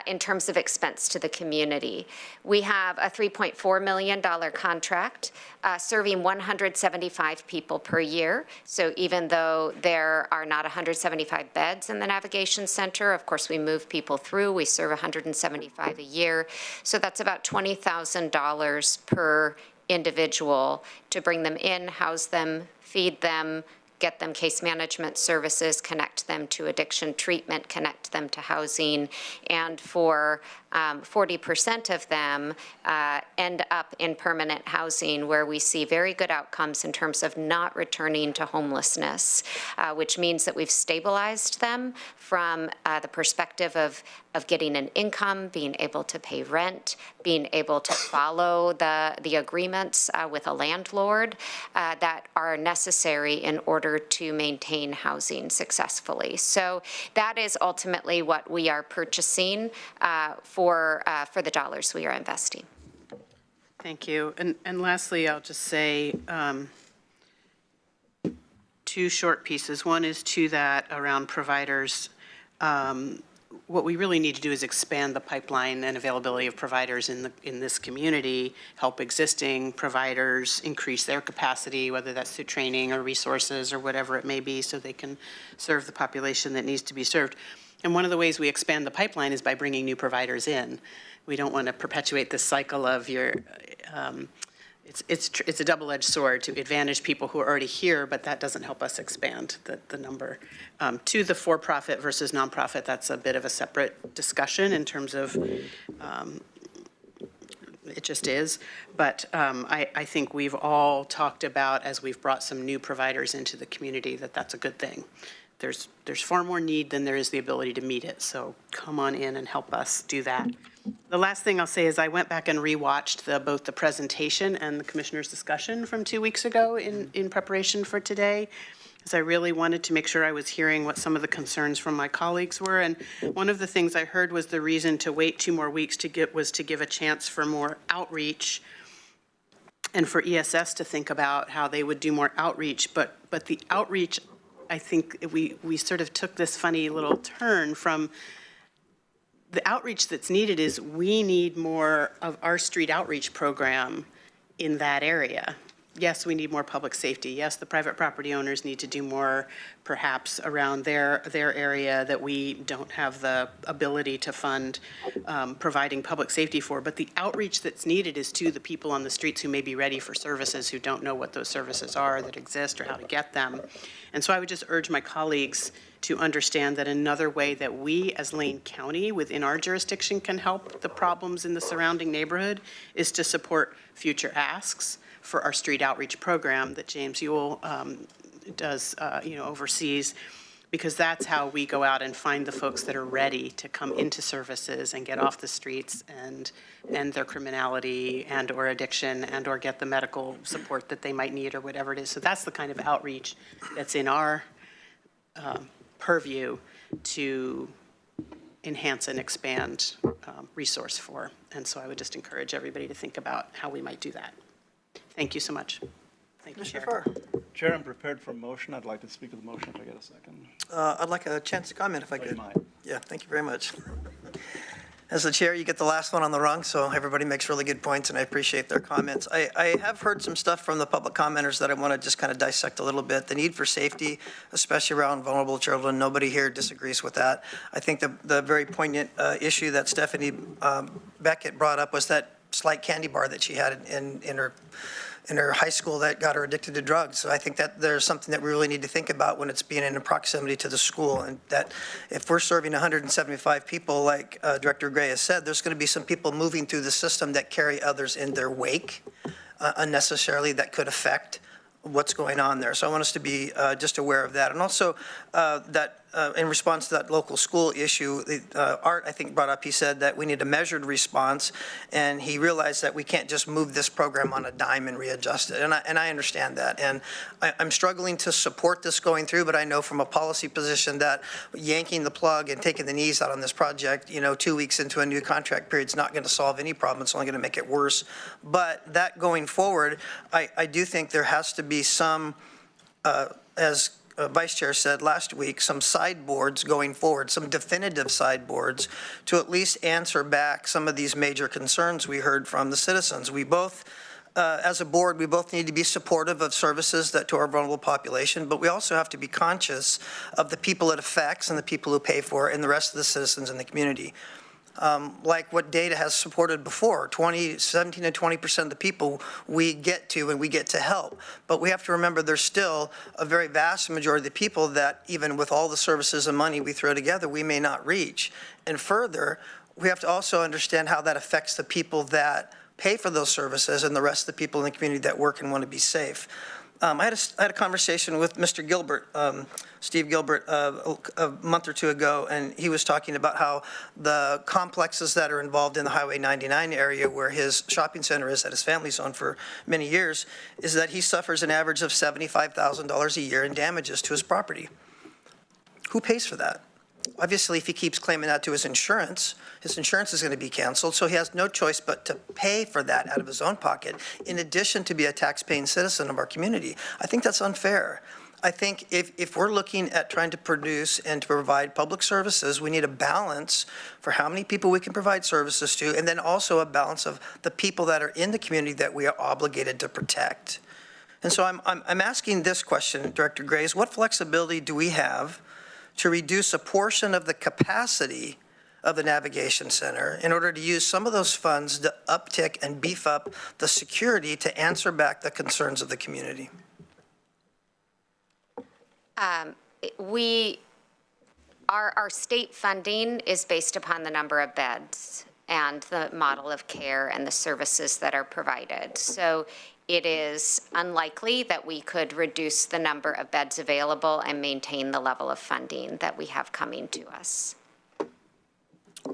In terms of expense to the community. We have a $3.4 million contract serving 175 people per year. So even though there are not 175 beds in the Navigation Center, of course we move people through, we serve 175 a year. So that's about $20,000 per individual to bring them in, house them, feed them, get them case management services, connect them to addiction treatment, connect them to housing, and for 40% of them end up in permanent housing where we see very good outcomes in terms of not returning to homelessness, which means that we've stabilized them from the perspective of getting an income, being able to pay rent, being able to follow the agreements with a landlord that are necessary in order to maintain housing successfully. So that is ultimately what we are purchasing for the dollars we are investing. Thank you. And lastly, I'll just say two short pieces. One is to that around providers. What we really need to do is expand the pipeline and availability of providers in this community, help existing providers increase their capacity, whether that's through training or resources or whatever it may be, so they can serve the population that needs to be served. And one of the ways we expand the pipeline is by bringing new providers in. We don't want to perpetuate this cycle of it's a double-edged sword to advantage people who are already here, but that doesn't help us expand the number. To the for-profit versus nonprofit, that's a bit of a separate discussion in terms of it just is. But I think we've all talked about, as we've brought some new providers into the community, that that's a good thing. There's far more need than there is the ability to meet it. So come on in and help us do that. The last thing I'll say is I went back and rewatched both the presentation and the commissioner's discussion from 2 weeks ago in preparation for today, because I really wanted to make sure I was hearing what some of the concerns from my colleagues were. And one of the things I heard was the reason to wait 2 more weeks to give a chance for more outreach and for ESS to think about how they would do more outreach. But the outreach, I think we sort of took this funny little turn from the outreach that's needed is we need more of our street outreach program in that area. Yes, we need more public safety. Yes, the private property owners need to do more perhaps around their area that we don't have the ability to fund providing public safety for. But the outreach that's needed is to the people on the streets who may be ready for services, who don't know what those services are that exist or how to get them. And so I would just urge my colleagues to understand that another way that we as Lane County within our jurisdiction can help the problems in the surrounding neighborhood is to support future asks for our street outreach program that James Ewell does, oversees, because that's how we go out and find the folks that are ready to come into services and get off the streets and end their criminality and or addiction and or get the medical support that they might need or whatever it is. So that's the kind of outreach that's in our purview to enhance and expand resource for. And so I would just encourage everybody to think about how we might do that. Thank you so much. Thank you, Chair. Chair, I'm prepared for a motion. I'd like to speak to the motion if I get a second. I'd like a chance to comment if I could. Mind. Yeah, thank you very much. As the chair, you get the last one on the rung, so everybody makes really good points, and I appreciate their comments. I have heard some stuff from the public commenters that I want to just kind of dissect a little bit. The need for safety, especially around vulnerable children, nobody here disagrees with that. I think the very poignant issue that Stephanie Beckett brought up was that slight candy bar that she had in her high school that got her addicted to drugs. So I think that there's something that we really need to think about when it's being in proximity to the school, and that if we're serving 175 people, like Director Gray has said, there's going to be some people moving through the system that carry others in their wake unnecessarily that could affect what's going on there. So I want us to be just aware of that. And also that in response to that local school issue, Art, I think, brought up, he said that we need a measured response, and he realized that we can't just move this program on a dime and readjust it. And I understand that. And I'm struggling to support this going through, but I know from a policy position that yanking the plug and taking the knees out on this project, 2 weeks into a new contract period is not going to solve any problem. It's only going to make it worse. But that going forward, I do think there has to be some, as Vice Chair said last week, some sideboards going forward, some definitive sideboards to at least answer back some of these major concerns we heard from the citizens. We both, as a board, we both need to be supportive of services that to our vulnerable population, but we also have to be conscious of the people it affects and the people who pay for it and the rest of the citizens in the community. Like what data has supported before, 17 to 20% of the people we get to and we get to help. But we have to remember there's still a very vast majority of the people that even with all the services and money we throw together, we may not reach. And further, we have to also understand how that affects the people that pay for those services and the rest of the people in the community that work and want to be safe. I had a conversation with Mr. Gilbert, Steve Gilbert, a month or two ago, and he was talking about how the complexes that are involved in the Highway 99 area where his shopping center is that his family's owned for many years, is that he suffers an average of $75,000 a year in damages to his property. Who pays for that? Obviously, if he keeps claiming that to his insurance is going to be canceled, so he has no choice but to pay for that out of his own pocket, in addition to be a tax-paying citizen of our community. I think that's unfair. I think if we're looking at trying to produce and to provide public services, we need a balance for how many people we can provide services to, and then also a balance of the people that are in the community that we are obligated to protect. And so I'm asking this question, Director Grays, what flexibility do we have to reduce a portion of the capacity of the Navigation Center in order to use some of those funds to uptick and beef up the security to answer back the concerns of the community? Our state funding is based upon the number of beds and the model of care and the services that are provided. So it is unlikely that we could reduce the number of beds available and maintain the level of funding that we have coming to us.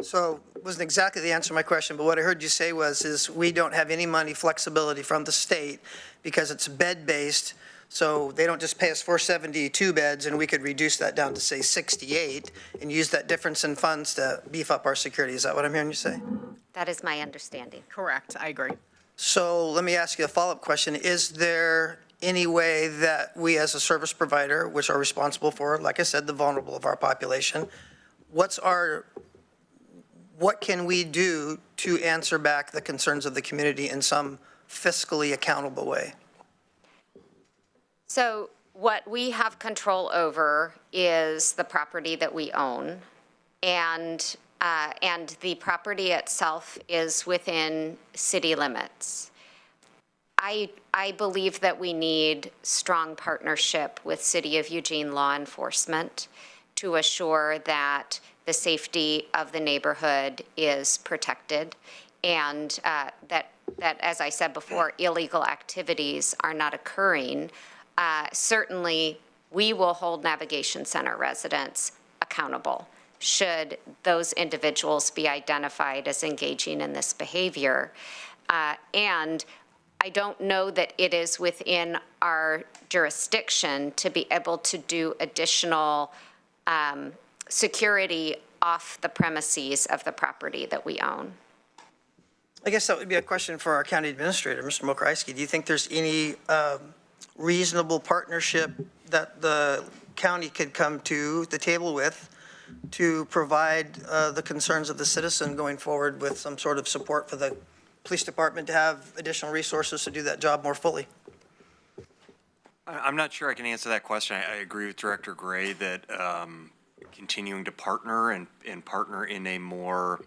So it wasn't exactly the answer to my question, but what I heard you say is we don't have any money flexibility from the state because it's bed-based, so they don't just pay us 472 beds and we could reduce that down to, say, 68 and use that difference in funds to beef up our security. Is that what I'm hearing you say? That is my understanding. Correct, I agree. So let me ask you a follow-up question. Is there any way that we as a service provider, which are responsible for, like I said, the vulnerable of our population, what can we do to answer back the concerns of the community in some fiscally accountable way? So what we have control over is the property that we own, and the property itself is within city limits. I believe that we need strong partnership with City of Eugene law enforcement to assure that the safety of the neighborhood is protected and that that, as I said before, illegal activities are not occurring, certainly we will hold Navigation Center residents accountable should those individuals be identified as engaging in this behavior. And I don't know that it is within our jurisdiction to be able to do additional security off the premises of the property that we own. I guess that would be a question for our county administrator, Mr. Mokryski. Do you think there's any reasonable partnership that the county could come to the table with to provide the concerns of the citizen going forward with some sort of support for the police department to have additional resources to do that job more fully? I'm not sure I can answer that question. I agree with Director Gray that continuing to partner and partner in a more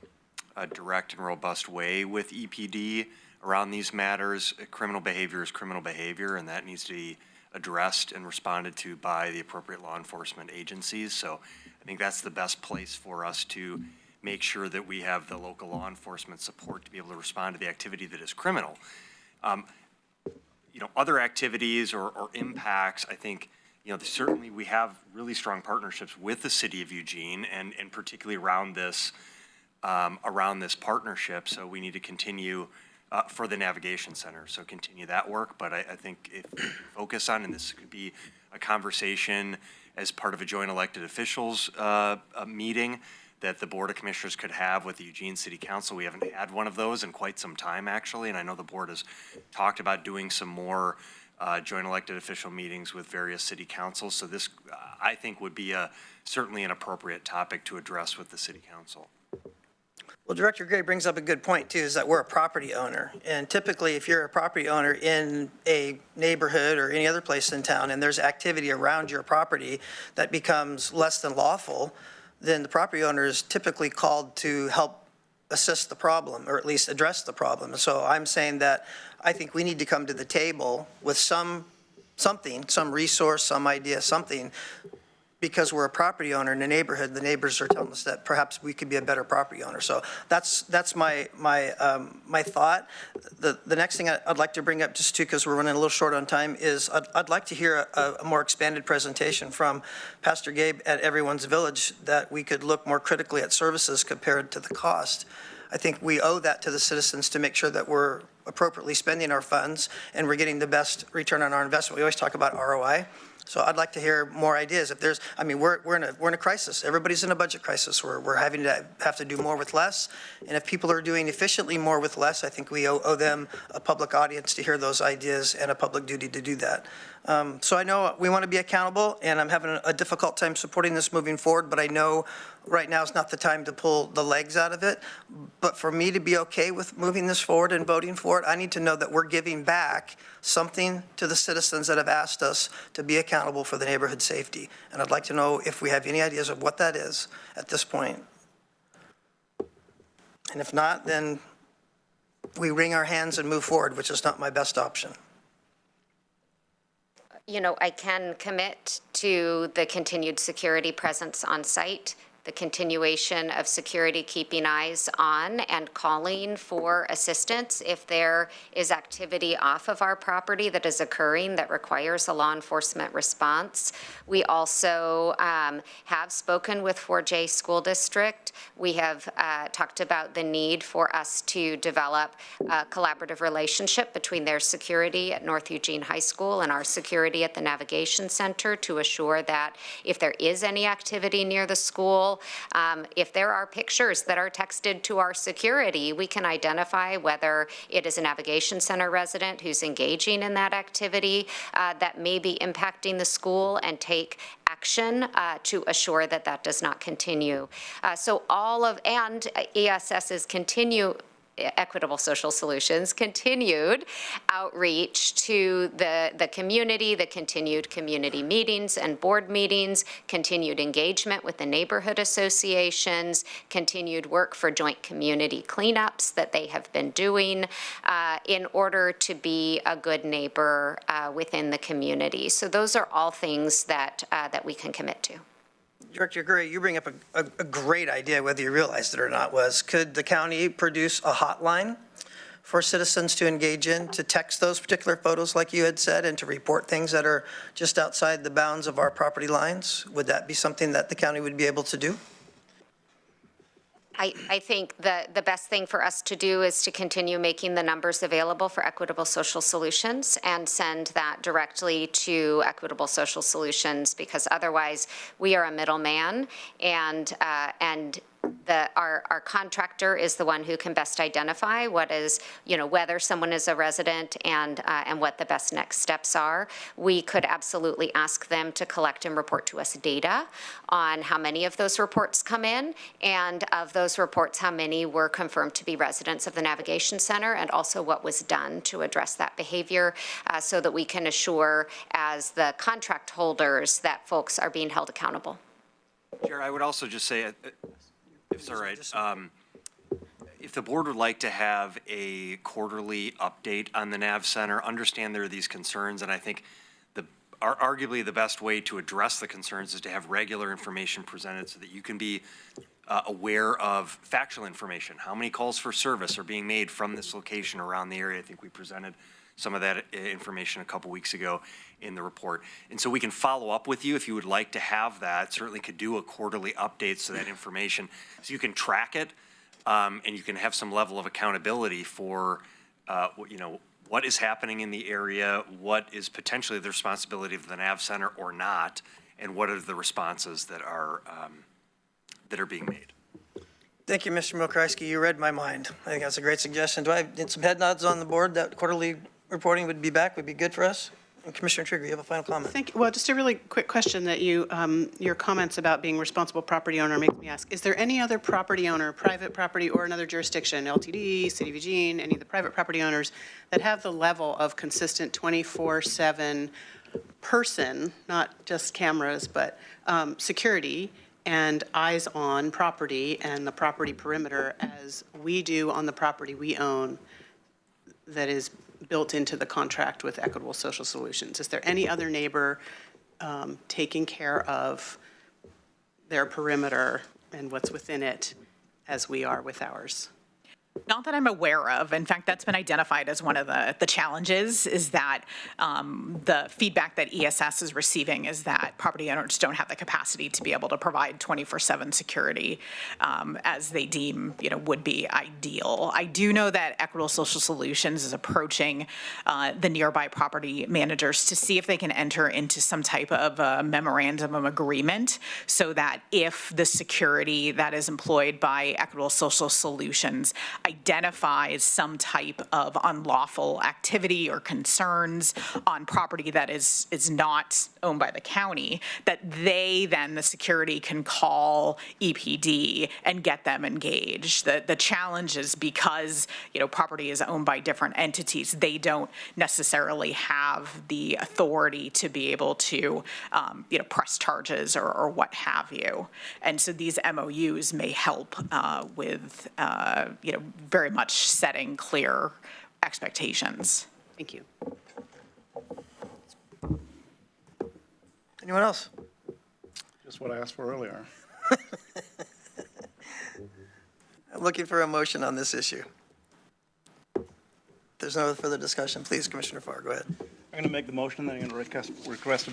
direct and robust way with EPD around these matters. Criminal behavior is criminal behavior, and that needs to be addressed and responded to by the appropriate law enforcement agencies. So I think that's the best place for us to make sure that we have the local law enforcement support to be able to respond to the activity that is criminal. Other activities or impacts, I think, certainly we have really strong partnerships with the city of Eugene and particularly around this partnership. So we need to continue for the Navigation Center. So continue that work. But I think if we focus on, and this could be a conversation as part of a joint elected officials meeting that the Board of Commissioners could have with the Eugene City Council. We haven't had one of those in quite some time, actually, and I know the board has talked about doing some more joint elected official meetings with various city councils. So this, I think, would be certainly an appropriate topic to address with the city council. Well, Director Gray brings up a good point, too, is that we're a property owner. And typically, if you're a property owner in a neighborhood or any other place in town, and there's activity around your property that becomes less than lawful, then the property owner is typically called to help assist the problem, or at least address the problem. And so I'm saying that I think we need to come to the table with some resource, some idea, something, because we're a property owner in a neighborhood. The neighbors are telling us that perhaps we could be a better property owner. So that's my thought. The next thing I'd like to bring up, just too, because we're running a little short on time, is I'd like to hear a more expanded presentation from Pastor Gabe at Everyone's Village, that we could look more critically at services compared to the cost. I think we owe that to the citizens to make sure that we're appropriately spending our funds and we're getting the best return on our investment. We always talk about ROI. So I'd like to hear more ideas. If there's, I mean, we're in a crisis. Everybody's in a budget crisis. We're having to have to do more with less. And if people are doing efficiently more with less, I think we owe them a public audience to hear those ideas and a public duty to do that. So I know we want to be accountable, and I'm having a difficult time supporting this moving forward, but I know right now is not the time to pull the legs out of it. But for me to be okay with moving this forward and voting for it, I need to know that we're giving back something to the citizens that have asked us to be accountable for the neighborhood safety. And I'd like to know if we have any ideas of what that is at this point. And if not, then we wring our hands and move forward, which is not my best option. I can commit to the continued security presence on site, the continuation of security keeping eyes on and calling for assistance if there is activity off of our property that is occurring that requires a law enforcement response. We also have spoken with 4J School District. We have talked about the need for us to develop a collaborative relationship between their security at North Eugene High School and our security at the Navigation Center to assure that if there is any activity near the school, if there are pictures that are texted to our security, we can identify whether it is a Navigation Center resident who's engaging in that activity that may be impacting the school and take action to assure that that does not continue. And ESS's Equitable Social Solutions continued outreach to the community, the continued community meetings and board meetings, continued engagement with the neighborhood associations, continued work for joint community cleanups that they have been doing in order to be a good neighbor within the community. So those are all things that we can commit to. Director Gray, you bring up a great idea, whether you realized it or not, could the county produce a hotline for citizens to engage in, to text those particular photos like you had said, and to report things that are just outside the bounds of our property lines? Would that be something that the county would be able to do? I think the best thing for us to do is to continue making the numbers available for Equitable Social Solutions and send that directly to Equitable Social Solutions, because otherwise we are a middleman, and our contractor is the one who can best identify what is, whether someone is a resident and what the best next steps are. We could absolutely ask them to collect and report to us data on how many of those reports come in, and of those reports, how many were confirmed to be residents of the Navigation Center, and also what was done to address that behavior, so that we can assure as the contract holders that folks are being held accountable. Chair, I would also just say, if it's all right, if the board would like to have a quarterly update on the Nav Center, understand there are these concerns, and I think arguably the best way to address the concerns is to have regular information presented so that you can be aware of factual information. How many calls for service are being made from this location around the area? I think we presented some of that information a couple weeks ago in the report. And so we can follow up with you if you would like to have that. Certainly could do a quarterly update so that information, so you can track it, and you can have some level of accountability for, what is happening in the area, what is potentially the responsibility of the Nav Center or not, and what are the responses that are being made. Thank you, Mr. Milkreisky. You read my mind. I think that's a great suggestion. Do I need some head nods on the board that quarterly reporting would be good for us? And Commissioner Trigger, you have a final comment. Thank you. Well, just a really quick question that your comments about being responsible property owner makes me ask. Is there any other property owner, private property or another jurisdiction, LTD, City of Eugene, any of the private property owners that have the level of consistent 24/7 person, not just cameras, but security and eyes on property and the property perimeter as we do on the property we own that is built into the contract with Equitable Social Solutions? Is there any other neighbor taking care of their perimeter and what's within it as we are with ours? Not that I'm aware of. In fact, that's been identified as one of the challenges, is that the feedback that ESS is receiving is that property owners don't have the capacity to be able to provide 24/7 security as they deem would be ideal. I do know that Equitable Social Solutions is approaching the nearby property managers to see if they can enter into some type of a memorandum of agreement so that if the security that is employed by Equitable Social Solutions identifies some type of unlawful activity or concerns on property that is not owned by the county, that they then, the security, can call EPD and get them engaged. The challenge is because, property is owned by different entities, they don't necessarily have the authority to be able to, press charges or what have you. And so these MOUs may help with, very much setting clear expectations. Thank you. Anyone else? Just what I asked for earlier. I'm looking for a motion on this issue. If there's no further discussion, please, Commissioner Farr, go ahead. I'm going to make the motion, then I'm going to request to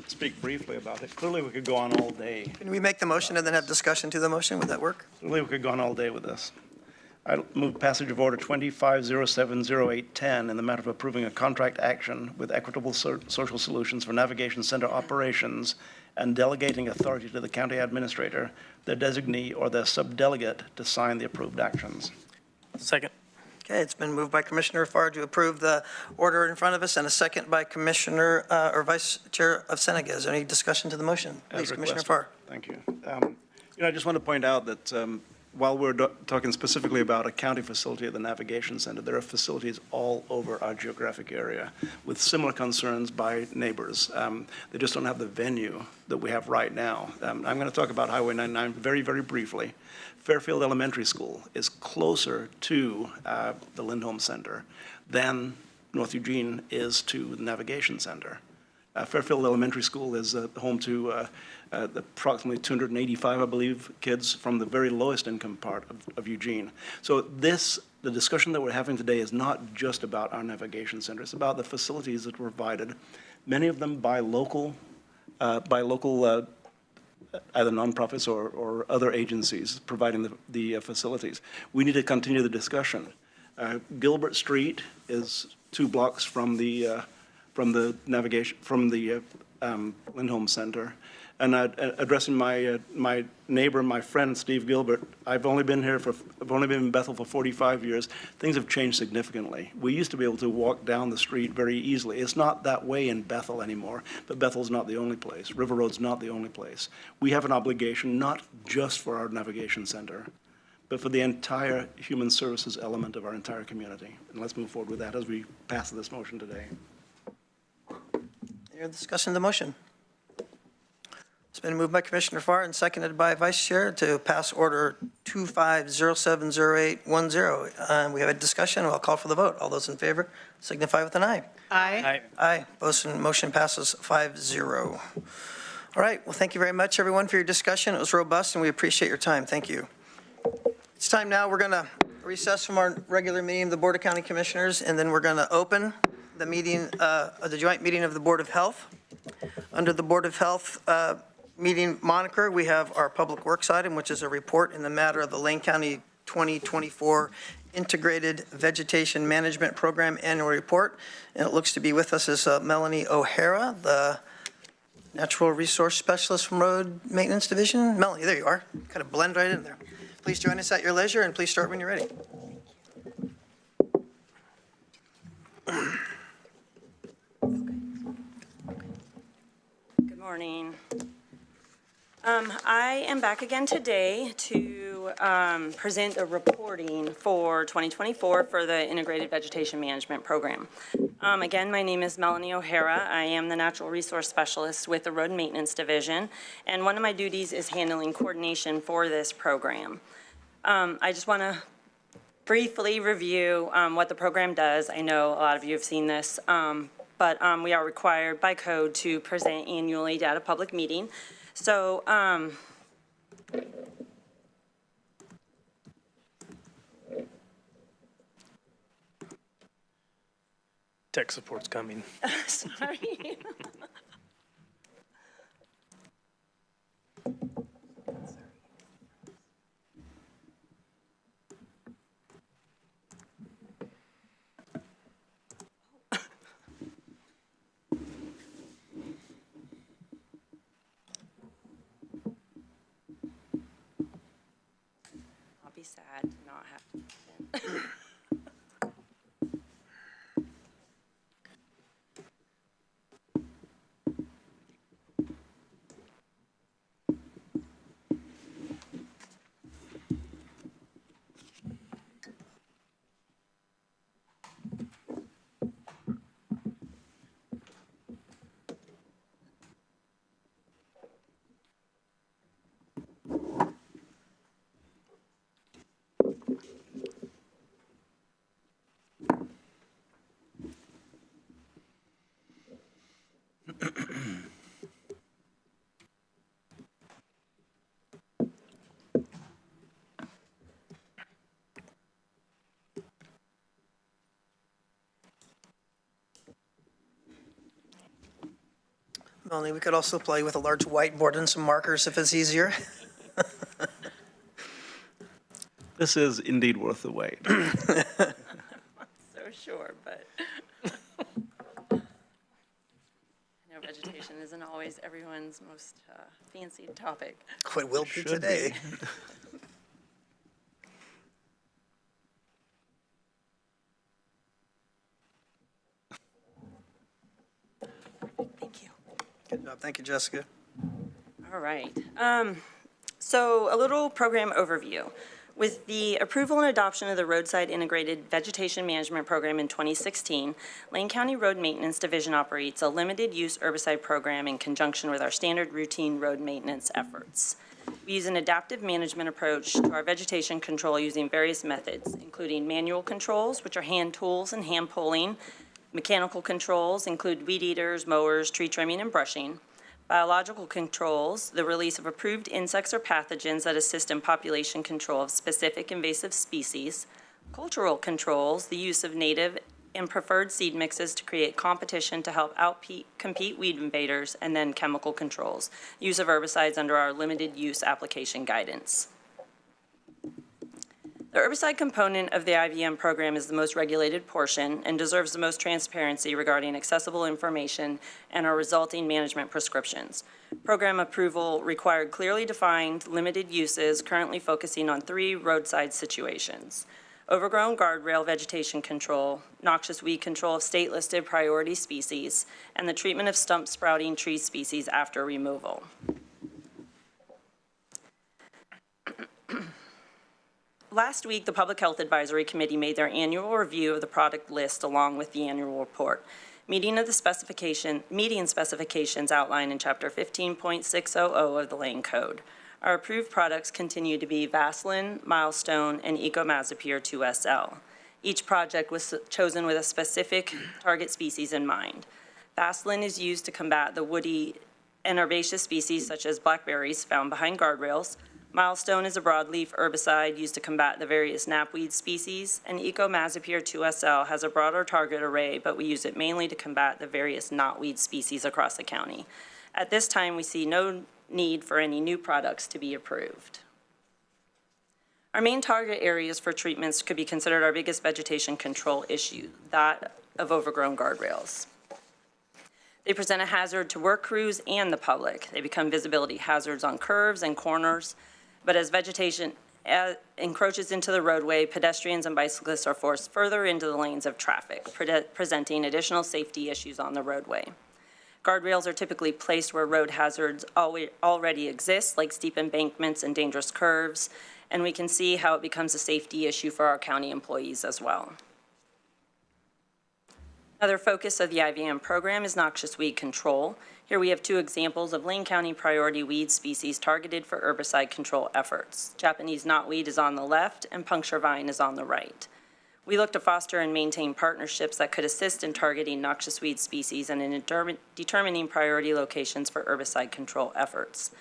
speak briefly about it. Clearly, we could go on all day. Can we make the motion and then have discussion to the motion? Would that work? Clearly, we could go on all day with this. I move passage of order 25070810 in the matter of approving a contract action with Equitable Social Solutions for Navigation Center operations and delegating authority to the county administrator, their designee, or their subdelegate to sign the approved actions. Second. Okay, it's been moved by Commissioner Farr to approve the order in front of us, and a second by Commissioner or Vice Chair of Seneca. Is there any discussion to the motion? Please, Commissioner Farr. Thank you. I just want to point out that while we're talking specifically about a county facility at the Navigation Center, there are facilities all over our geographic area with similar concerns by neighbors. They just don't have the venue that we have right now. I'm going to talk about Highway 99 very, very briefly. Fairfield Elementary School is closer to the Lindholm Center than North Eugene is to the Navigation Center. Fairfield Elementary School is home to approximately 285, I believe, kids from the very lowest income part of Eugene. So the discussion that we're having today is not just about our navigation center. It's about the facilities that were provided, many of them by local either nonprofits or other agencies providing the facilities. We need to continue the discussion. Gilbert Street is 2 blocks from the Lindholm Center. And addressing my neighbor, my friend, Steve Gilbert, I've only been in Bethel for 45 years. Things have changed significantly. We used to be able to walk down the street very easily. It's not that way in Bethel anymore, but Bethel's not the only place. River Road's not the only place. We have an obligation not just for our navigation center, but for the entire human services element of our entire community. And let's move forward with that as we pass this motion today. You're discussing the motion. It's been moved by Commissioner Farr and seconded by Vice Chair to pass Order 25070810. We have a discussion. I'll call for the vote. All those in favor signify with an aye. Aye. Aye. Motion passes 5-0. All right. Well, thank you very much, everyone, for your discussion. It was robust, and we appreciate your time. Thank you. It's time now. We're going to recess from our regular meeting of the Board of County Commissioners, and then we're going to open the meeting, the joint meeting of the Board of Health. Under the Board of Health meeting moniker, we have our Public Works item, which is a report in the matter of the Lane County 2024 Integrated Vegetation Management Program Annual Report. And it looks to be with us is Melanie O'Hara, the Natural Resource Specialist from Road Maintenance Division. Melanie, there you are. Kind of blend right in there. Please join us at your leisure, and please start when you're ready. Good morning. I am back again today to present the reporting for 2024 for the Integrated Vegetation Management Program. Again, my name is Melanie O'Hara. I am the Natural Resource Specialist with the Road Maintenance Division, and one of my duties is handling coordination for this program. I just want to briefly review what the program does. I know a lot of you have seen this, but we are required by code to present annually at a public meeting. So, Tech support's coming. sorry. Be sad to not have to. Melanie, we could also play with a large whiteboard and some markers if it's easier. This is indeed worth the wait. So sure, but I know vegetation isn't always everyone's most fancied topic. Quite will be today. Thank you. Good job. Thank you, Jessica. All right. So a little program overview. With the approval and adoption of the Roadside Integrated Vegetation Management Program in 2016, Lane County Road Maintenance Division operates a limited-use herbicide program in conjunction with our standard routine road maintenance efforts. We use an adaptive management approach to our vegetation control using various methods, including manual controls, which are hand tools and hand pulling, Mechanical controls include weed eaters, mowers, tree trimming, and brushing. Biological controls, the release of approved insects or pathogens that assist in population control of specific invasive species. Cultural controls, the use of native and preferred seed mixes to create competition to help compete weed invaders, and then chemical controls, use of herbicides under our limited use application guidance. The herbicide component of the IVM program is the most regulated portion and deserves the most transparency regarding accessible information and our resulting management prescriptions. Program approval required clearly defined, limited uses, currently focusing on 3 roadside situations: overgrown guardrail vegetation control, noxious weed control of state-listed priority species, and the treatment of stump sprouting tree species after removal. Last week, the Public Health Advisory Committee made their annual review of the product list along with the annual report. Meeting specifications outlined in Chapter 15.600 of the Lane Code. Our approved products continue to be Vaseline, Milestone, and Ecomazepure 2SL. Each project was chosen with a specific target species in mind. Vaseline is used to combat the woody and herbaceous species such as blackberries found behind guardrails. Milestone is a broadleaf herbicide used to combat the various knapweed species, and Ecomazepure 2SL has a broader target array, but we use it mainly to combat the various knotweed species across the county. At this time, we see no need for any new products to be approved. Our main target areas for treatments could be considered our biggest vegetation control issue, that of overgrown guardrails. They present a hazard to work crews and the public. They become visibility hazards on curves and corners. But as vegetation encroaches into the roadway, pedestrians and bicyclists are forced further into the lanes of traffic, presenting additional safety issues on the roadway. Guardrails are typically placed where road hazards already exist, like steep embankments and dangerous curves, and we can see how it becomes a safety issue for our county employees as well. Another focus of the IVM program is noxious weed control. Here we have 2 examples of Lane County priority weed species targeted for herbicide control efforts. Japanese knotweed is on the left and puncture vine is on the right. We look to foster and maintain partnerships that could assist in targeting noxious weed species and in determining priority locations for herbicide control efforts.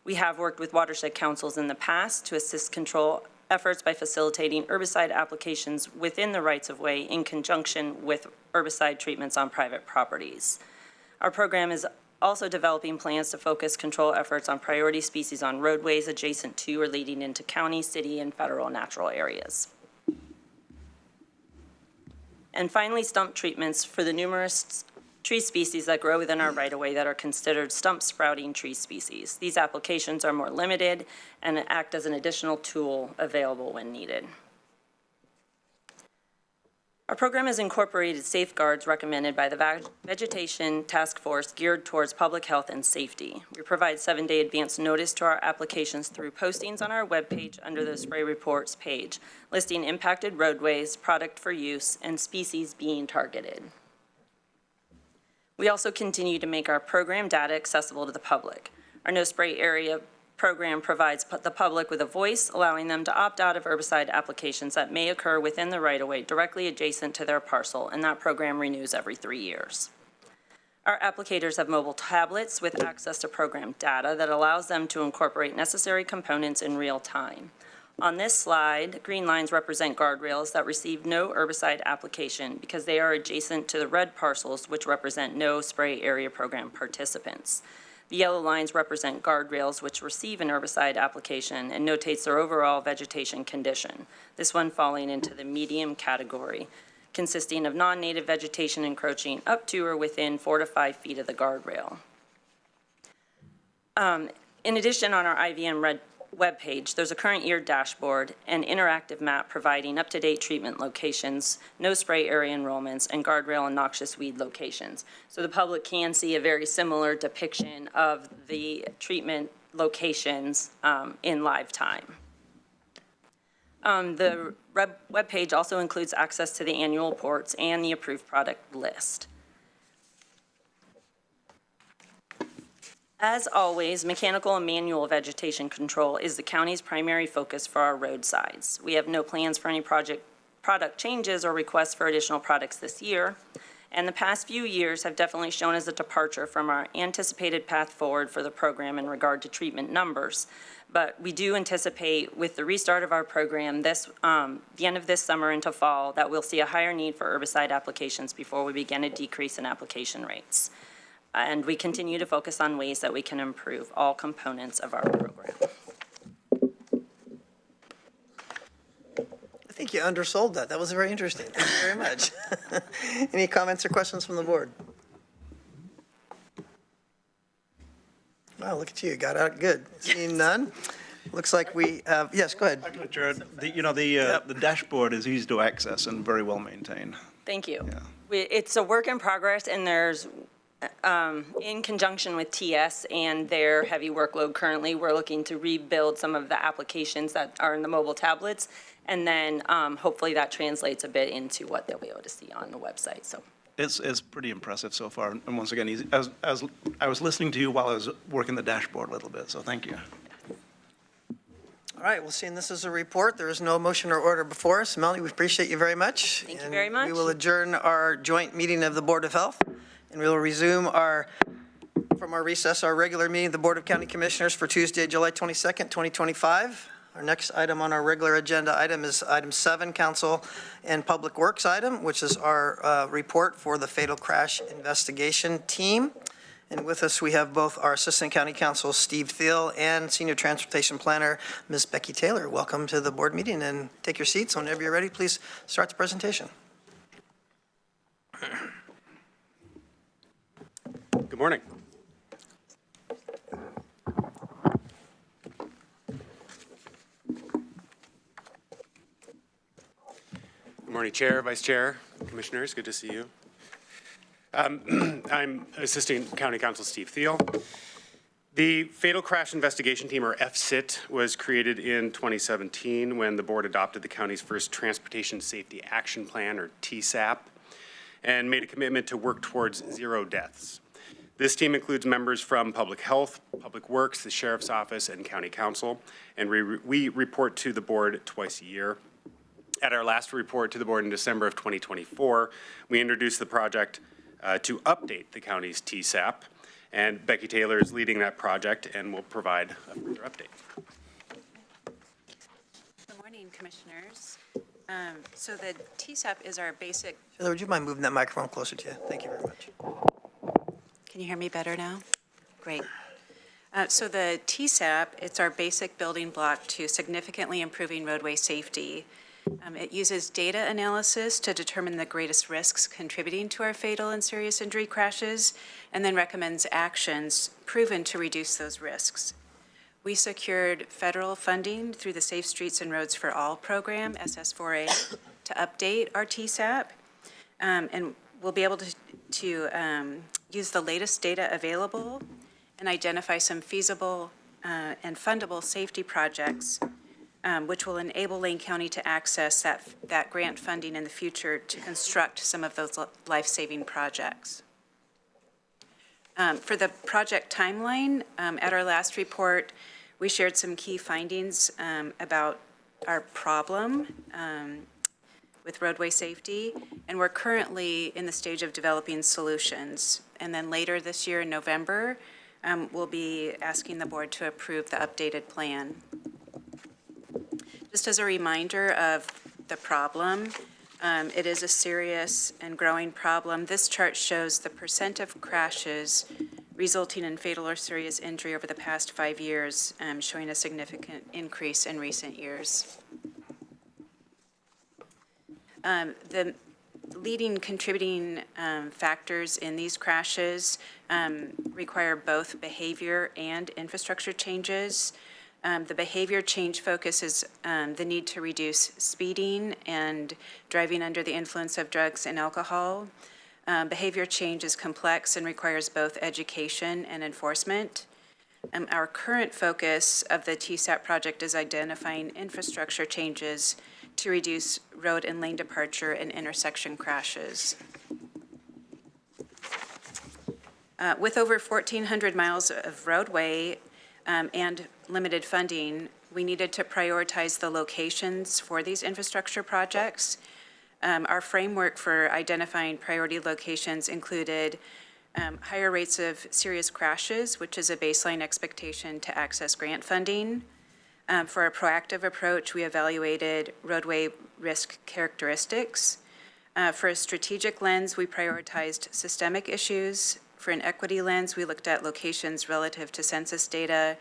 We have worked with watershed councils in the past to assist control efforts by facilitating herbicide applications within the rights-of-way in conjunction with herbicide treatments on private properties. Our program is also developing plans to focus control efforts on priority species on roadways adjacent to or leading into county, city, and federal natural areas. And finally, stump treatments for the numerous tree species that grow within our right-of-way that are considered stump sprouting tree species. These applications are more limited and act as an additional tool available when needed. Our program has incorporated safeguards recommended by the Vegetation Task Force geared towards public health and safety. We provide 7-day advance notice to our applications through postings on our webpage under the spray reports page, listing impacted roadways, product for use, and species being targeted. We also continue to make our program data accessible to the public. Our No Spray Area program provides the public with a voice, allowing them to opt out of herbicide applications that may occur within the right-of-way directly adjacent to their parcel, and that program renews every 3 years. Our applicators have mobile tablets with access to program data that allows them to incorporate necessary components in real time. On this slide, green lines represent guardrails that receive no herbicide application because they are adjacent to the red parcels, which represent No Spray Area program participants. The yellow lines represent guardrails which receive an herbicide application and notates their overall vegetation condition, this one falling into the medium category, consisting of non-native vegetation encroaching up to or within 4 to 5 feet of the guardrail. In addition, on our IVM webpage, there's a current year dashboard and interactive map providing up-to-date treatment locations, no spray area enrollments, and guardrail and noxious weed locations. So the public can see a very similar depiction of the treatment locations in live time. The webpage also includes access to the annual reports and the approved product list. As always, mechanical and manual vegetation control is the county's primary focus for our roadsides. We have no plans for any product changes or requests for additional products this year. And the past few years have definitely shown as a departure from our anticipated path forward for the program in regard to treatment numbers. But we do anticipate with the restart of our program the end of this summer into fall, that we'll see a higher need for herbicide applications before we begin a decrease in application rates. And we continue to focus on ways that we can improve all components of our program. I think you undersold that. That was very interesting. Thank you very much. Any comments or questions from the board? Wow, look at you. Got out good. Seeing none. Looks like we have, yes, go ahead. Jared, the dashboard is easy to access and very well maintained. Thank you. It's a work in progress, and there's, in conjunction with TS and their heavy workload currently, we're looking to rebuild some of the applications that are in the mobile tablets, and then hopefully that translates a bit into what they'll be able to see on the website. So. It's pretty impressive so far. And once again, as I was listening to you while I was working the dashboard a little bit, so thank you. All right, well, seeing this is a report, there is no motion or order before us. Melanie, we appreciate you very much. Thank you very much. We will adjourn our joint meeting of the Board of Health, and we will resume from our recess, our regular meeting of the Board of County Commissioners for Tuesday, July 22nd, 2025. Our next item on our regular agenda item is item 7, Council and Public Works item, which is our report for the fatal crash investigation team. And with us, we have both our Assistant County Counsel, Steve Thiel, and Senior Transportation Planner, Ms. Becky Taylor. Welcome to the board meeting, and take your seats. Whenever you're ready, please start the presentation. Good morning. Good morning, Chair, Vice Chair, Commissioners. Good to see you. I'm Assistant County Counsel Steve Thiel. The Fatal Crash Investigation Team, or FSIT, was created in 2017 when the board adopted the county's first Transportation Safety Action Plan, or TSAP, and made a commitment to work towards 0 deaths. This team includes members from Public Health, Public Works, the Sheriff's Office, and County Council, and we report to the board twice a year. At our last report to the board in December of 2024, we introduced the project to update the county's TSAP, and Becky Taylor is leading that project and will provide a further update. Good morning, Commissioners. So the TSAP is our basic... Taylor, would you mind moving that microphone closer to you? Thank you very much. Can you hear me better now? Great. So the TSAP, it's our basic building block to significantly improving roadway safety. It uses data analysis to determine the greatest risks contributing to our fatal and serious injury crashes, and then recommends actions proven to reduce those risks. We secured federal funding through the Safe Streets and Roads for All program, SS4A, to update our TSAP, and we'll be able to use the latest data available and identify some feasible and fundable safety projects which will enable Lane County to access that grant funding in the future to construct some of those life-saving projects. For the project timeline, at our last report, we shared some key findings about our problem with roadway safety, and we're currently in the stage of developing solutions. And then later this year in November, we'll be asking the board to approve the updated plan. Just as a reminder of the problem, it is a serious and growing problem. This chart shows the percent of crashes resulting in fatal or serious injury over the past 5 years, showing a significant increase in recent years. The leading contributing factors in these crashes require both behavior and infrastructure changes. The behavior change focuses the need to reduce speeding and driving under the influence of drugs and alcohol. Behavior change is complex and requires both education and enforcement. Our current focus of the TSAP project is identifying infrastructure changes to reduce road and lane departure and intersection crashes. With over 1,400 miles of roadway and limited funding, we needed to prioritize the locations for these infrastructure projects. Our framework for identifying priority locations included higher rates of serious crashes, which is a baseline expectation to access grant funding. For a proactive approach, we evaluated roadway risk characteristics. For a strategic lens, we prioritized systemic issues. For an equity lens, we looked at locations relative to census data.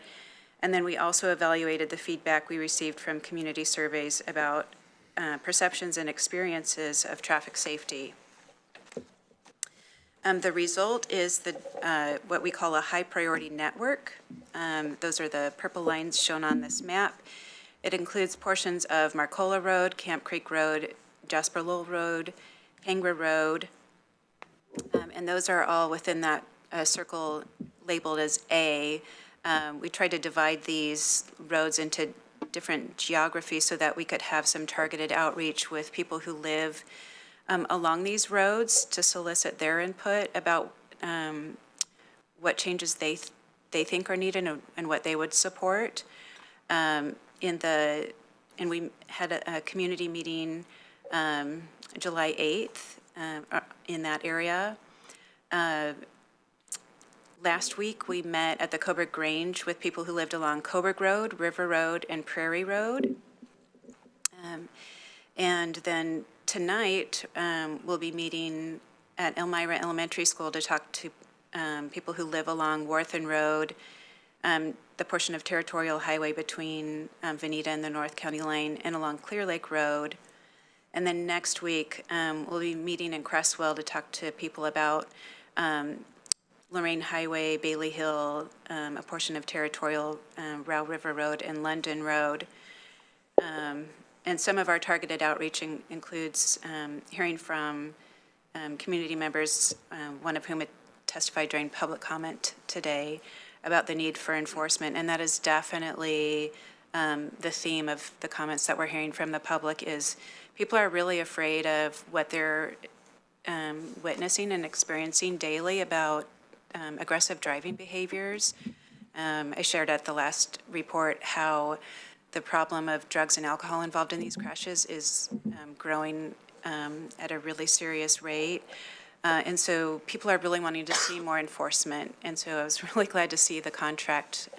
And then we also evaluated the feedback we received from community surveys about perceptions and experiences of traffic safety. The result is what we call a high priority network. Those are the purple lines shown on this map. It includes portions of Marcola Road, Camp Creek Road, Jasper Lowell Road, Hangra Road, and those are all within that circle labeled as A. We tried to divide these roads into different geographies so that we could have some targeted outreach with people who live along these roads to solicit their input about what changes they think are needed and what they would support. And we had a community meeting July 8th in that area. Last week, we met at the Coburg Grange with people who lived along Coburg Road, River Road, and Prairie Road. And then tonight, we'll be meeting at Elmira Elementary School to talk to people who live along Warthen Road, the portion of Territorial Highway between Veneta and the North County line, and along Clear Lake Road. And then next week, we'll be meeting in Cresswell to talk to people about Lorraine Highway, Bailey Hill, a portion of Territorial, Row River Road, and London Road. And some of our targeted outreach includes hearing from community members, one of whom had testified during public comment today about the need for enforcement. And that is definitely the theme of the comments that we're hearing from the public is people are really afraid of what they're witnessing and experiencing daily about aggressive driving behaviors. I shared at the last report how the problem of drugs and alcohol involved in these crashes is growing at a really serious rate. And so people are really wanting to see more enforcement. And so I was really glad to see the contract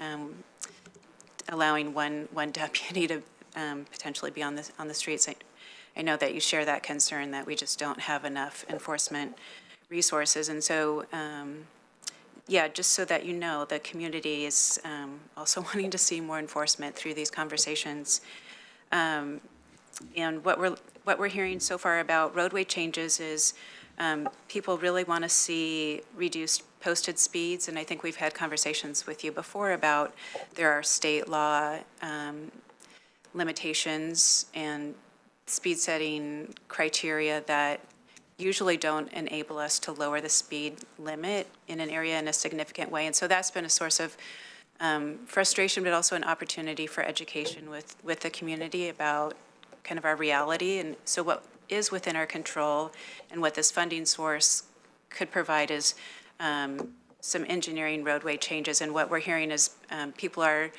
allowing one deputy to potentially be on the streets. I know that you share that concern that we just don't have enough enforcement resources. And so, yeah, just so that you know, the community is also wanting to see more enforcement through these conversations. And what we're hearing so far about roadway changes is people really want to see reduced posted speeds, and I think we've had conversations with you before about there are state law limitations and speed setting criteria that usually don't enable us to lower the speed limit in an area in a significant way. And so that's been a source of frustration, but also an opportunity for education with the community about kind of our reality. And so what is within our control and what this funding source could provide is some engineering roadway changes. And what we're hearing is people are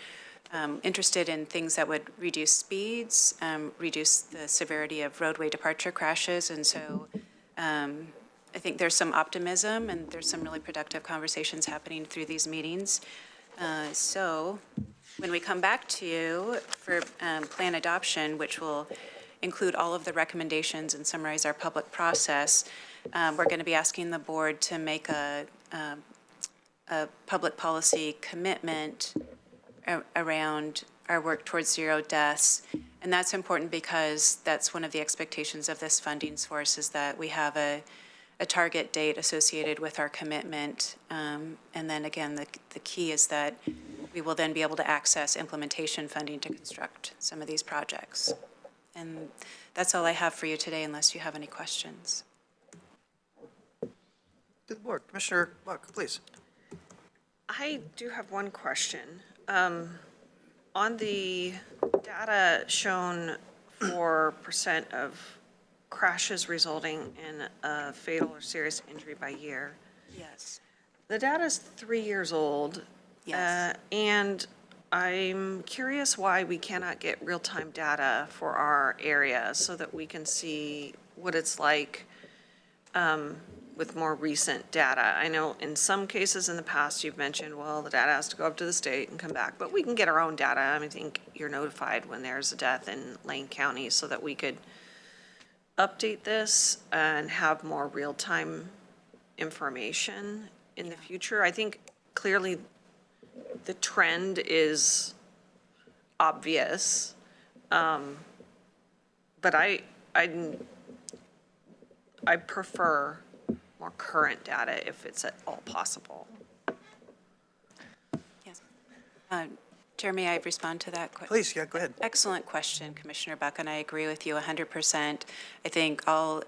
interested in things that would reduce speeds, reduce the severity of roadway departure crashes. And so I think there's some optimism and there's some really productive conversations happening through these meetings. So when we come back to you for plan adoption, which will include all of the recommendations and summarize our public process, we're going to be asking the board to make a public policy commitment around our work towards zero deaths. And that's important because that's one of the expectations of this funding source is that we have a target date associated with our commitment. And then again, the key is that we will then be able to access implementation funding to construct some of these projects. And that's all I have for you today, unless you have any questions. To the board, Commissioner Buck, please. I do have one question. On the data shown for % of crashes resulting in a fatal or serious injury by year, Yes. the data is 3 years old. Yes. And I'm curious why we cannot get real-time data for our area so that we can see what it's like with more recent data. I know in some cases in the past, you've mentioned, well, the data has to go up to the state and come back, but we can get our own data. I mean, I think you're notified when there's a death in Lane County so that we could update this and have more real-time information in the future. I think clearly the trend is obvious, but I prefer more current data if it's at all possible. Yes. Jeremy, I respond to that question. Please, yeah, go ahead. Excellent question, Commissioner Buck, and I agree with you 100%. I think all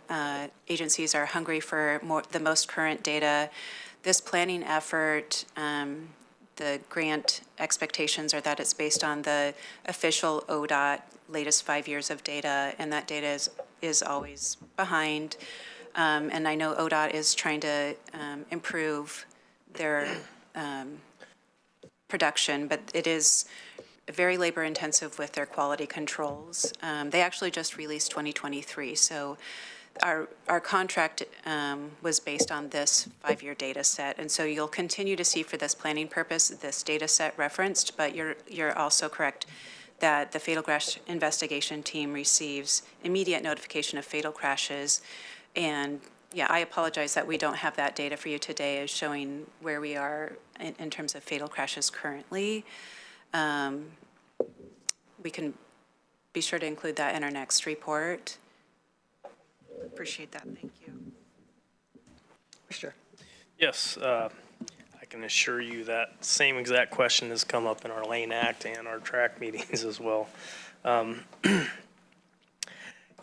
agencies are hungry for the most current data. This planning effort, the grant expectations are that it's based on the official ODOT latest 5 years of data, and that data is always behind. And I know ODOT is trying to improve their production, but it is very labor intensive with their quality controls. They actually just released 2023, so our contract was based on this 5-year data set, and so you'll continue to see for this planning purpose this data set referenced, but you're also correct that the fatal crash investigation team receives immediate notification of fatal crashes. And yeah, I apologize that we don't have that data for you today as showing where we are in terms of fatal crashes currently. We can be sure to include that in our next report. Appreciate that, thank you. Sure. Yes, I can assure you that same exact question has come up in our Lane Act and our track meetings as well. In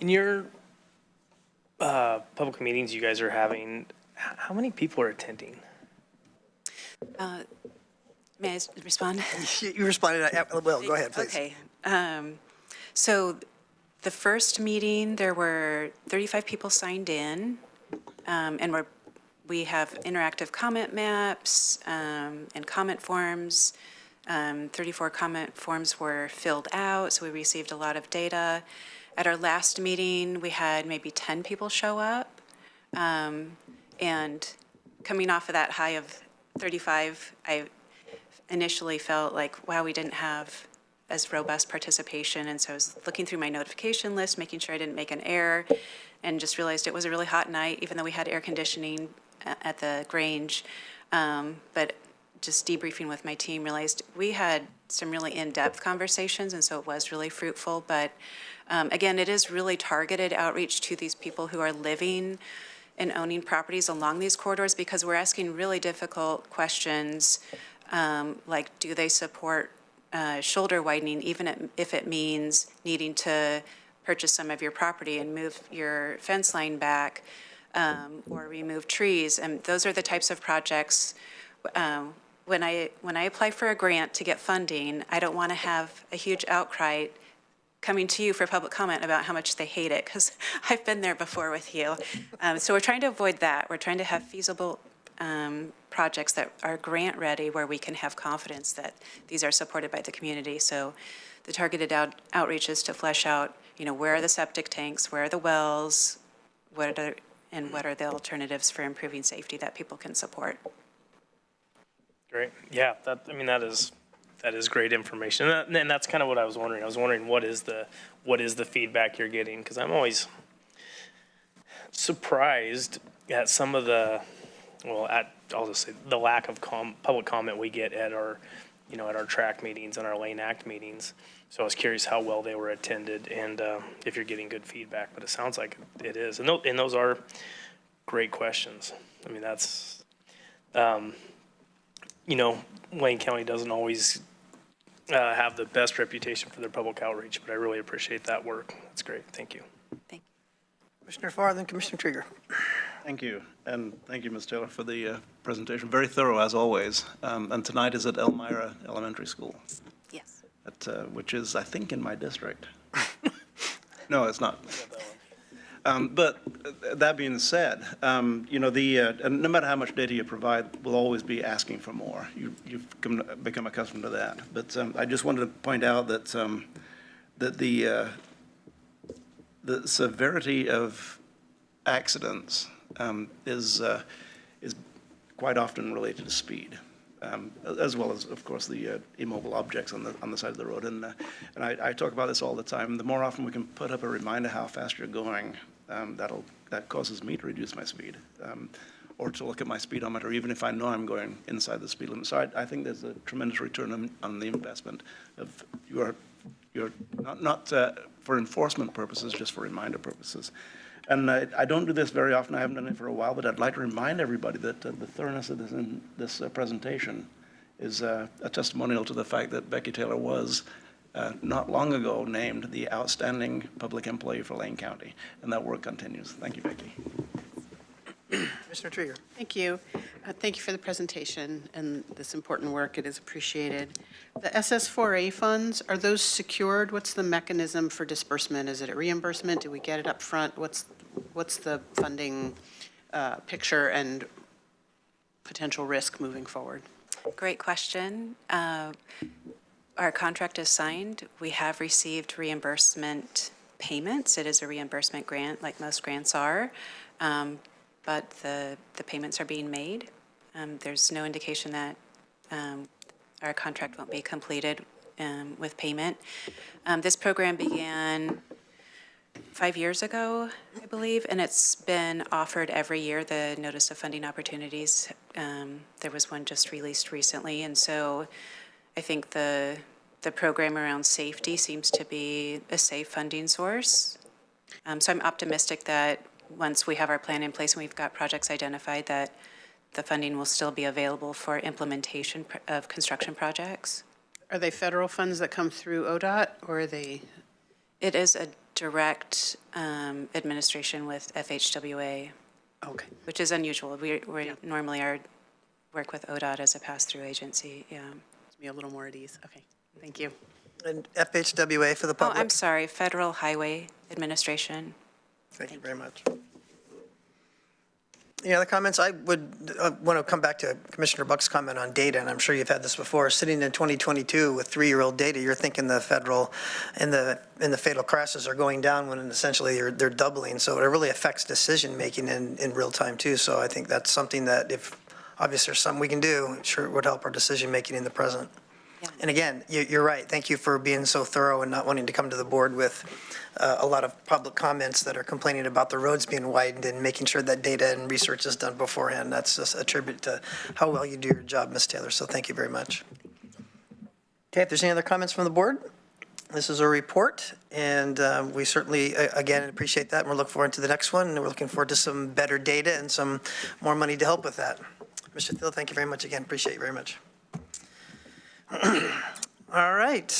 your public meetings you guys are having, how many people are attending? May I respond? You responded, well, go ahead, please. Okay. So the first meeting, there were 35 people signed in, and we have interactive comment maps and comment forms. 34 comment forms were filled out, so we received a lot of data. At our last meeting, we had maybe 10 people show up. And coming off of that high of 35, I initially felt like, wow, we didn't have as robust participation. And so I was looking through my notification list, making sure I didn't make an error, and just realized it was a really hot night, even though we had air conditioning at the Grange. But just debriefing with my team, realized we had some really in-depth conversations, and so it was really fruitful. But again, it is really targeted outreach to these people who are living and owning properties along these corridors, because we're asking really difficult questions, like, do they support shoulder widening, even if it means needing to purchase some of your property and move your fence line back, or remove trees? And those are the types of projects. When I apply for a grant to get funding, I don't want to have a huge outcry coming to you for public comment about how much they hate it, because I've been there before with you. So we're trying to avoid that. We're trying to have feasible projects that are grant ready, where we can have confidence that these are supported by the community. So the targeted outreach is to flesh out, where are the septic tanks, where are the wells, what are the alternatives for improving safety that people can support. Great. Yeah, that is great information, and that's kind of what I was wondering. I was wondering what is the feedback you're getting, because I'm always surprised at some of I'll just say the lack of public comment we get at our track meetings and our Lane Act meetings. So I was curious how well they were attended and if you're getting good feedback. But it sounds like it is, and those are great questions. I mean, that's Lane County doesn't always have the best reputation for their public outreach, but I really appreciate that work. That's great. Thank you. Thank you. Commissioner Farr, then Commissioner Trieger. Thank you, and thank you, Ms. Taylor, for the presentation. Very thorough, as always. And tonight is at Elmira Elementary School. Yes. Which is, I think, in my district. No, it's not. But that being said, and no matter how much data you provide, we'll always be asking for more. You've become accustomed to that. But I just wanted to point out that that the severity of accidents is quite often related to speed, as well as, of course, the immobile objects on the side of the road. And I talk about this all the time. The more often we can put up a reminder how fast you're going, that causes me to reduce my speed, or to look at my speedometer, even if I know I'm going inside the speed limit. So I think there's a tremendous return on the investment of you're not for enforcement purposes, just for reminder purposes. And I don't do this very often. I haven't done it for a while, but I'd like to remind everybody that the thoroughness of this presentation is a testimonial to the fact that Becky Taylor was not long ago named the outstanding public employee for Lane County, and that work continues. Thank you, Becky. Commissioner Trieger. Thank you. Thank you for the presentation and this important work. It is appreciated. The SS4A funds, are those secured? What's the mechanism for disbursement? Is it a reimbursement? Do we get it up front? What's the funding picture and potential risk moving forward? Great question. Our contract is signed. We have received reimbursement payments. It is a reimbursement grant, like most grants are. But the payments are being made. There's no indication that our contract won't be completed with payment. This program began 5 years ago, I believe, and it's been offered every year, the Notice of Funding Opportunities. There was one just released recently, and so I think the program around safety seems to be a safe funding source. So I'm optimistic that once we have our plan in place and we've got projects identified, that the funding will still be available for implementation of construction projects. Are they federal funds that come through ODOT, or are they? It is a direct administration with FHWA. Okay. Which is unusual. We normally work with ODOT as a pass-through agency, yeah. Be a little more at ease. Okay, thank you. And FHWA for the public? Oh, I'm sorry, Federal Highway Administration. Thank you very much. Any other comments? I would want to come back to Commissioner Buck's comment on data, and I'm sure you've had this before. Sitting in 2022 with 3-year-old data, you're thinking the federal and the fatal crashes are going down when essentially they're doubling. So it really affects decision making in real time too. So I think that's something that, if obviously there's something we can do, sure it would help our decision making in the present. Yeah. And again, you're right. Thank you for being so thorough and not wanting to come to the board with a lot of public comments that are complaining about the roads being widened, and making sure that data and research is done beforehand. That's just a tribute to how well you do your job, Ms. Taylor. So thank you very much. Okay, if there's any other comments from the board, this is a report, and we certainly, again, appreciate that, and we're looking forward to the next one, and we're looking forward to some better data and some more money to help with that. Mr. Thiel, thank you very much again. Appreciate you very much. All right.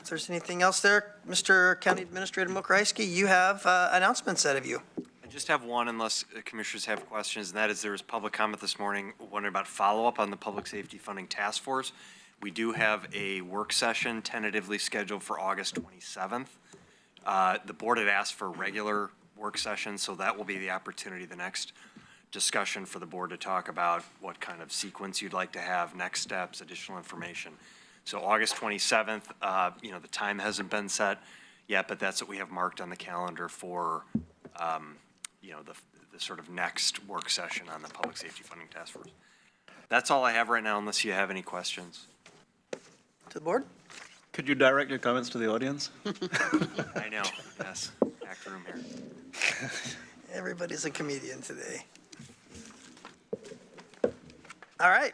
If there's anything else there, Mr. County Administrator Mokrajewski, you have announcements ahead of you. I just have one, unless commissioners have questions, and that is there was public comment this morning wondering about follow-up on the Public Safety Funding Task Force. We do have a work session tentatively scheduled for August 27th. The board had asked for a regular work session, so that will be the opportunity, the next discussion for the board to talk about what kind of sequence you'd like to have, next steps, additional information. So August 27th, the time hasn't been set yet, but that's what we have marked on the calendar for, the sort of next work session on the Public Safety Funding Task Force. That's all I have right now, unless you have any questions. To the board? Could you direct your comments to the audience? I know, yes, back room here. Everybody's a comedian today. All right.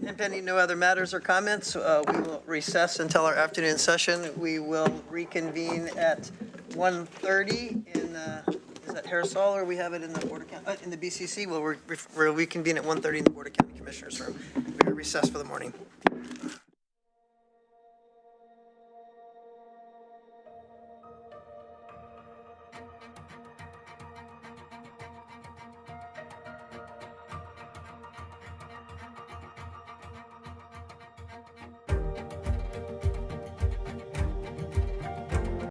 And pending no other matters or comments, we will recess until our afternoon session. We will reconvene at 1:30 in, is that Harris Hall, or we have it in the Board of County, in the BCC? We'll reconvene at 1:30 in the Board of County Commissioners room. We are recessed for the morning.